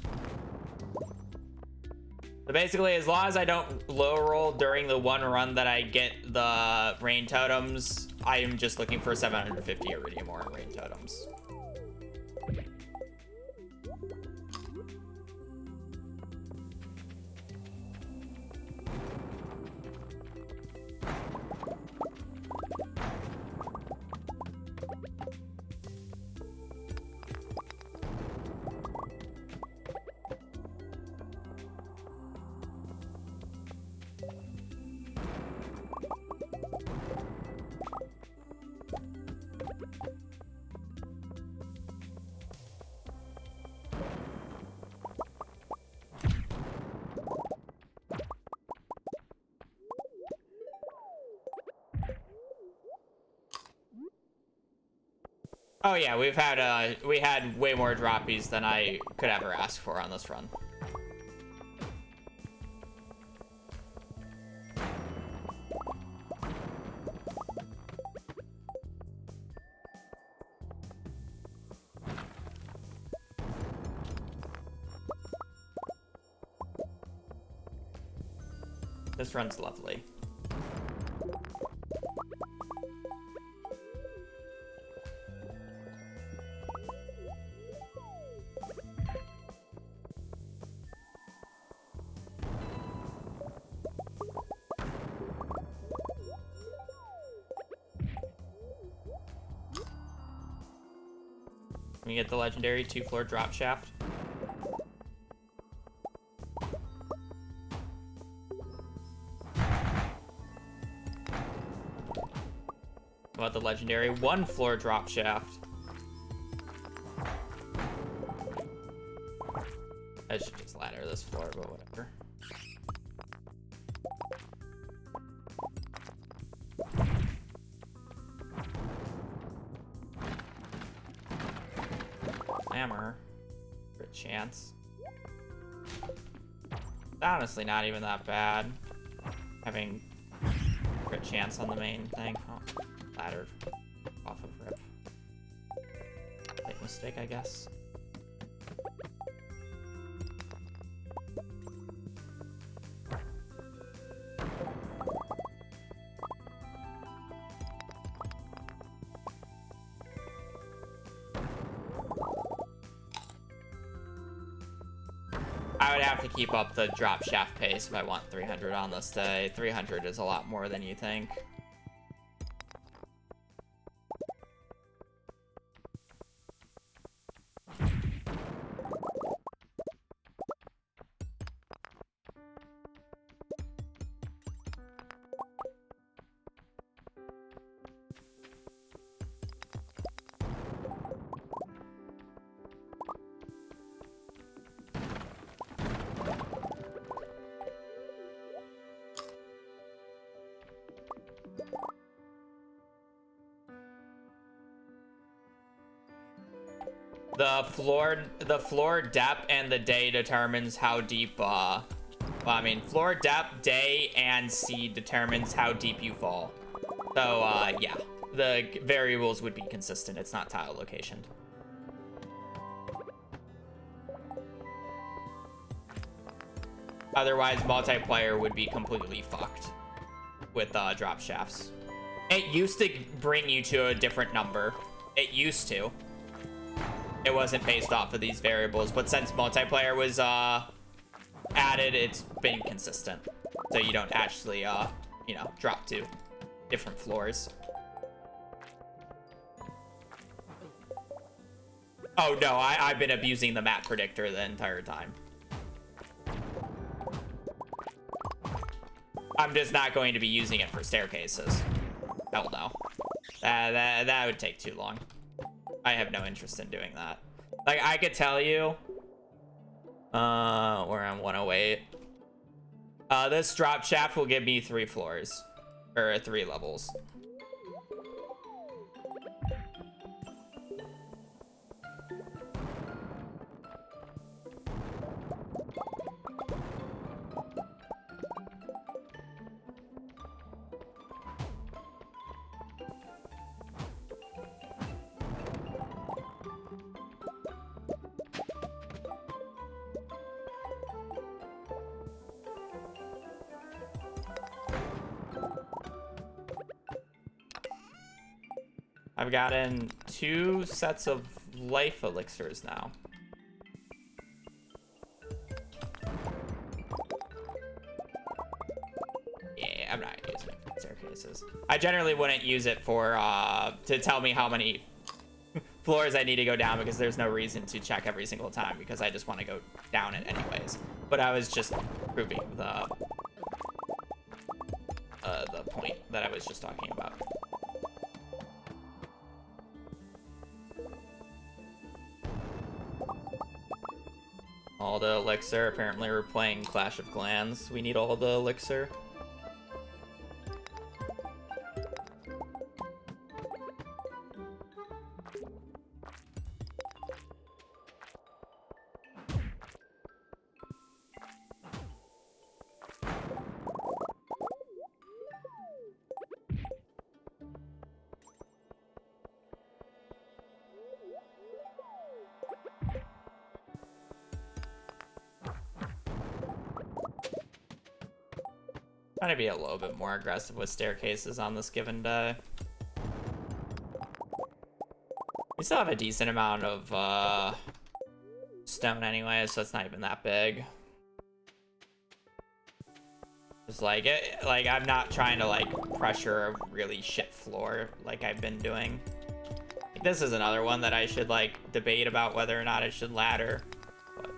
So basically, as long as I don't low roll during the one run that I get the rain totems, I am just looking for 750 iridium ore and rain totems. Oh yeah, we had way more droppies than I could ever ask for on this run. This run's lovely. Can we get the legendary 2-floor drop shaft? What about the legendary 1-floor drop shaft? I should just ladder this floor, but whatever. Hammer. Good chance. Honestly, not even that bad. Having crit chance on the main thing. Oh, laddered off of rip. Big mistake, I guess. I would have to keep up the drop shaft pace if I want 300 on this day. 300 is a lot more than you think. The floor depth and the day determines how deep, well, I mean, floor depth, day, and seed determines how deep you fall. So, yeah, the variables would be consistent. It's not tile location. Otherwise, multiplayer would be completely fucked with drop shafts. It used to bring you to a different number. It used to. It wasn't based off of these variables, but since multiplayer was added, it's been consistent. So you don't actually, you know, drop to different floors. Oh no, I've been abusing the map predictor the entire time. I'm just not going to be using it for staircases. Hell no. That would take too long. I have no interest in doing that. Like, I could tell you, we're on 108. This drop shaft will give me 3 floors, or 3 levels. I've gotten 2 sets of life elixirs now. Yeah, I'm not using it for staircases. I generally wouldn't use it for to tell me how many floors I need to go down, because there's no reason to check every single time, because I just want to go down it anyways. But I was just proving the point that I was just talking about. All the elixir. Apparently we're playing Clash of Clans. We need all the elixir. Trying to be a little bit more aggressive with staircases on this given day. We still have a decent amount of stone anyway, so it's not even that big. Just like I'm not trying to like pressure a really shit floor like I've been doing. This is another one that I should like debate about whether or not I should ladder. But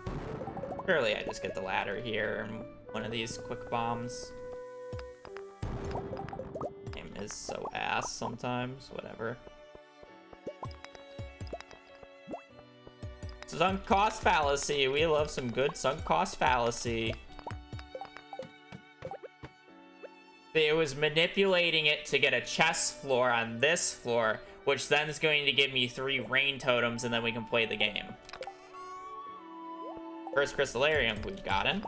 surely I just get the ladder here and one of these quick bombs. Game is so ass sometimes, whatever. Sunk cost fallacy. We love some good sunk cost fallacy. It was manipulating it to get a chest floor on this floor, which then is going to give me 3 rain totems, and then we can play the game. First crystallarium we've gotten.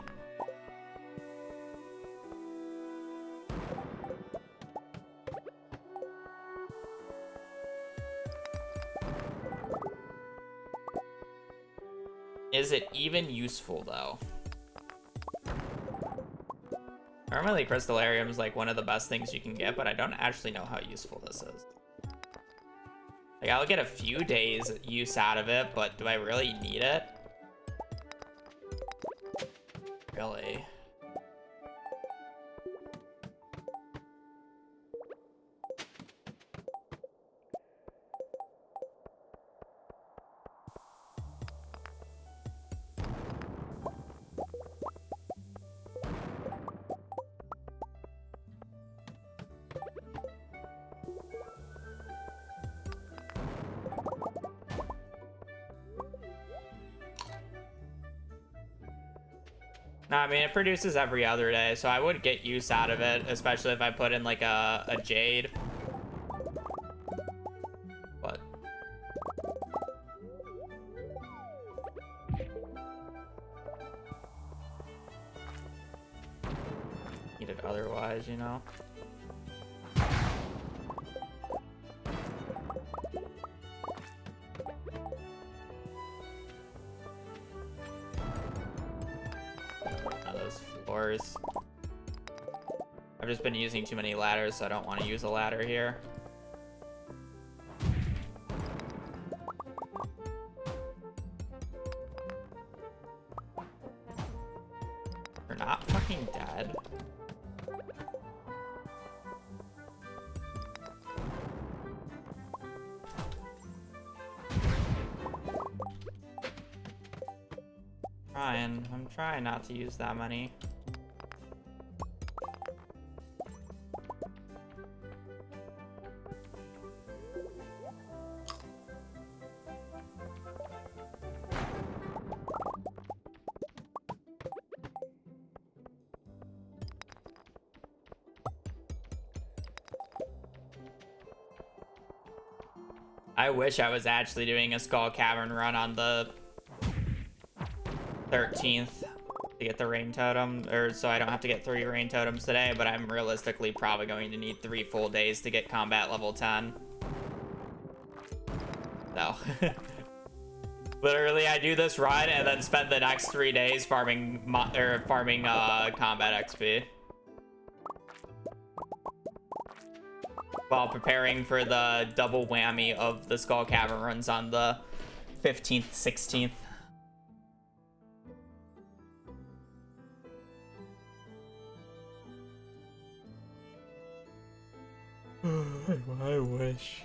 Is it even useful though? Normally crystallarium is like one of the best things you can get, but I don't actually know how useful this is. Like, I'll get a few days use out of it, but do I really need it? Really? No, I mean, it produces every other day, so I would get use out of it, especially if I put in like a jade. But need it otherwise, you know. I've just been using too many ladders, so I don't want to use a ladder here. You're not fucking dead. I'm trying not to use that many. I wish I was actually doing a Skull Cavern run on the 13th to get the rain totem, or so I don't have to get 3 rain totems today, but I'm realistically probably going to need 3 full days to get combat level 10. No. Literally, I do this run and then spend the next 3 days farming combat XP. While preparing for the double whammy of the Skull Cavern runs on the 15th, 16th. I wish.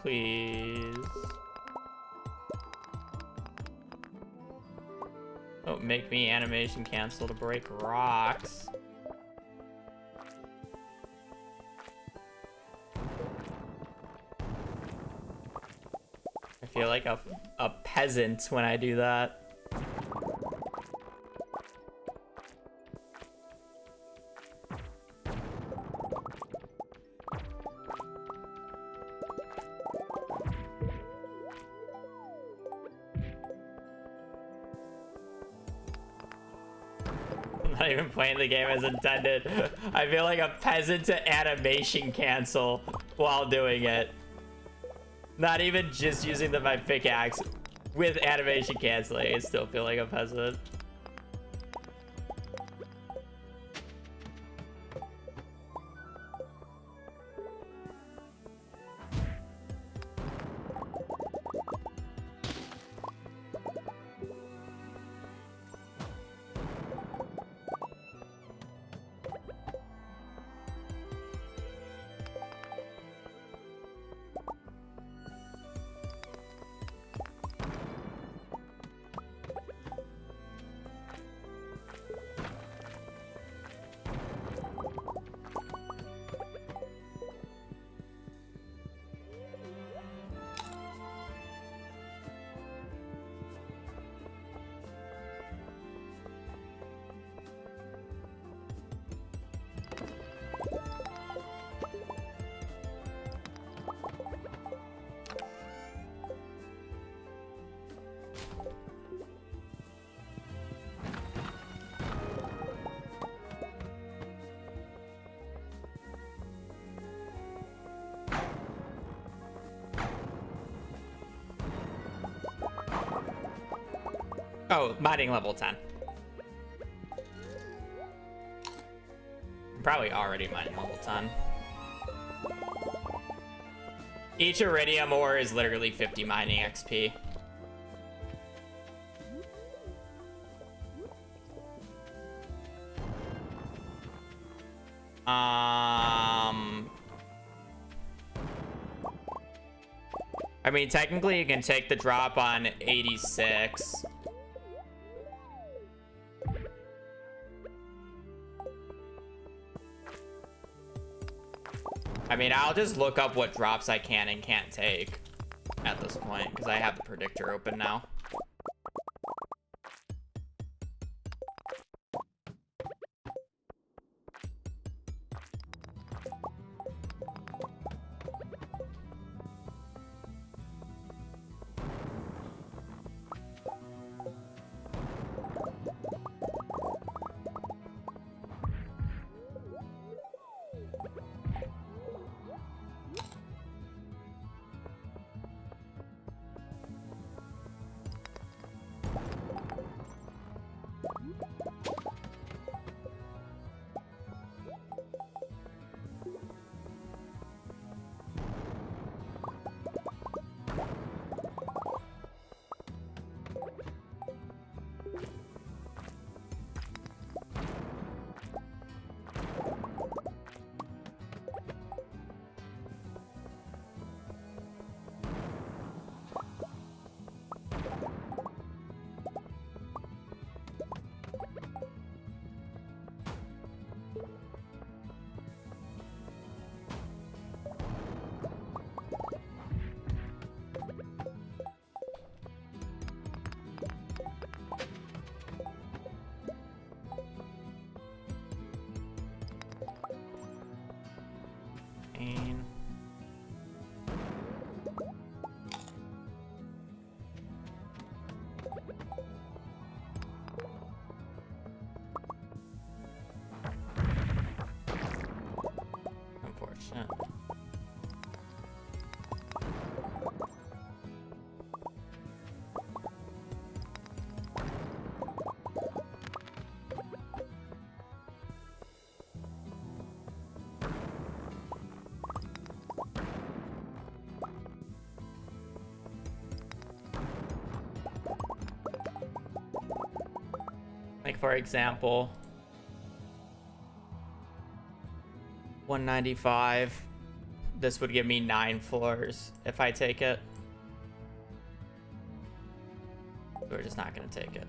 Please. Don't make me animation cancel to break rocks. I feel like a peasant when I do that. Not even playing the game as intended. I feel like a peasant to animation cancel while doing it. Not even just using my pickaxe with animation canceling. I still feel like a peasant. Oh, mining level 10. I'm probably already mining level 10. Each iridium ore is literally 50 mining XP. I mean, technically you can take the drop on 86. I mean, I'll just look up what drops I can and can't take at this point, because I have the predictor open now. 14. Unfortunate. Like, for example, 195. This would give me 9 floors if I take it. We're just not going to take it.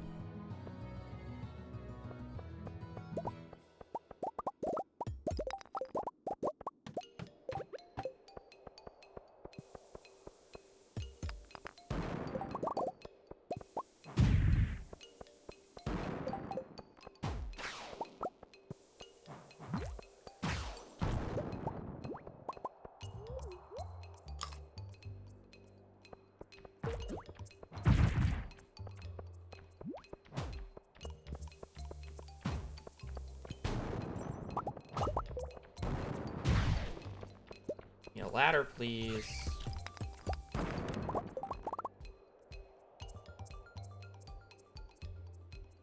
Need a ladder, please.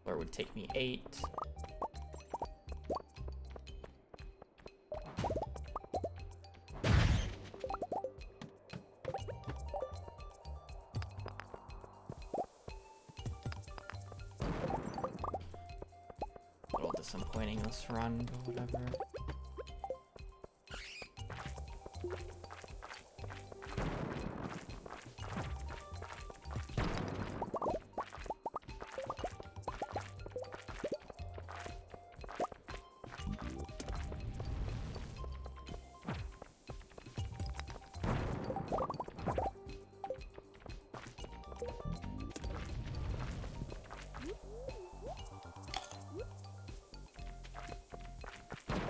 Or it would take me 8. A little disappointing this run, but whatever.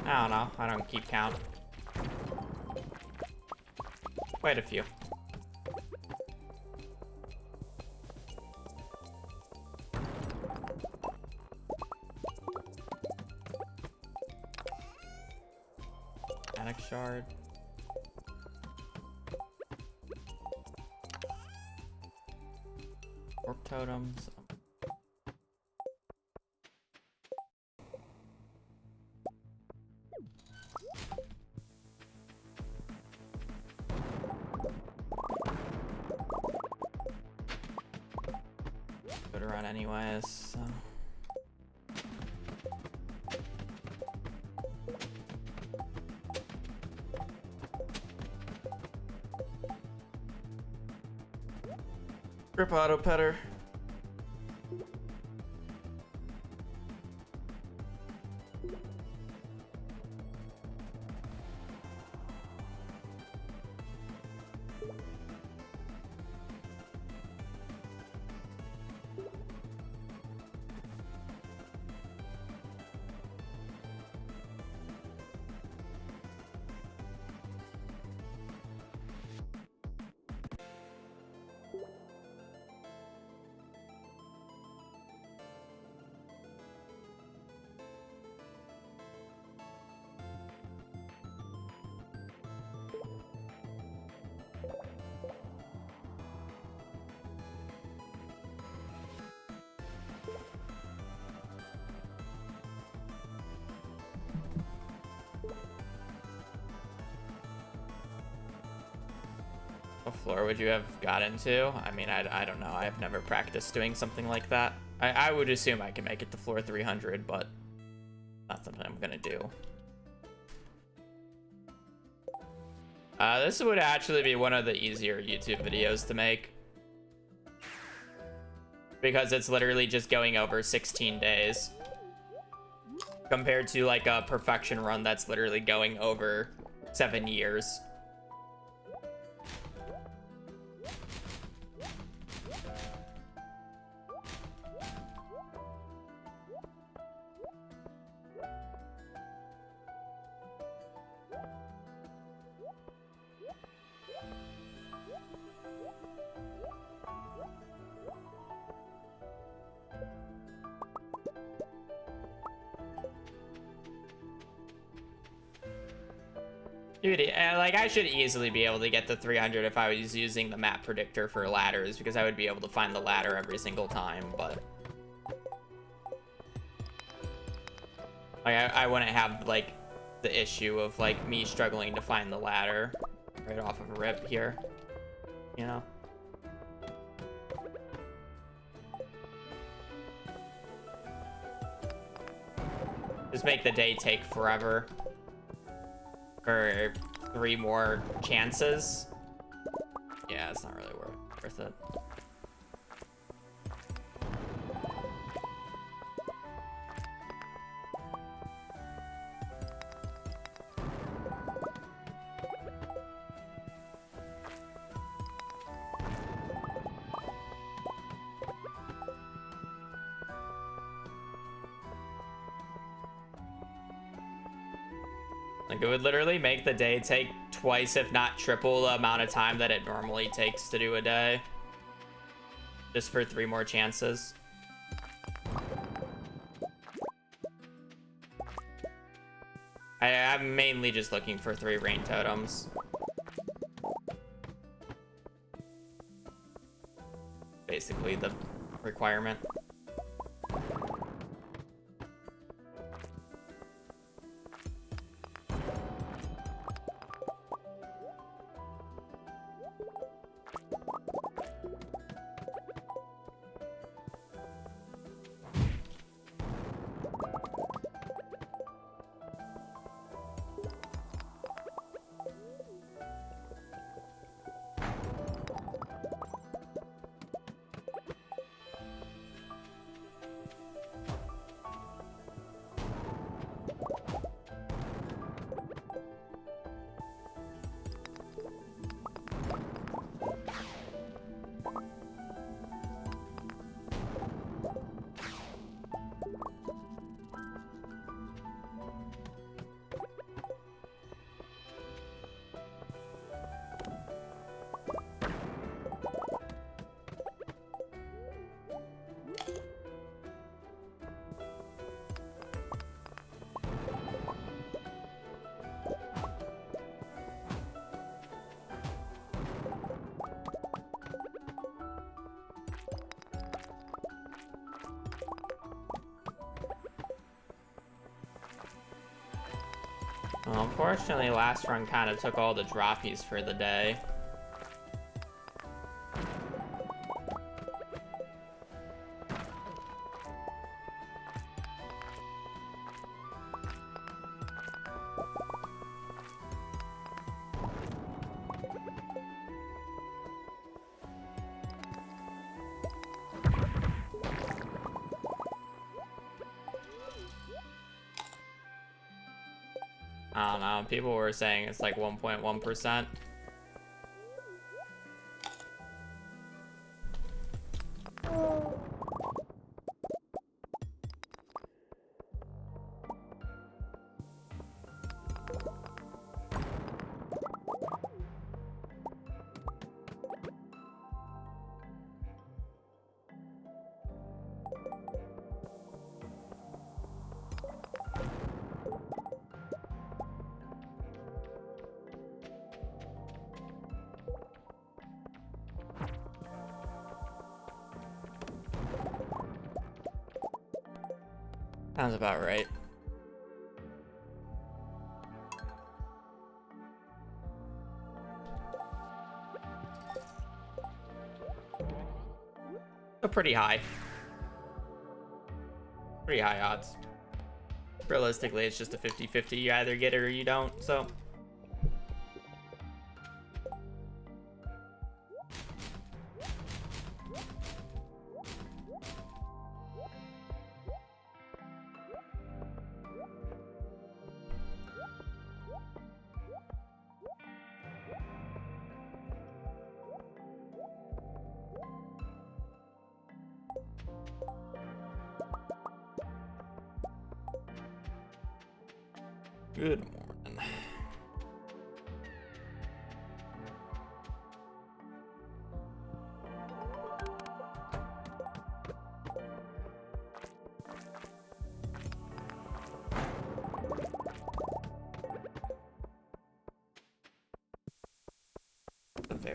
I don't know. I don't keep count. Quite a few. Panic shard. Orc totems. Good run anyways, so. Grip auto petter. What floor would you have got into? I mean, I don't know. I've never practiced doing something like that. I would assume I can make it to floor 300, but not something I'm gonna do. This would actually be one of the easier YouTube videos to make, because it's literally just going over 16 days compared to like a perfection run that's literally going over 7 years. Dude, like, I should easily be able to get to 300 if I was using the map predictor for ladders, because I would be able to find the ladder every single time, but... like, I wouldn't have, like, the issue of, like, me struggling to find the ladder right off of a rip here, you know? Just make the day take forever. For 3 more chances. Yeah, it's not really worth it. Like, it would literally make the day take twice, if not triple, the amount of time that it normally takes to do a day. Just for 3 more chances. I'm mainly just looking for 3 rain totems. Basically the requirement. Well, unfortunately, last run kind of took all the droppies for the day. I don't know. People were saying it's like 1.1%. Sounds about right. So pretty high. Pretty high odds. Realistically, it's just a 50-50. You either get it or you don't, so... Good morning.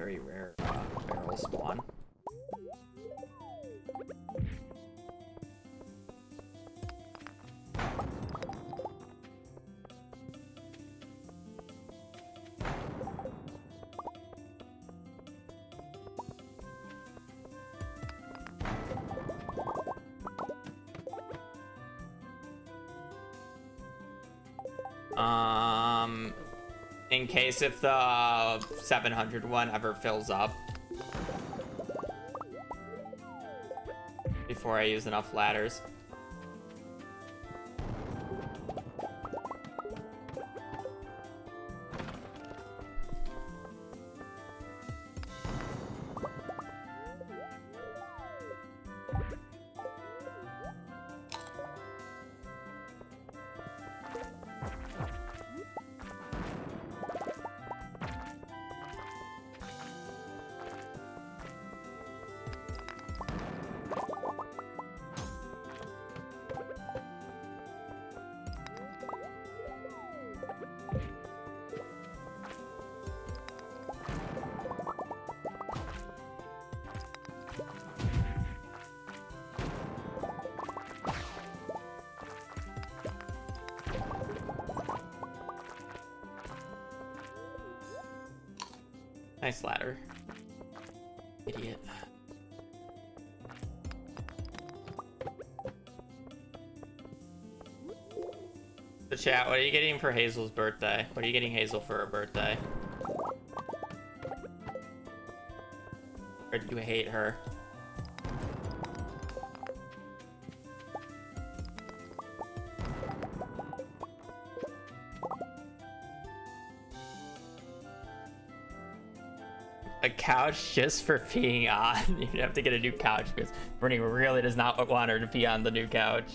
very rare barrel spawn. In case if the 700 one ever fills up before I use enough ladders. Nice ladder. Idiot. The chat, what are you getting for Hazel's birthday? What are you getting Hazel for her birthday? Or do you hate her? A couch just for peeing on. You'd have to get a new couch because Bernie really does not want her to pee on the new couch.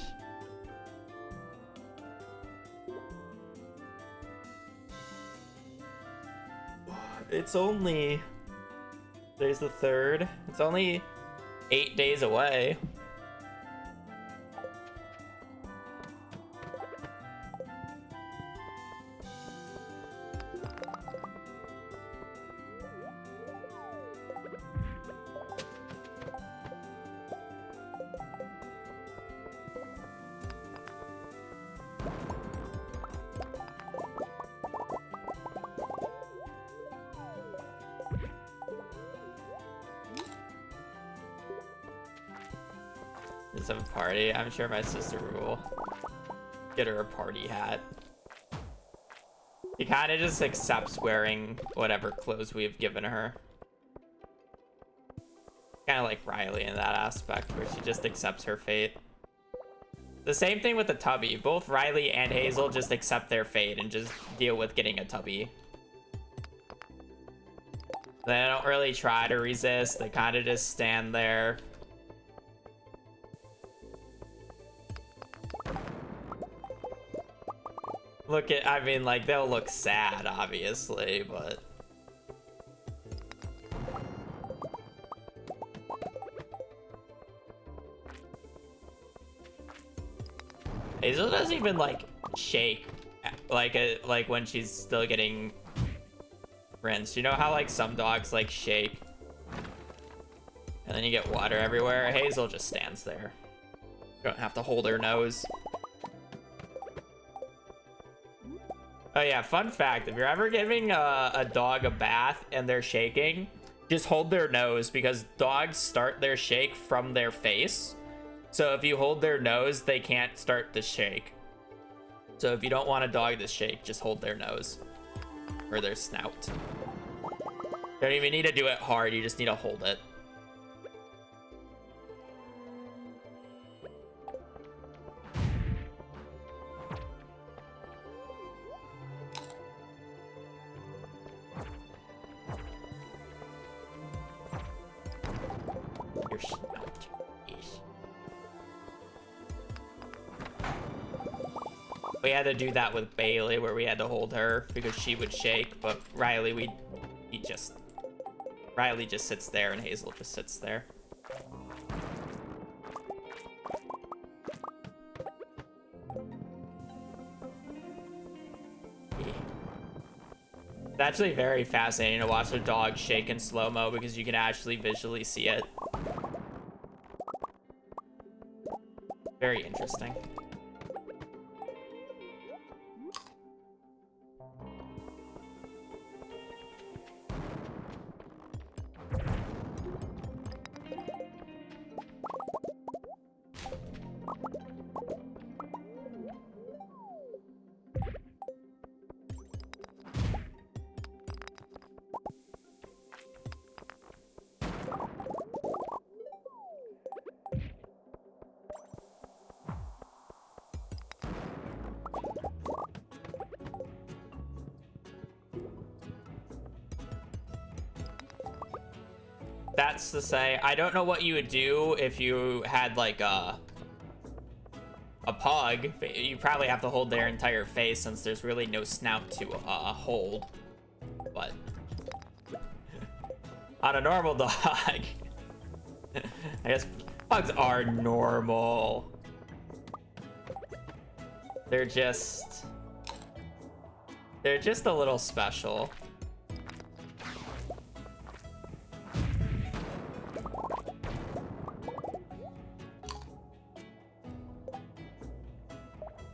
It's only... Today's the 3rd. It's only 8 days away. Let's have a party. I'm sure my sister will get her a party hat. She kind of just accepts wearing whatever clothes we've given her. Kind of like Riley in that aspect, where she just accepts her fate. The same thing with the tubby. Both Riley and Hazel just accept their fate and just deal with getting a tubby. They don't really try to resist. They kind of just stand there. Look at, I mean, like, they'll look sad, obviously, but... Hazel doesn't even, like, shake, like when she's still getting rinsed. You know how, like, some dogs, like, shake? And then you get water everywhere? Hazel just stands there. You don't have to hold her nose. Oh yeah, fun fact, if you're ever giving a dog a bath and they're shaking, just hold their nose, because dogs start their shake from their face. So if you hold their nose, they can't start to shake. So if you don't want a dog to shake, just hold their nose or their snout. You don't even need to do it hard, you just need to hold it. Your snout. Yes. We had to do that with Bailey, where we had to hold her because she would shake, but Riley, Riley just sits there and Hazel just sits there. actually very fascinating to watch a dog shake in slow-mo because you can actually visually see it. Very interesting. That's to say, I don't know what you would do if you had like a pug. You probably have to hold their entire face since there's really no snout to hold. But on a normal dog, I guess pugs are normal. They're just a little special.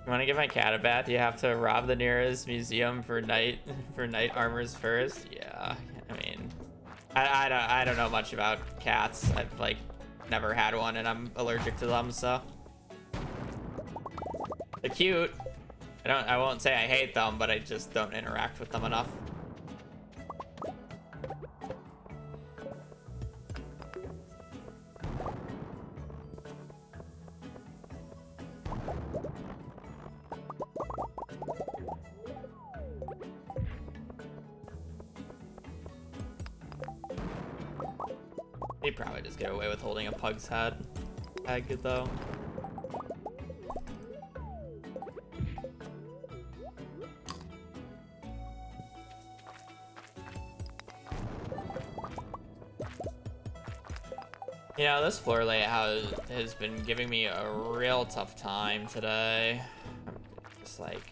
You want to give my cat a bath? You have to rob the nearest museum for night armors first. Yeah, I mean, I don't know much about cats. I've like never had one, and I'm allergic to them. So they're cute. I won't say I hate them, but I just don't interact with them enough. He'd probably just get away with holding a pug's head. Tag it though. You know, this floor layout has been giving me a real tough time today. Just like,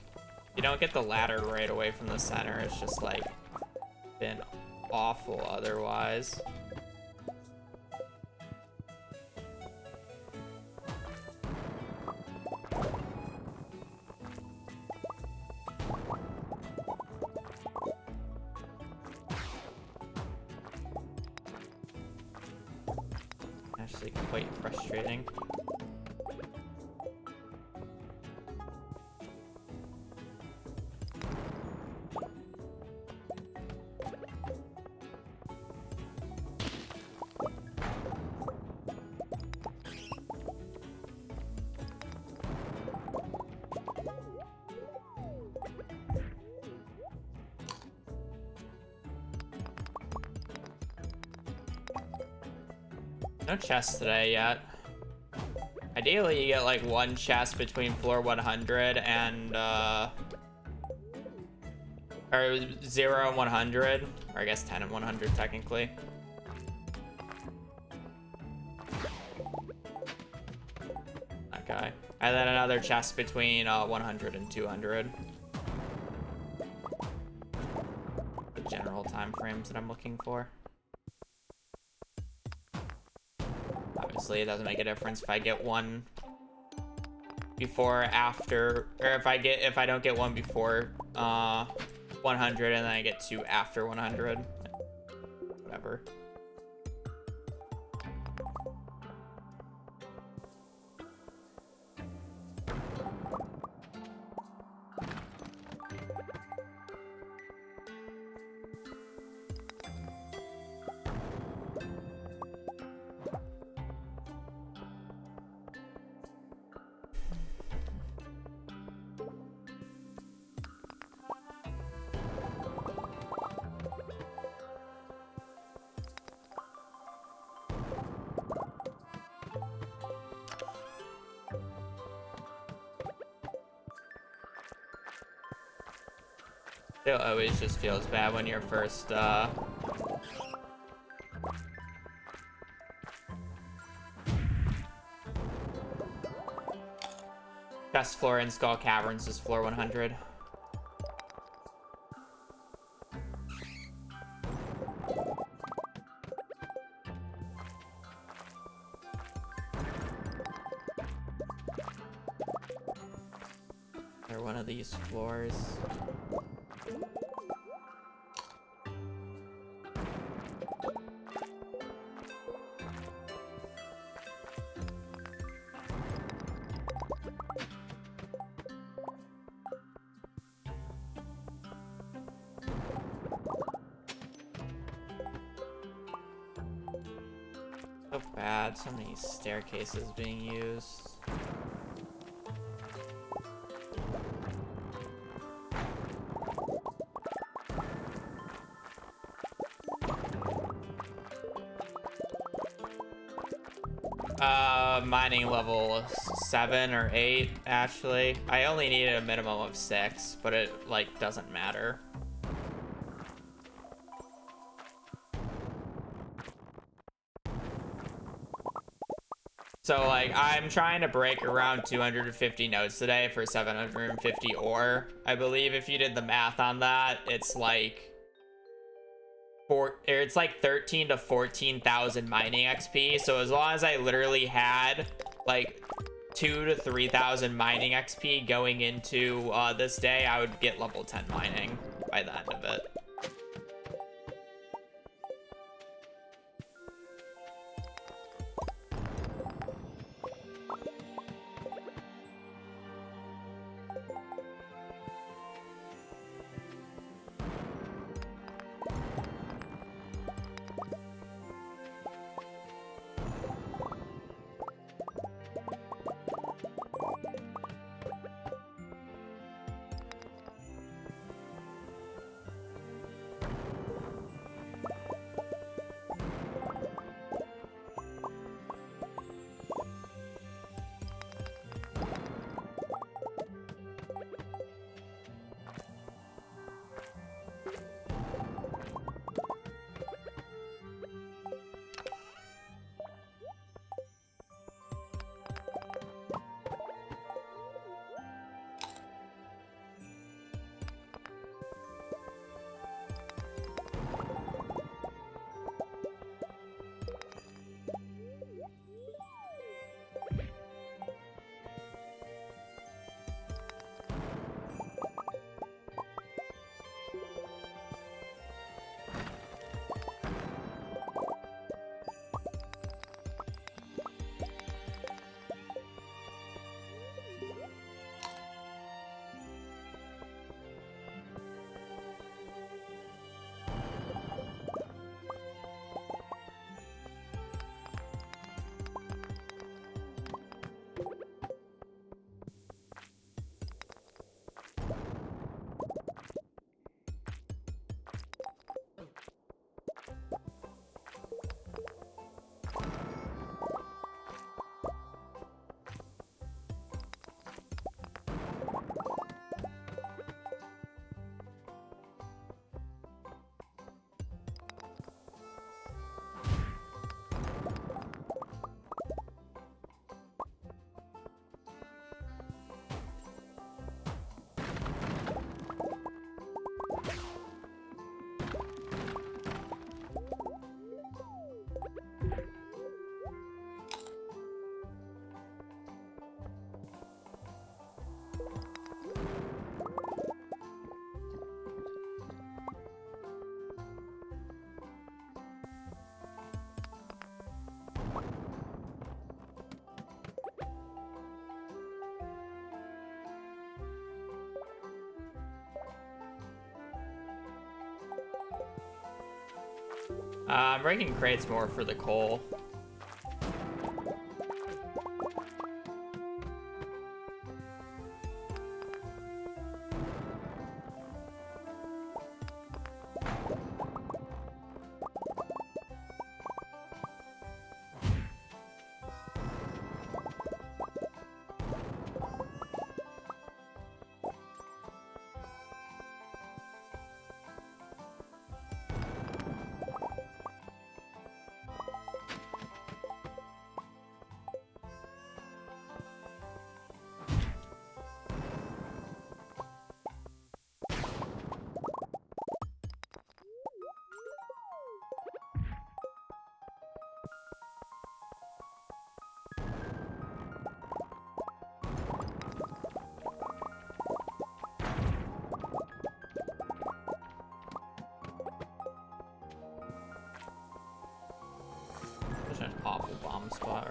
you don't get the ladder right away from the center. It's just like been awful otherwise. Actually quite frustrating. No chests today yet. Ideally, you get like one chest between floor 100 and or 0 and 100, or I guess 10 and 100 technically. Okay, and then another chest between 100 and 200. The general time frames that I'm looking for. Obviously, it doesn't make a difference if I get one before, after, or if I don't get one before 100 and then I get two after 100. Whatever. It always just feels bad when you're first, best floor in Skull Caverns is floor 100. enter one of these floors. So bad, so many staircases being used. Mining level 7 or 8, actually. I only needed a minimum of 6, but it, like, doesn't matter. So, like, I'm trying to break around 250 nodes today for 750 ore. I believe if you did the math on that, it's like... it's like 13 to 14,000 mining XP. So as long as I literally had like 2 to 3,000 mining XP going into this day, I would get level 10 mining by the end of it. I'm breaking crates more for the coal.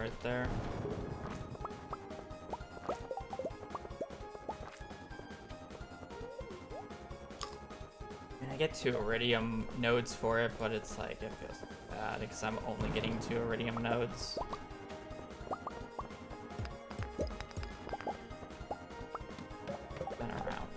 right there. And I get 2 iridium nodes for it, but it's like, it feels bad because I'm only getting 2 iridium nodes. Been around.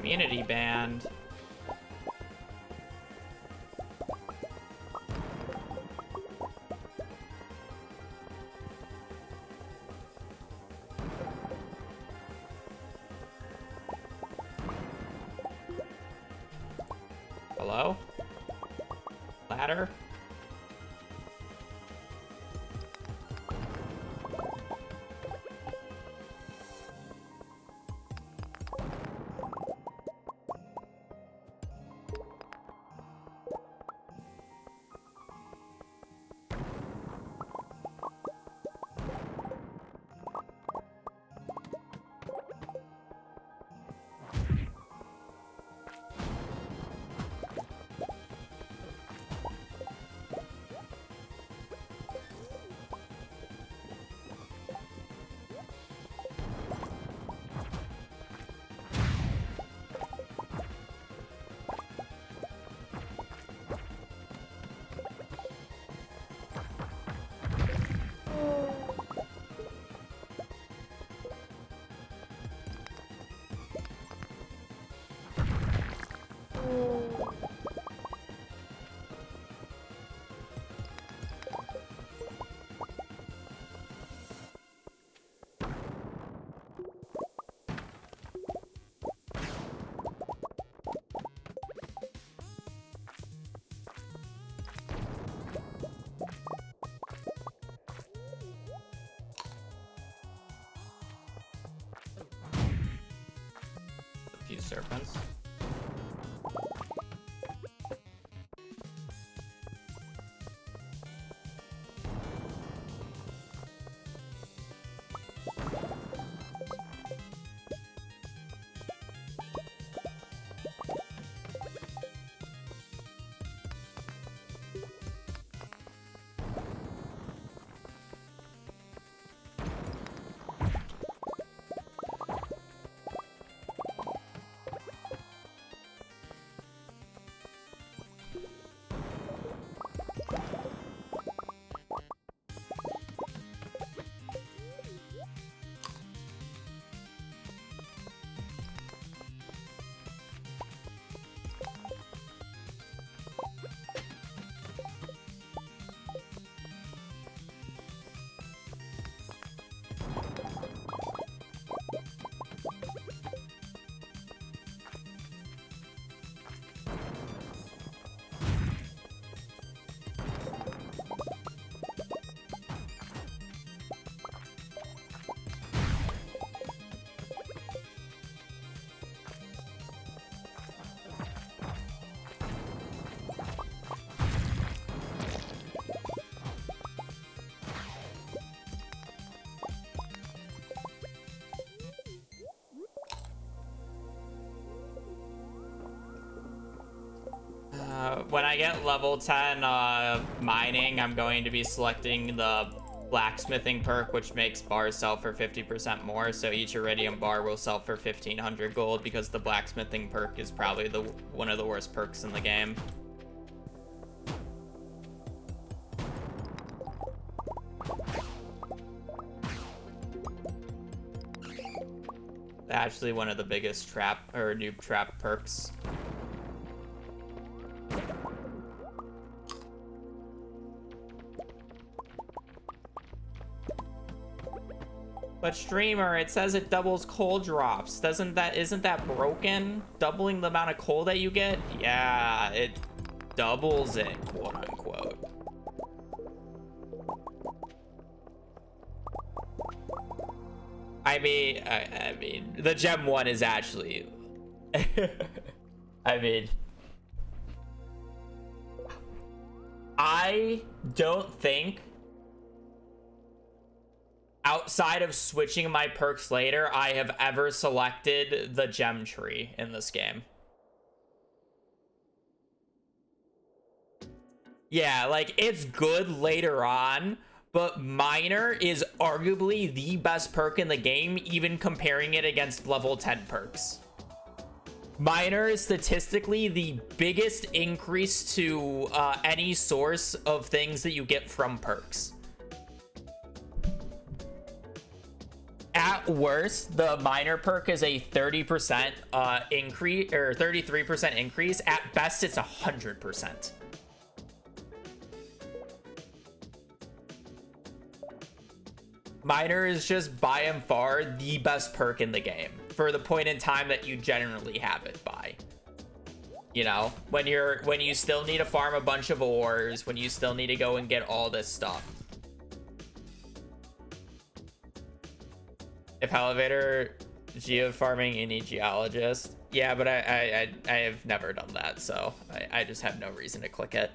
Community band. Hello? Ladder? A few serpents. When I get level 10 mining, I'm going to be selecting the blacksmithing perk, which makes bars sell for 50% more. So each iridium bar will sell for 1,500 gold because the blacksmithing perk is probably one of the worst perks in the game. Actually, one of the biggest trap or noob trap perks. But streamer, it says it doubles coal drops. Isn't that broken? Doubling the amount of coal that you get? Yeah, it doubles it, quote unquote. I mean, the gem one is actually. I mean, I don't think, outside of switching my perks later, I have ever selected the gem tree in this game. Yeah, like, it's good later on, but Miner is arguably the best perk in the game, even comparing it against level 10 perks. Miner is statistically the biggest increase to any source of things that you get from perks. At worst, the Miner perk is a 30% increase, or 33% increase. At best, it's 100%. Miner is just by and far the best perk in the game for the point in time that you generally have it by. You know, when you still need to farm a bunch of ores, when you still need to go and get all this stuff. If elevator geofarming, you need geologist. Yeah, but I have never done that, so I just have no reason to click it.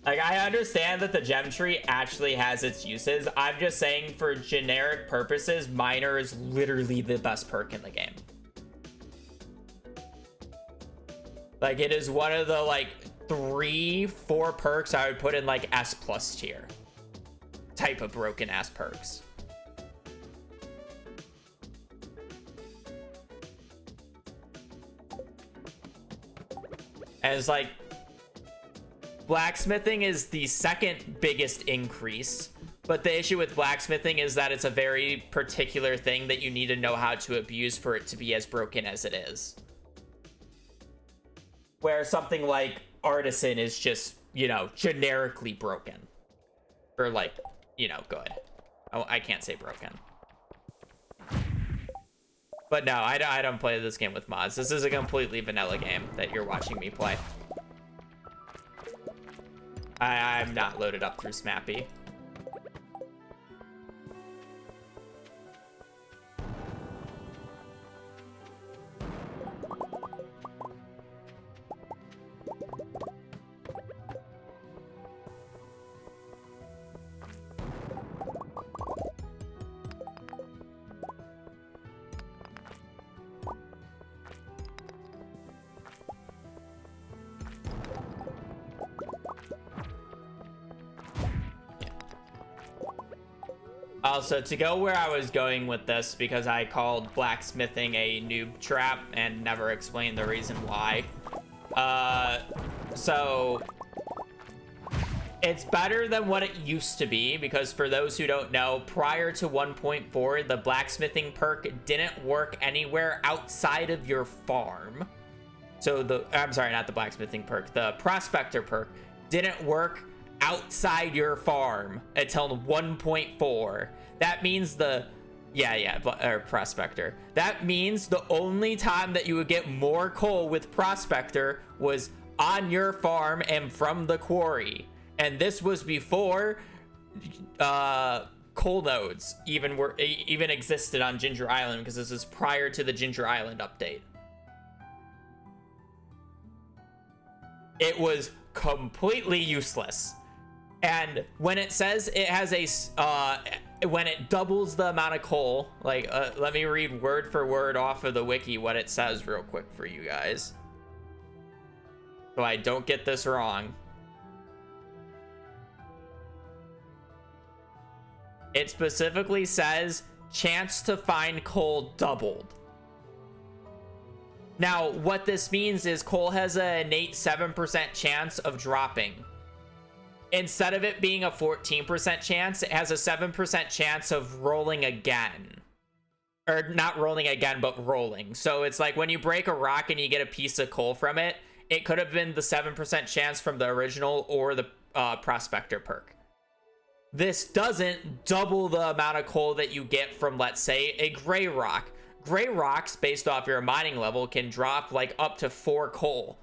Like, I understand that the gem tree actually has its uses. I'm just saying, for generic purposes, Miner is literally the best perk in the game. Like, it is one of the, like, 3-4 perks I would put in, like, S+ tier type of broken ass perks. And it's like, blacksmithing is the second biggest increase, but the issue with blacksmithing is that it's a very particular thing that you need to know how to abuse for it to be as broken as it is. Where something like artisan is just, you know, generically broken. Or, like, you know, good. Oh, I can't say broken. But no, I don't play this game with mods. This is a completely vanilla game that you're watching me play. I'm not loaded up through Smappy. Also, to go where I was going with this, because I called blacksmithing a noob trap and never explained the reason why. So it's better than what it used to be, because for those who don't know, prior to 1.4, the blacksmithing perk didn't work anywhere outside of your farm. So I'm sorry, not the blacksmithing perk, the prospector perk didn't work outside your farm until 1.4. That means prospector. That means the only time that you would get more coal with prospector was on your farm and from the quarry. And this was before coal nodes even existed on Ginger Island, because this is prior to the Ginger Island update. It was completely useless. And when it says it has when it doubles the amount of coal, like, let me read word for word off of the wiki what it says real quick for you guys, so I don't get this wrong. It specifically says chance to find coal doubled. Now, what this means is coal has an innate 7% chance of dropping. Instead of it being a 14% chance, it has a 7% chance of rolling again. Or not rolling again, but rolling. So it's like when you break a rock and you get a piece of coal from it, it could have been the 7% chance from the original or the prospector perk. This doesn't double the amount of coal that you get from, let's say, a gray rock. Gray rocks, based off your mining level, can drop like up to 4 coal.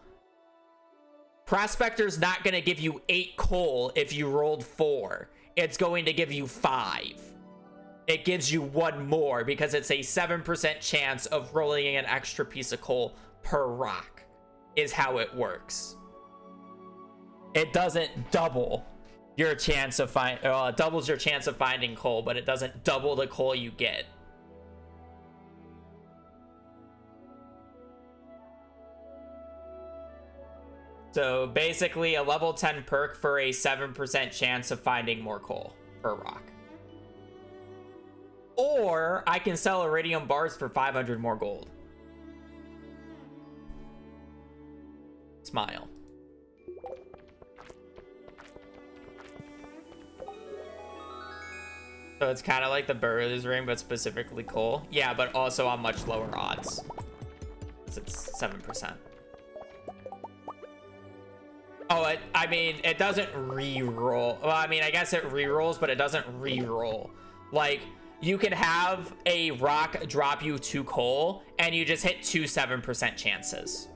Prospector's not going to give you 8 coal if you rolled 4. It's going to give you 5. it gives you one more because it's a 7% chance of rolling an extra piece of coal per rock is how it works. It doesn't double your chance of it doubles your chance of finding coal, but it doesn't double the coal you get. So basically a level 10 perk for a 7% chance of finding more coal per rock. Or I can sell iridium bars for 500 more gold. Smile. So it's kind of like the burglar's ring, but specifically coal. Yeah, but also on much lower odds. It's 7%. Oh, I mean, it doesn't re-roll. Well, I mean, I guess it re-rolls, but it doesn't re-roll. Like, you can have a rock drop you 2 coal, and you just hit 2 7% chances.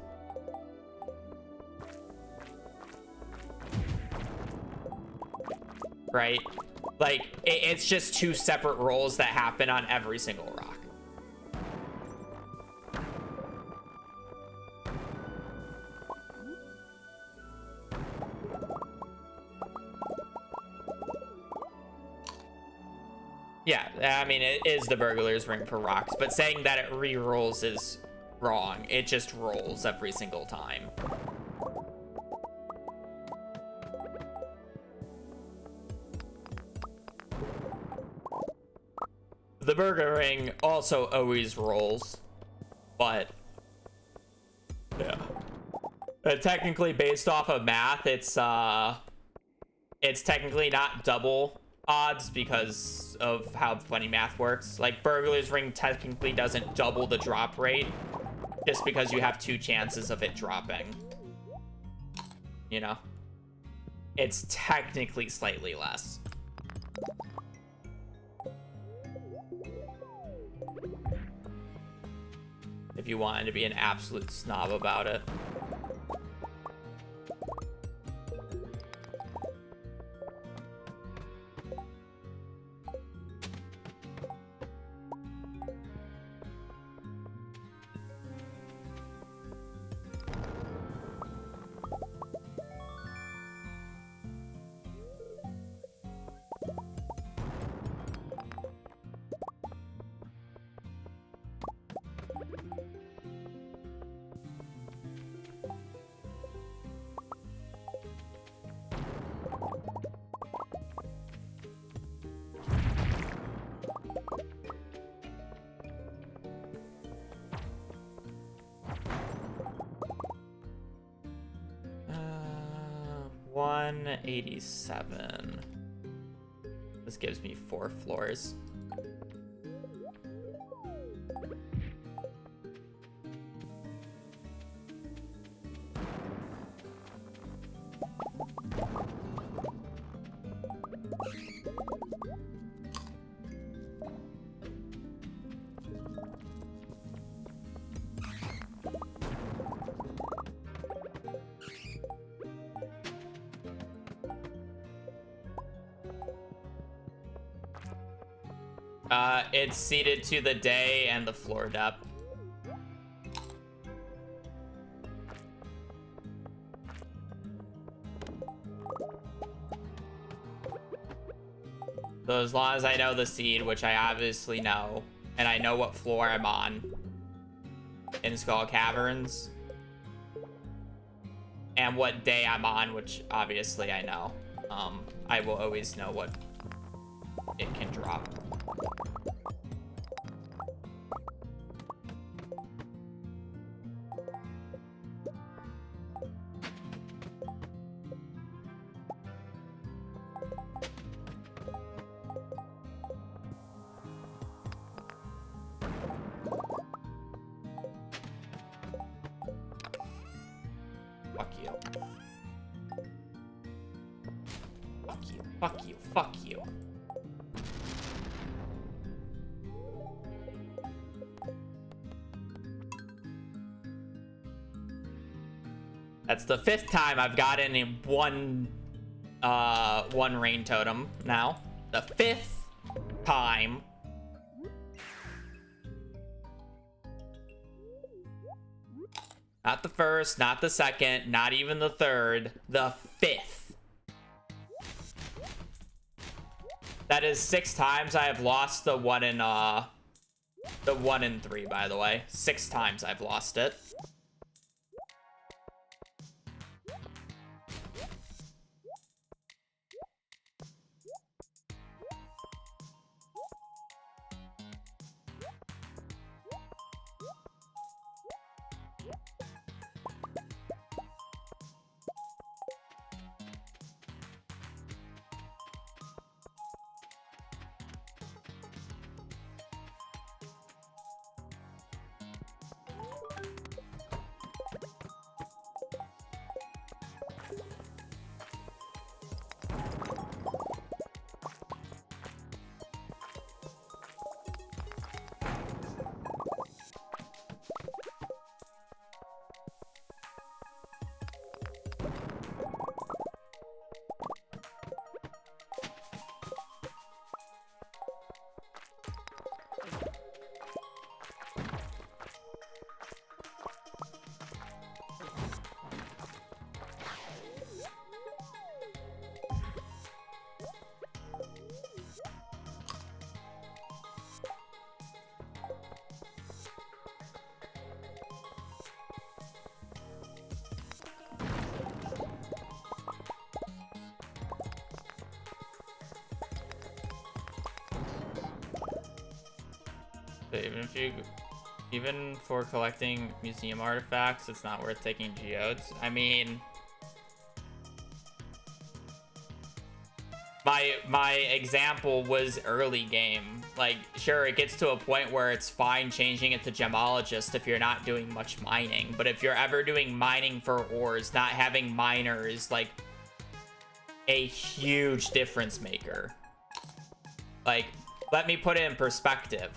Right? Like, it's just 2 separate rolls that happen on every single rock. Yeah, I mean, it is the burglar's ring for rocks, but saying that it re-rolls is wrong. It just rolls every single time. The burger ring also always rolls, but yeah. Technically, based off of math, it's technically not double odds because of how funny math works. Like, burglar's ring technically doesn't double the drop rate just because you have 2 chances of it dropping. You know? It's technically slightly less. If you wanted to be an absolute snob about it. $187. This gives me 4 floors. It's seeded to the day and the floor depth. So as long as I know the seed, which I obviously know, and I know what floor I'm on in Skull Caverns, and what day I'm on, which obviously I know, I will always know what it can drop. Fuck you. Fuck you, fuck you, fuck you. That's the 5th time I've gotten in one rain totem now. The 5th time Not the first, not the second, not even the third, the fifth. That is 6 times I have lost the 1 in 3, by the way. 6 times I've lost it. Even for collecting museum artifacts, it's not worth taking geodes. I mean, my example was early game. Like, sure, it gets to a point where it's fine changing it to gemologist if you're not doing much mining. But if you're ever doing mining for ores, not having miner is like a huge difference maker. Like, let me put it in perspective.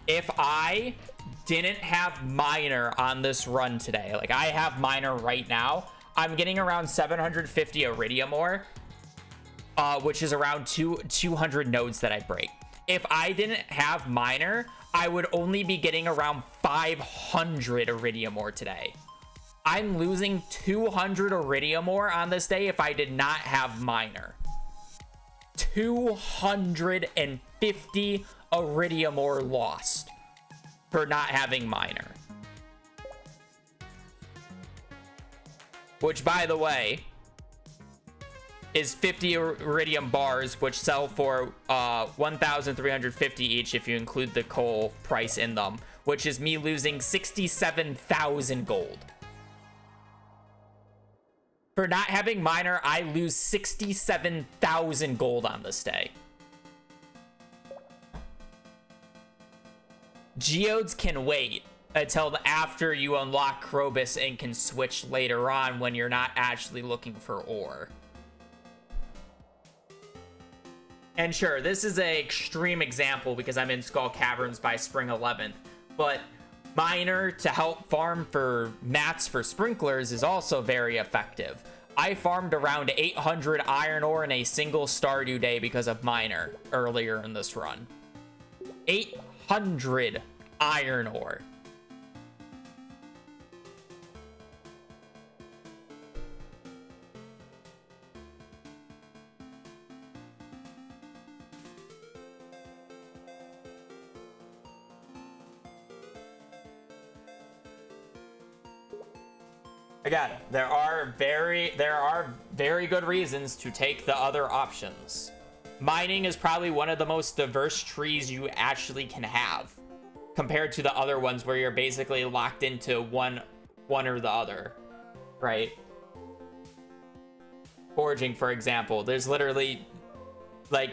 If I didn't have miner on this run today, like I have miner right now, I'm getting around 750 iridium ore, which is around 200 nodes that I break. If I didn't have miner, I would only be getting around 500 iridium ore today. I'm losing 200 iridium ore on this day if I did not have miner. 250 iridium ore lost for not having miner. Which, by the way, is 50 iridium bars, which sell for 1,350 each if you include the coal price in them, which is me losing 67,000 gold. For not having miner, I lose 67,000 gold on this day. Geodes can wait until after you unlock Krobus and can switch later on when you're not actually looking for ore. And sure, this is an extreme example because I'm in Skull Caverns by Spring 11th, but miner to help farm for mats for sprinklers is also very effective. I farmed around 800 iron ore in a single Stardew day because of miner earlier in this run. 800 iron ore. Again, there are very good reasons to take the other options. Mining is probably one of the most diverse trees you actually can have compared to the other ones where you're basically locked into one or the other, right? Foraging, for example, there's literally like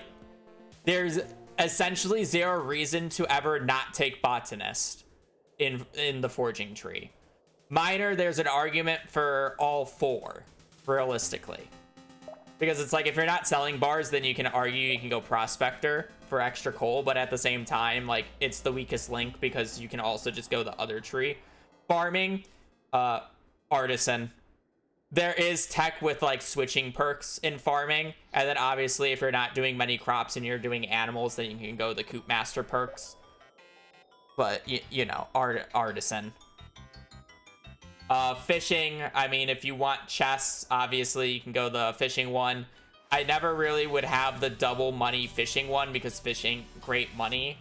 there's essentially zero reason to ever not take botanist in the foraging tree. Miner, there's an argument for all 4, realistically. Because it's like, if you're not selling bars, then you can argue you can go prospector for extra coal, but at the same time, like, it's the weakest link because you can also just go the other tree. Farming, artisan. There is tech with, like, switching perks in farming, and then obviously if you're not doing many crops and you're doing animals, then you can go the Coop Master perks. But, you know, artisan. Fishing, I mean, if you want chests, obviously you can go the fishing one. I never really would have the double money fishing one because fishing, great money.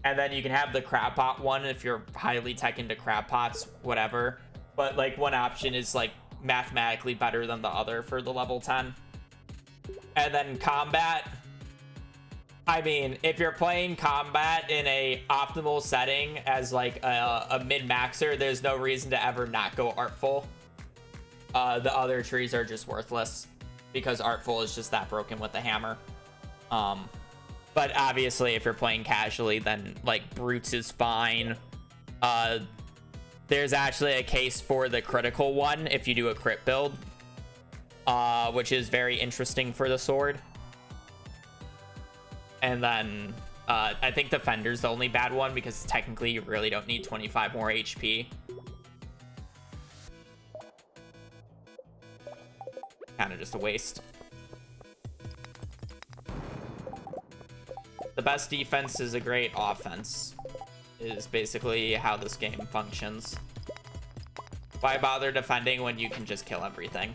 And then you can have the crab pot one if you're highly tech into crab pots, whatever. But like one option is like mathematically better than the other for the level 10. And then combat. I mean, if you're playing combat in a optimal setting as like a mid-maxer, there's no reason to ever not go artful. The other trees are just worthless because artful is just that broken with the hammer. But obviously, if you're playing casually, then like brutes is fine. There's actually a case for the critical one if you do a crit build, which is very interesting for the sword. And then I think Defender's the only bad one because technically you really don't need 25 more HP. Kind of just a waste. The best defense is a great offense, is basically how this game functions. Why bother defending when you can just kill everything?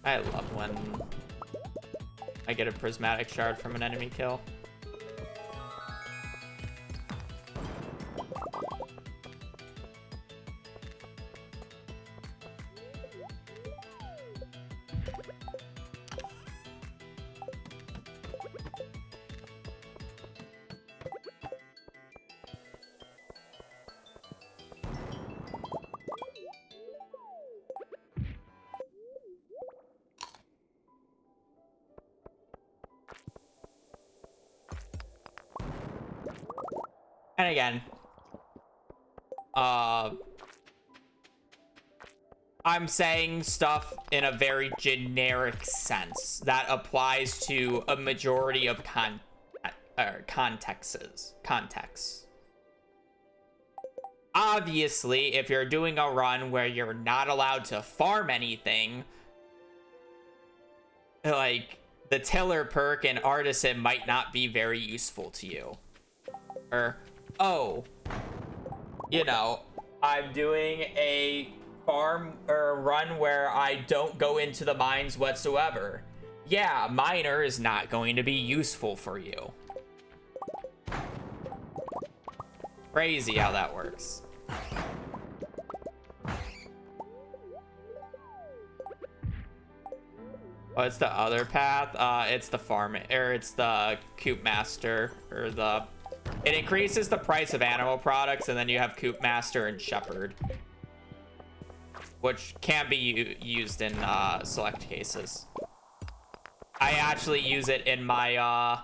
I love when I get a prismatic shard from an enemy kill. And again, I'm saying stuff in a very generic sense that applies to a majority of contexts. Obviously, if you're doing a run where you're not allowed to farm anything, like the Tiller perk and Artisan might not be very useful to you. Or, oh, you know, I'm doing a farm or a run where I don't go into the mines whatsoever. Yeah, miner is not going to be useful for you. Crazy how that works. What's the other path? It's the farm, or it's the Coop Master, or the... It increases the price of animal products, and then you have Coop Master and Shepherd, which can be used in select cases. I actually use it in my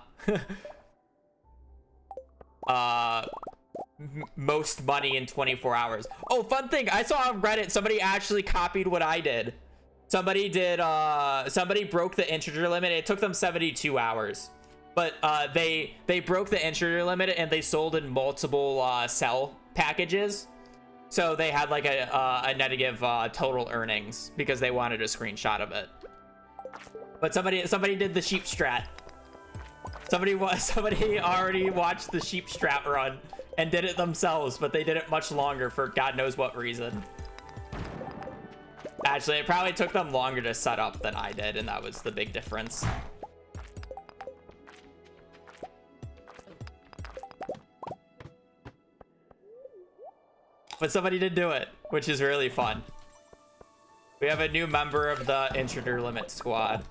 most money in 24 hours. Oh, fun thing, I saw on Reddit somebody actually copied what I did. Somebody broke the integer limit. It took them 72 hours. But they broke the integer limit and they sold in multiple cell packages. So they had like a negative total earnings because they wanted a screenshot of it. But somebody did the sheep strat. Somebody already watched the sheep strat run and did it themselves, but they did it much longer for God knows what reason. Actually, it probably took them longer to set up than I did, and that was the big difference. But somebody did do it, which is really fun. We have a new member of the intruder limit squad.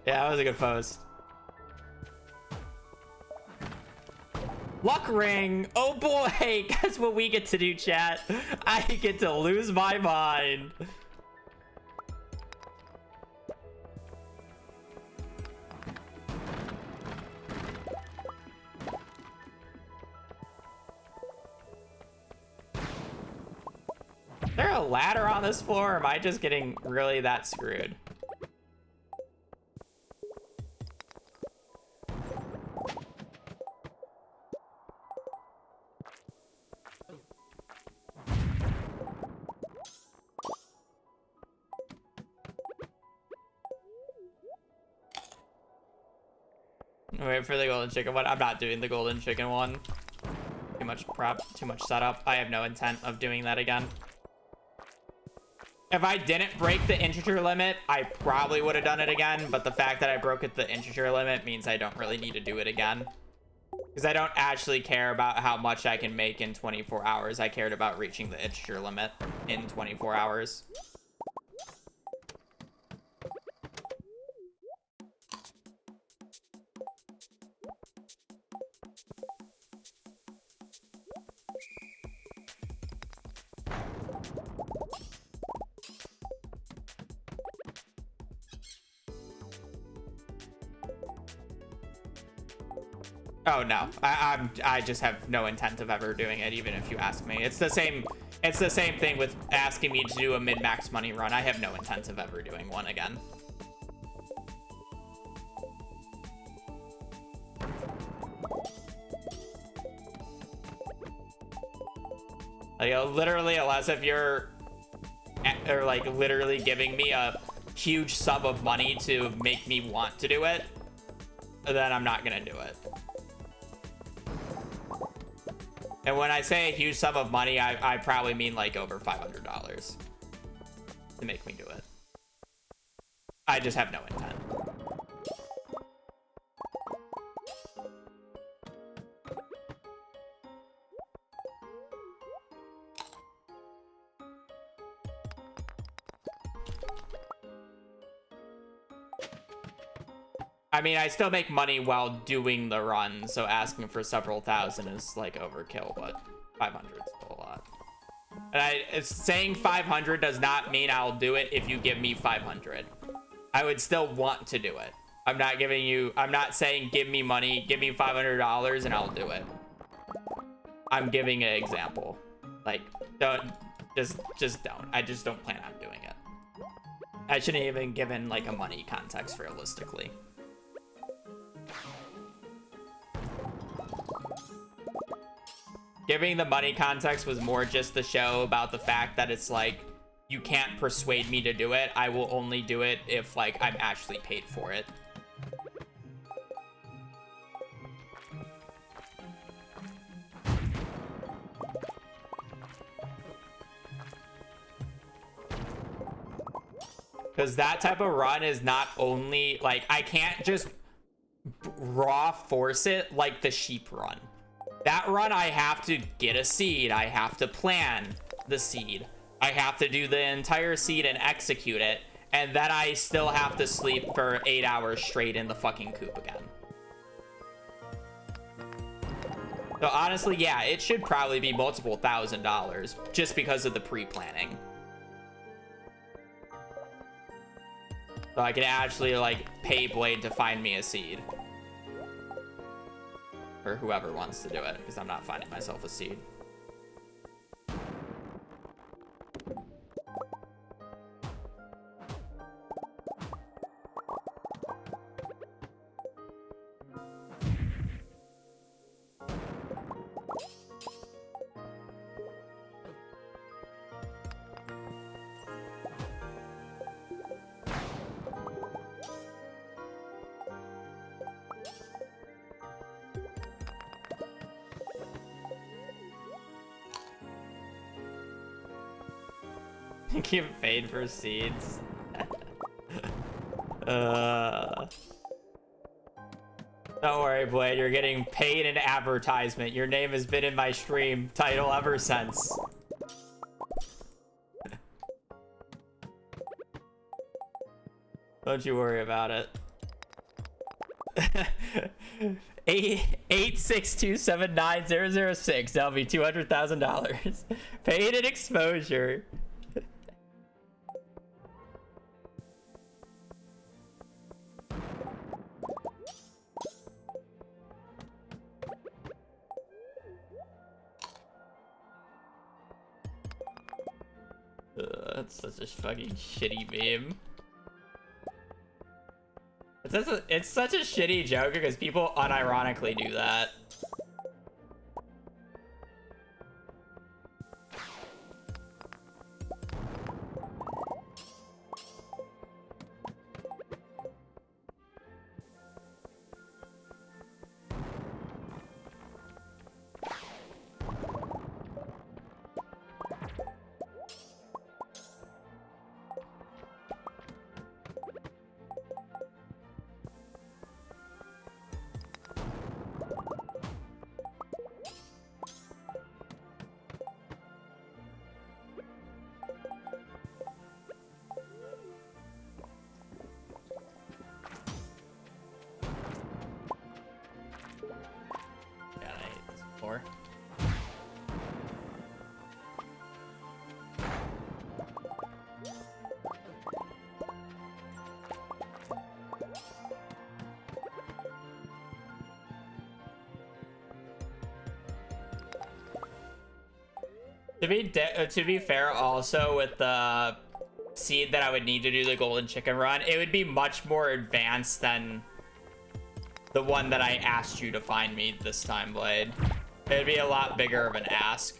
Yeah, that was a good post. Luck ring. Oh boy, guess what we get to do, chat? I get to lose my mind. Is there a ladder on this floor, or am I just getting really that screwed? Wait for the golden chicken one. I'm not doing the golden chicken one. Too much prep, too much setup. I have no intent of doing that again. If I didn't break the integer limit, I probably would have done it again. But the fact that I broke the integer limit means I don't really need to do it again. Because I don't actually care about how much I can make in 24 hours. I cared about reaching the integer limit in 24 hours. Oh no, I just have no intent of ever doing it, even if you ask me. It's the same thing with asking me to do a mid-max money run. I have no intent of ever doing one again. Like, literally, unless if you're like literally giving me a huge sum of money to make me want to do it, then I'm not gonna do it. And when I say a huge sum of money, I probably mean like over $500 to make me do it. I just have no intent. I mean, I still make money while doing the run, so asking for several thousand is like overkill, but 500 is still a lot. And saying 500 does not mean I'll do it if you give me 500. I would still want to do it. I'm not saying give me money, give me $500 and I'll do it. I'm giving an example. Like, just don't. I just don't plan on doing it. I shouldn't even given like a money context realistically. Giving the money context was more just the show about the fact that it's like, you can't persuade me to do it. I will only do it if like I'm actually paid for it. Because that type of run is not only like, I can't just raw force it like the sheep run. That run, I have to get a seed. I have to plan the seed. I have to do the entire seed and execute it. And then I still have to sleep for 8 hours straight in the fucking coop again. So honestly, yeah, it should probably be multiple $1,000s just because of the pre-planning. So I can actually like pay Blade to find me a seed. Or whoever wants to do it, because I'm not finding myself a seed. Get paid for seeds. Don't worry, Blade. You're getting paid an advertisement. Your name has been in my stream title ever since. Don't you worry about it. 862790006. That'll be $200,000. Paid in exposure. That's such a fucking shitty meme. It's such a shitty joke because people unironically do that. To be fair, also with the seed that I would need to do the golden chicken run, it would be much more advanced than the one that I asked you to find me this time, Blade. It would be a lot bigger of an ask.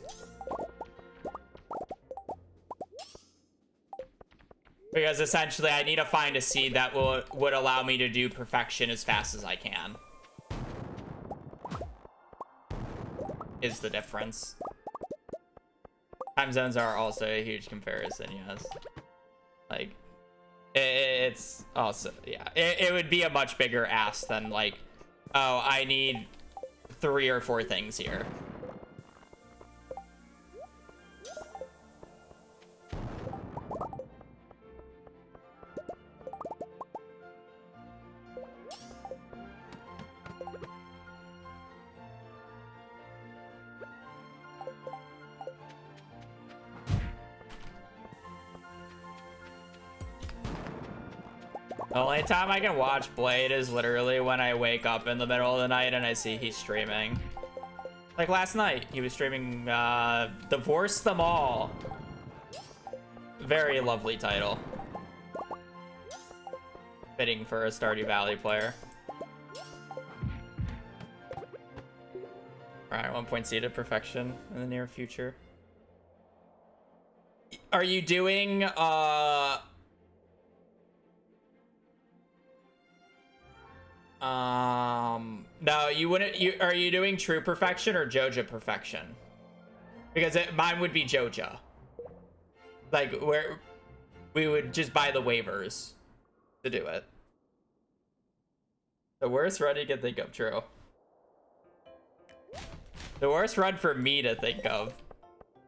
Because essentially I need to find a seed that would allow me to do perfection as fast as I can. Is the difference. Time zones are also a huge comparison, yes. Like, it's also, yeah. It would be a much bigger ask than like, oh, I need 3 or 4 things here. The only time I can watch Blade is literally when I wake up in the middle of the night and I see he's streaming. Like last night, he was streaming Divorce Them All. Very lovely title. Fitting for a Stardew Valley player. Alright, 1 point seeded perfection in the near future. Are you doing no, you wouldn't. Are you doing true perfection or Joja perfection? Because mine would be Joja. Like where we would just buy the waivers to do it. The worst run you can think of, true. The worst run for me to think of,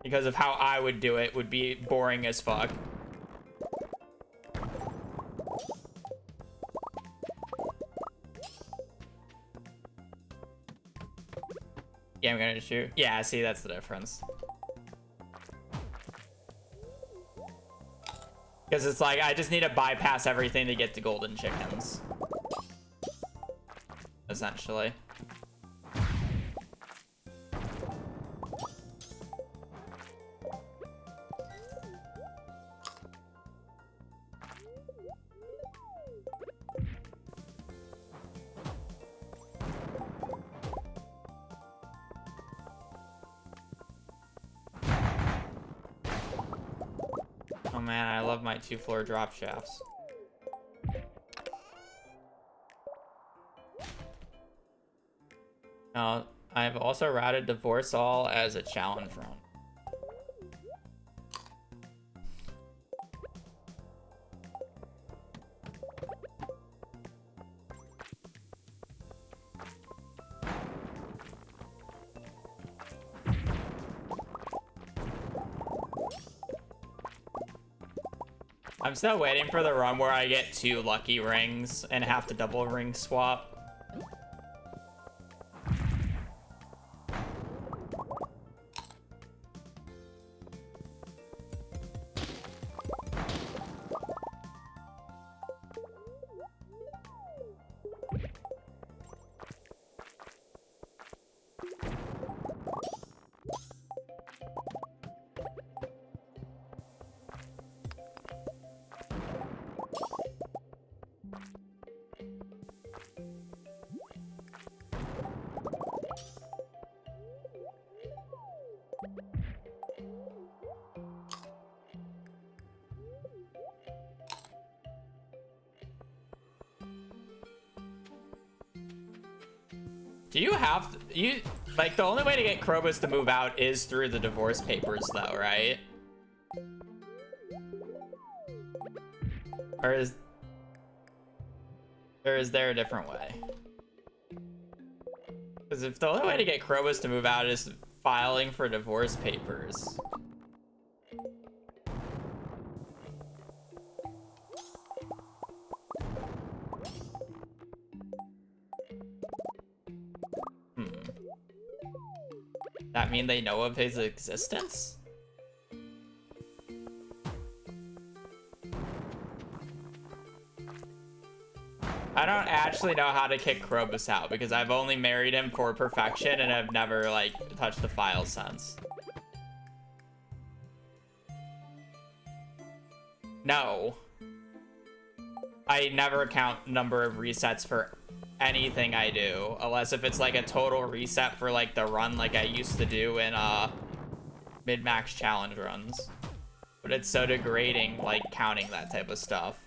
because of how I would do it, would be boring as fuck. Yeah, I'm gonna shoot. Yeah, see, that's the difference. Because it's like, I just need to bypass everything to get to golden chickens. Essentially. Oh man, I love my 2-floor drop shafts. Now, I've also routed Divorce All as a challenge run. I'm still waiting for the run where I get 2 lucky rings and have to double ring swap. Do you have to, like the only way to get Krobus to move out is through the divorce papers though, right? Or is there a different way? Because if the only way to get Krobus to move out is filing for divorce papers. That mean they know of his existence? I don't actually know how to kick Krobus out because I've only married him for perfection and I've never like touched the file since. No. I never count number of resets for anything I do, unless if it's like a total reset for like the run like I used to do in mid-max challenge runs. But it's so degrading like counting that type of stuff.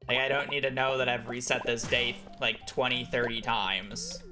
Like I don't need to know that I've reset this day like 20, 30 times.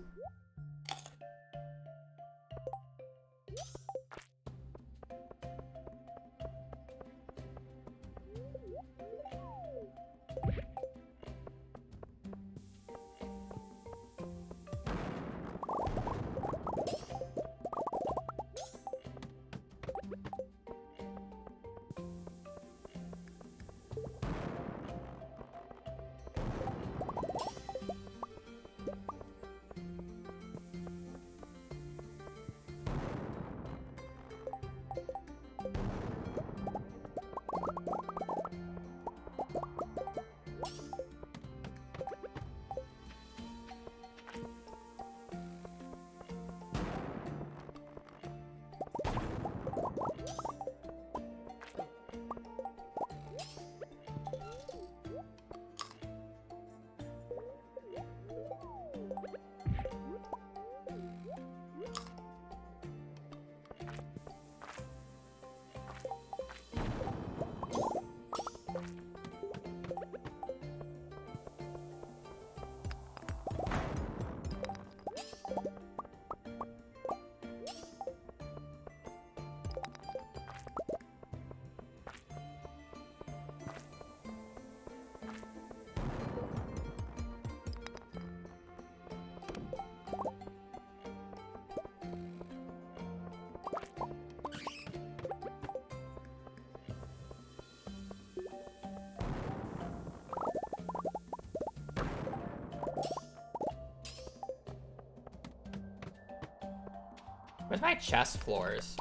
Where's my chest floors?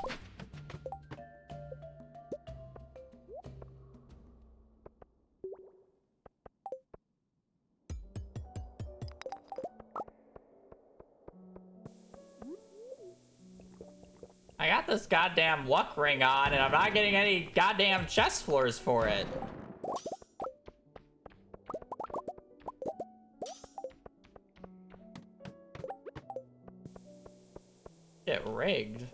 I got this goddamn luck ring on and I'm not getting any goddamn chest floors for it. Get rigged.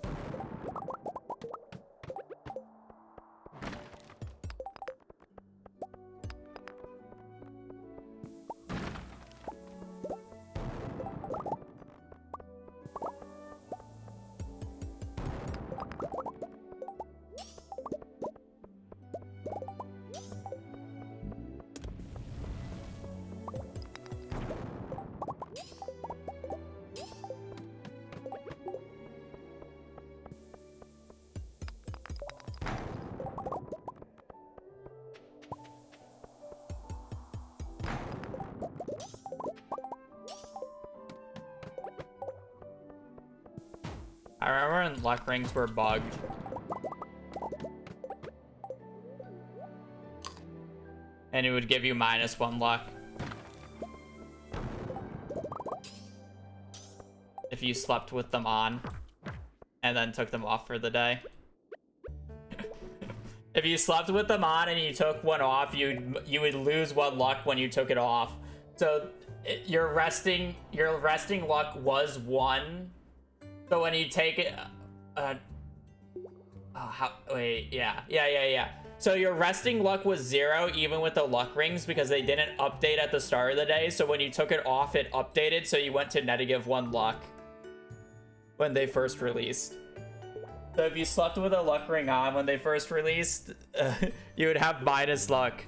I remember when luck rings were bugged. And it would give you -1 luck. If you slept with them on. And then took them off for the day. If you slept with them on and you took one off, you would lose 1 luck when you took it off. So your resting luck was 1. So when you take it, yeah. So your resting luck was 0 even with the luck rings because they didn't update at the start of the day. So when you took it off, it updated. So you went to -1 luck when they first released. So if you slept with a luck ring on when they first released, you would have minus luck.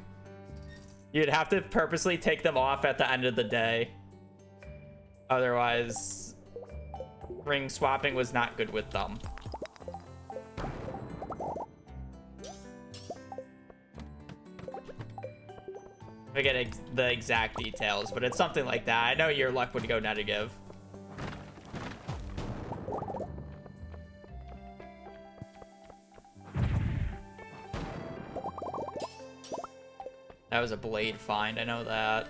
You'd have to purposely take them off at the end of the day. Otherwise, ring swapping was not good with them. I forget the exact details, but it's something like that. I know your luck would go negative. That was a blade find, I know that.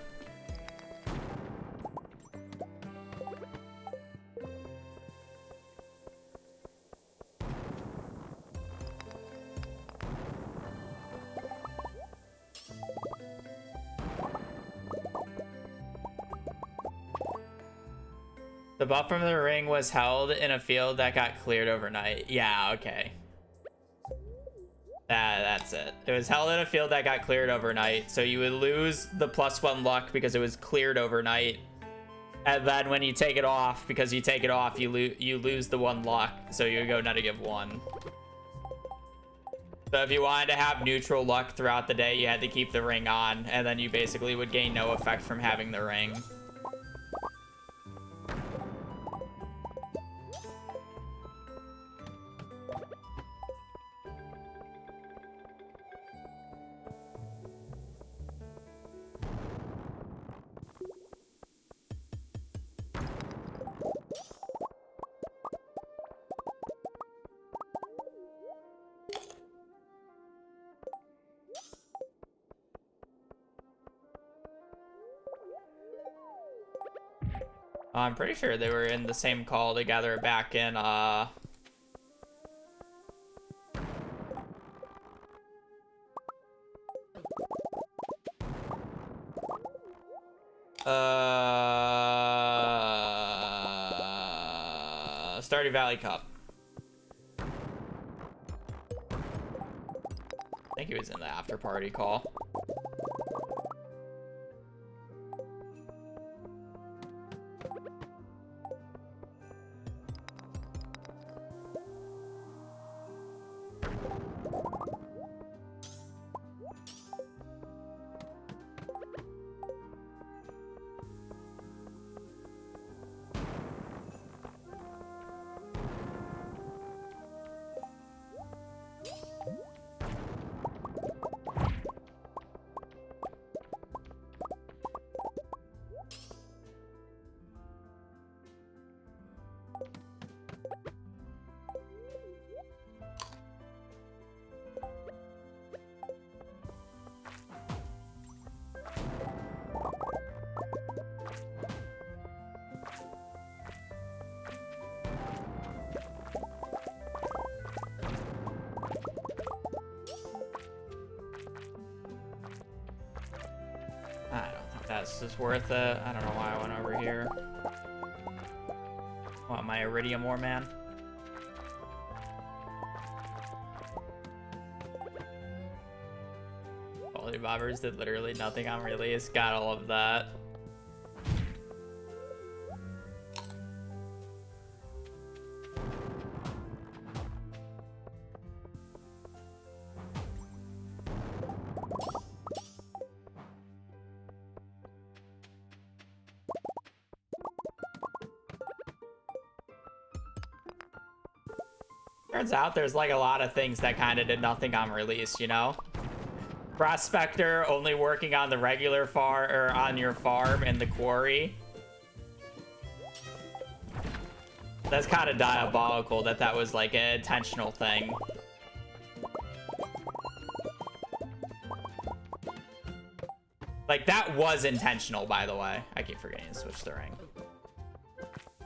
buff from the ring was held in a field that got cleared overnight. Yeah, okay. That's it. It was held in a field that got cleared overnight. So you would lose the +1 luck because it was cleared overnight. And then when you take it off, because you take it off, you lose the 1 luck. So you go -1. So if you wanted to have neutral luck throughout the day, you had to keep the ring on. And then you basically would gain no effect from having the ring. I'm pretty sure they were in the same call together back in Stardew Valley Cup. I think he was in the after party call. I don't think that's just worth it. I don't know why I went over here. Want my iridium ore, man? Quality bobbers did literally nothing on release. Got all of that. Turns out there's like a lot of things that kind of did nothing on release, you know? Prospector only working on the regular farm or on your farm in the quarry. That's kind of diabolical that was like an intentional thing. Like that was intentional, by the way. I keep forgetting to switch the ring.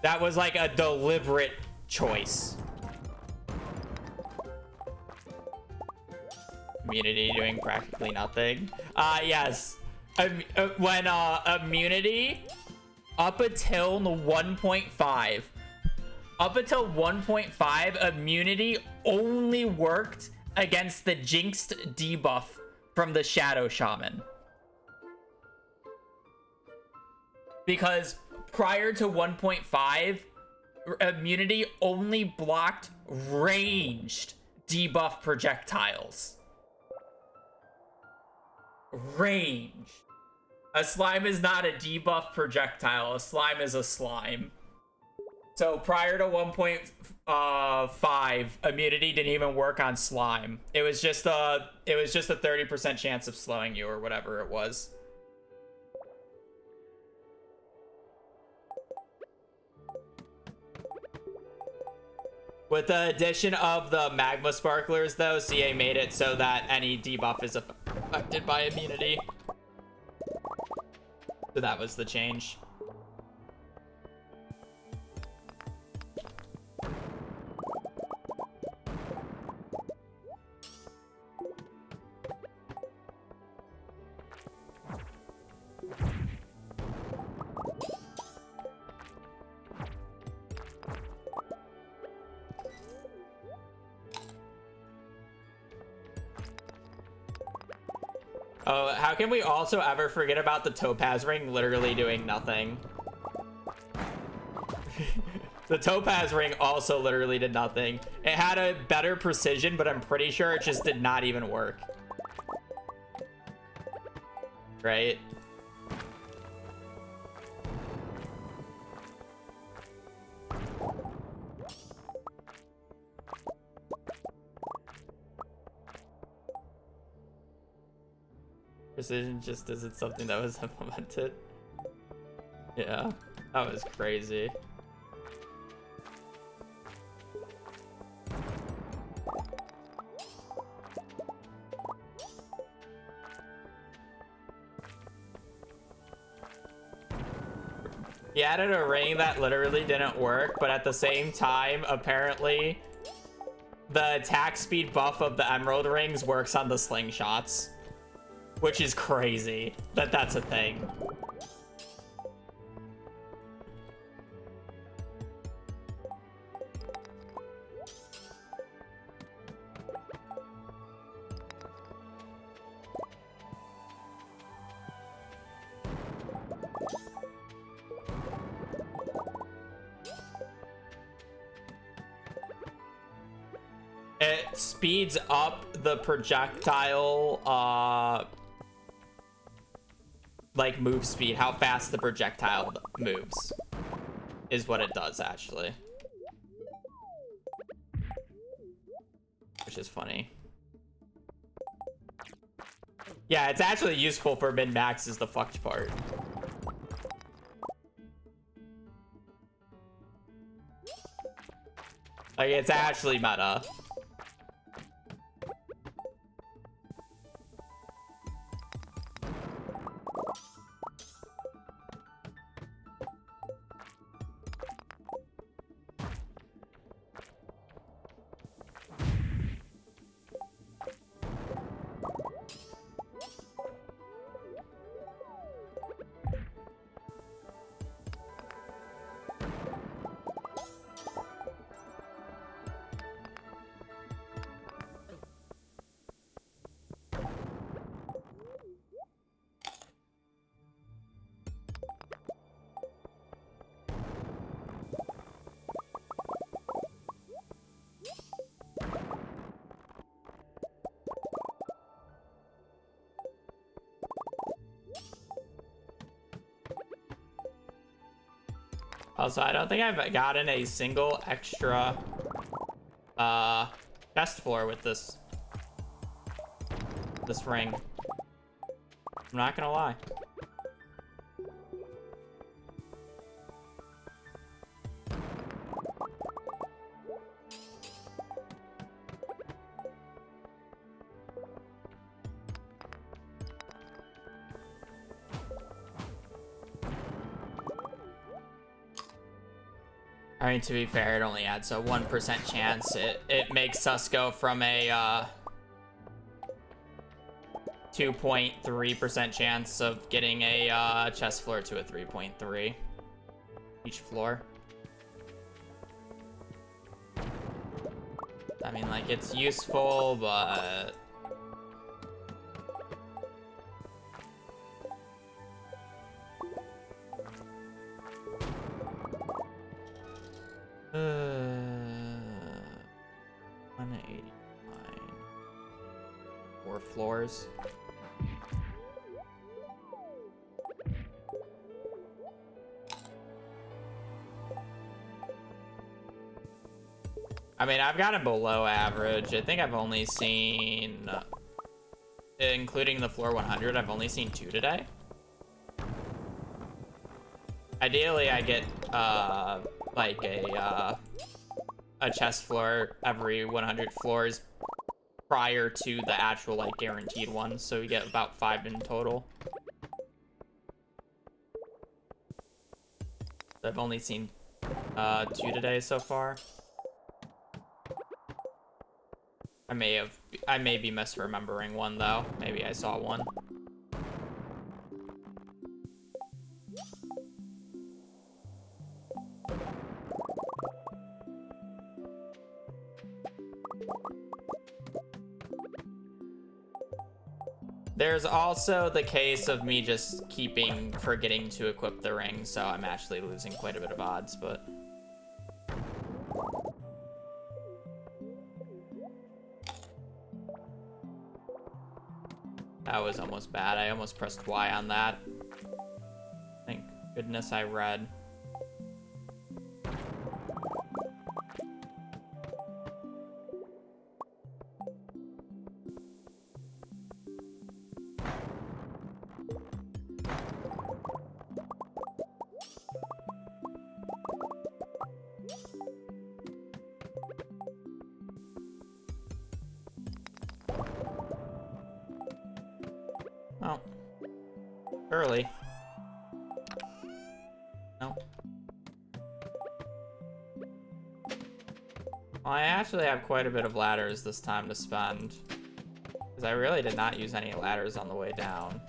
That was like a deliberate choice. Immunity doing practically nothing. Yes. When immunity up until 1.5. Up until 1.5, immunity only worked against the jinxed debuff from the Shadow Shaman. Because prior to 1.5, immunity only blocked ranged debuff projectiles. Range. A slime is not a debuff projectile. A slime is a slime. So prior to 1.5, immunity didn't even work on slime. It was just a 30% chance of slowing you or whatever it was. With the addition of the magma sparklers, though, CA made it so that any debuff is affected by immunity. So that was the change. Oh, how can we also ever forget about the topaz ring literally doing nothing? The topaz ring also literally did nothing. It had a better precision, but I'm pretty sure it just did not even work. Right? Precision just isn't something that was implemented. Yeah, that was crazy. He added a ring that literally didn't work, but at the same time, apparently, the attack speed buff of the emerald rings works on the slingshots. Which is crazy that that's a thing. It speeds up the projectile, like move speed, how fast the projectile moves is what it does actually. Which is funny. Yeah, it's actually useful for min-max is the fucked part. Like, it's actually meta. Also, I don't think I've gotten a single extra chest floor with this ring. I'm not gonna lie. I mean, to be fair, it only adds a 1% chance. It makes us go from a 2.3% chance of getting a chest floor to a 3.3 each floor. I mean, like, it's useful, but floors. I mean, I've got it below average. I think I've only seen, including the floor 100, I've only seen 2 today. Ideally, I get like a chest floor every 100 floors prior to the actual like guaranteed one, so we get about 5 in total. I've only seen 2 today so far. I may be misremembering one though. Maybe I saw one. There's also the case of me just forgetting to equip the ring, so I'm actually losing quite a bit of odds, but... That was almost bad. I almost pressed Y on that. Thank goodness I read. Oh. Early. No. Well, I actually have quite a bit of ladders this time to spend. Because I really did not use any ladders on the way down.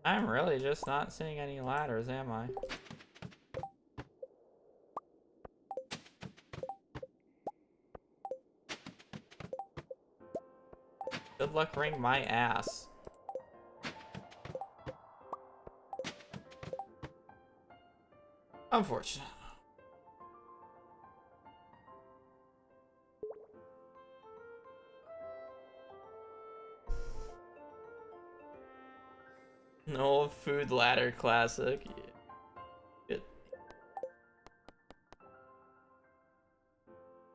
I'm really just not seeing any ladders, am I? Good luck ring my ass. Unfortunate. No food ladder classic. Yeah. Good.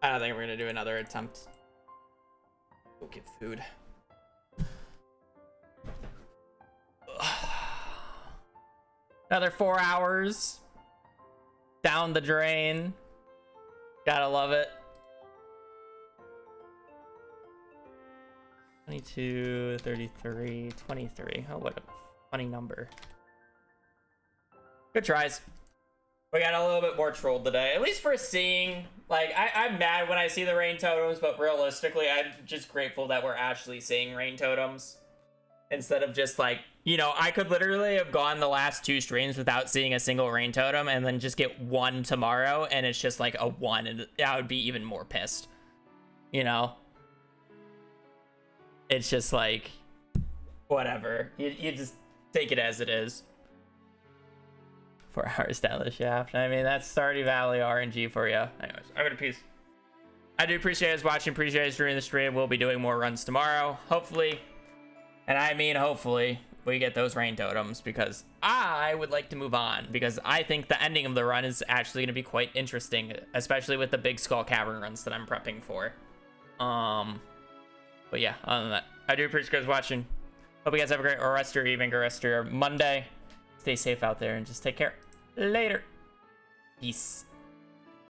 I don't think we're gonna do another attempt. Go get food. Another 4 hours down the drain. Gotta love it. 22, 33, 23. Oh, what a funny number. Good tries. We got a little bit more trolled today, at least for seeing. Like, I'm mad when I see the rain totems, but realistically, I'm just grateful that we're actually seeing rain totems instead of just like, you know, I could literally have gone the last 2 streams without seeing a single rain totem and then just get one tomorrow and it's just like a 1, and I would be even more pissed. You know? It's just like, whatever. You just take it as it is. 4 hours down the shaft. I mean, that's Stardew Valley RNG for you. Anyways, I'm gonna peace. I do appreciate you guys watching. Appreciate you guys during the stream. We'll be doing more runs tomorrow. Hopefully, and I mean hopefully, we get those rain totems because I would like to move on because I think the ending of the run is actually gonna be quite interesting, especially with the Big Skull Cavern runs that I'm prepping for. But yeah, other than that, I do appreciate you guys watching. Hope you guys have a great rest of your evening or rest of your Monday. Stay safe out there and just take care. Later. Peace.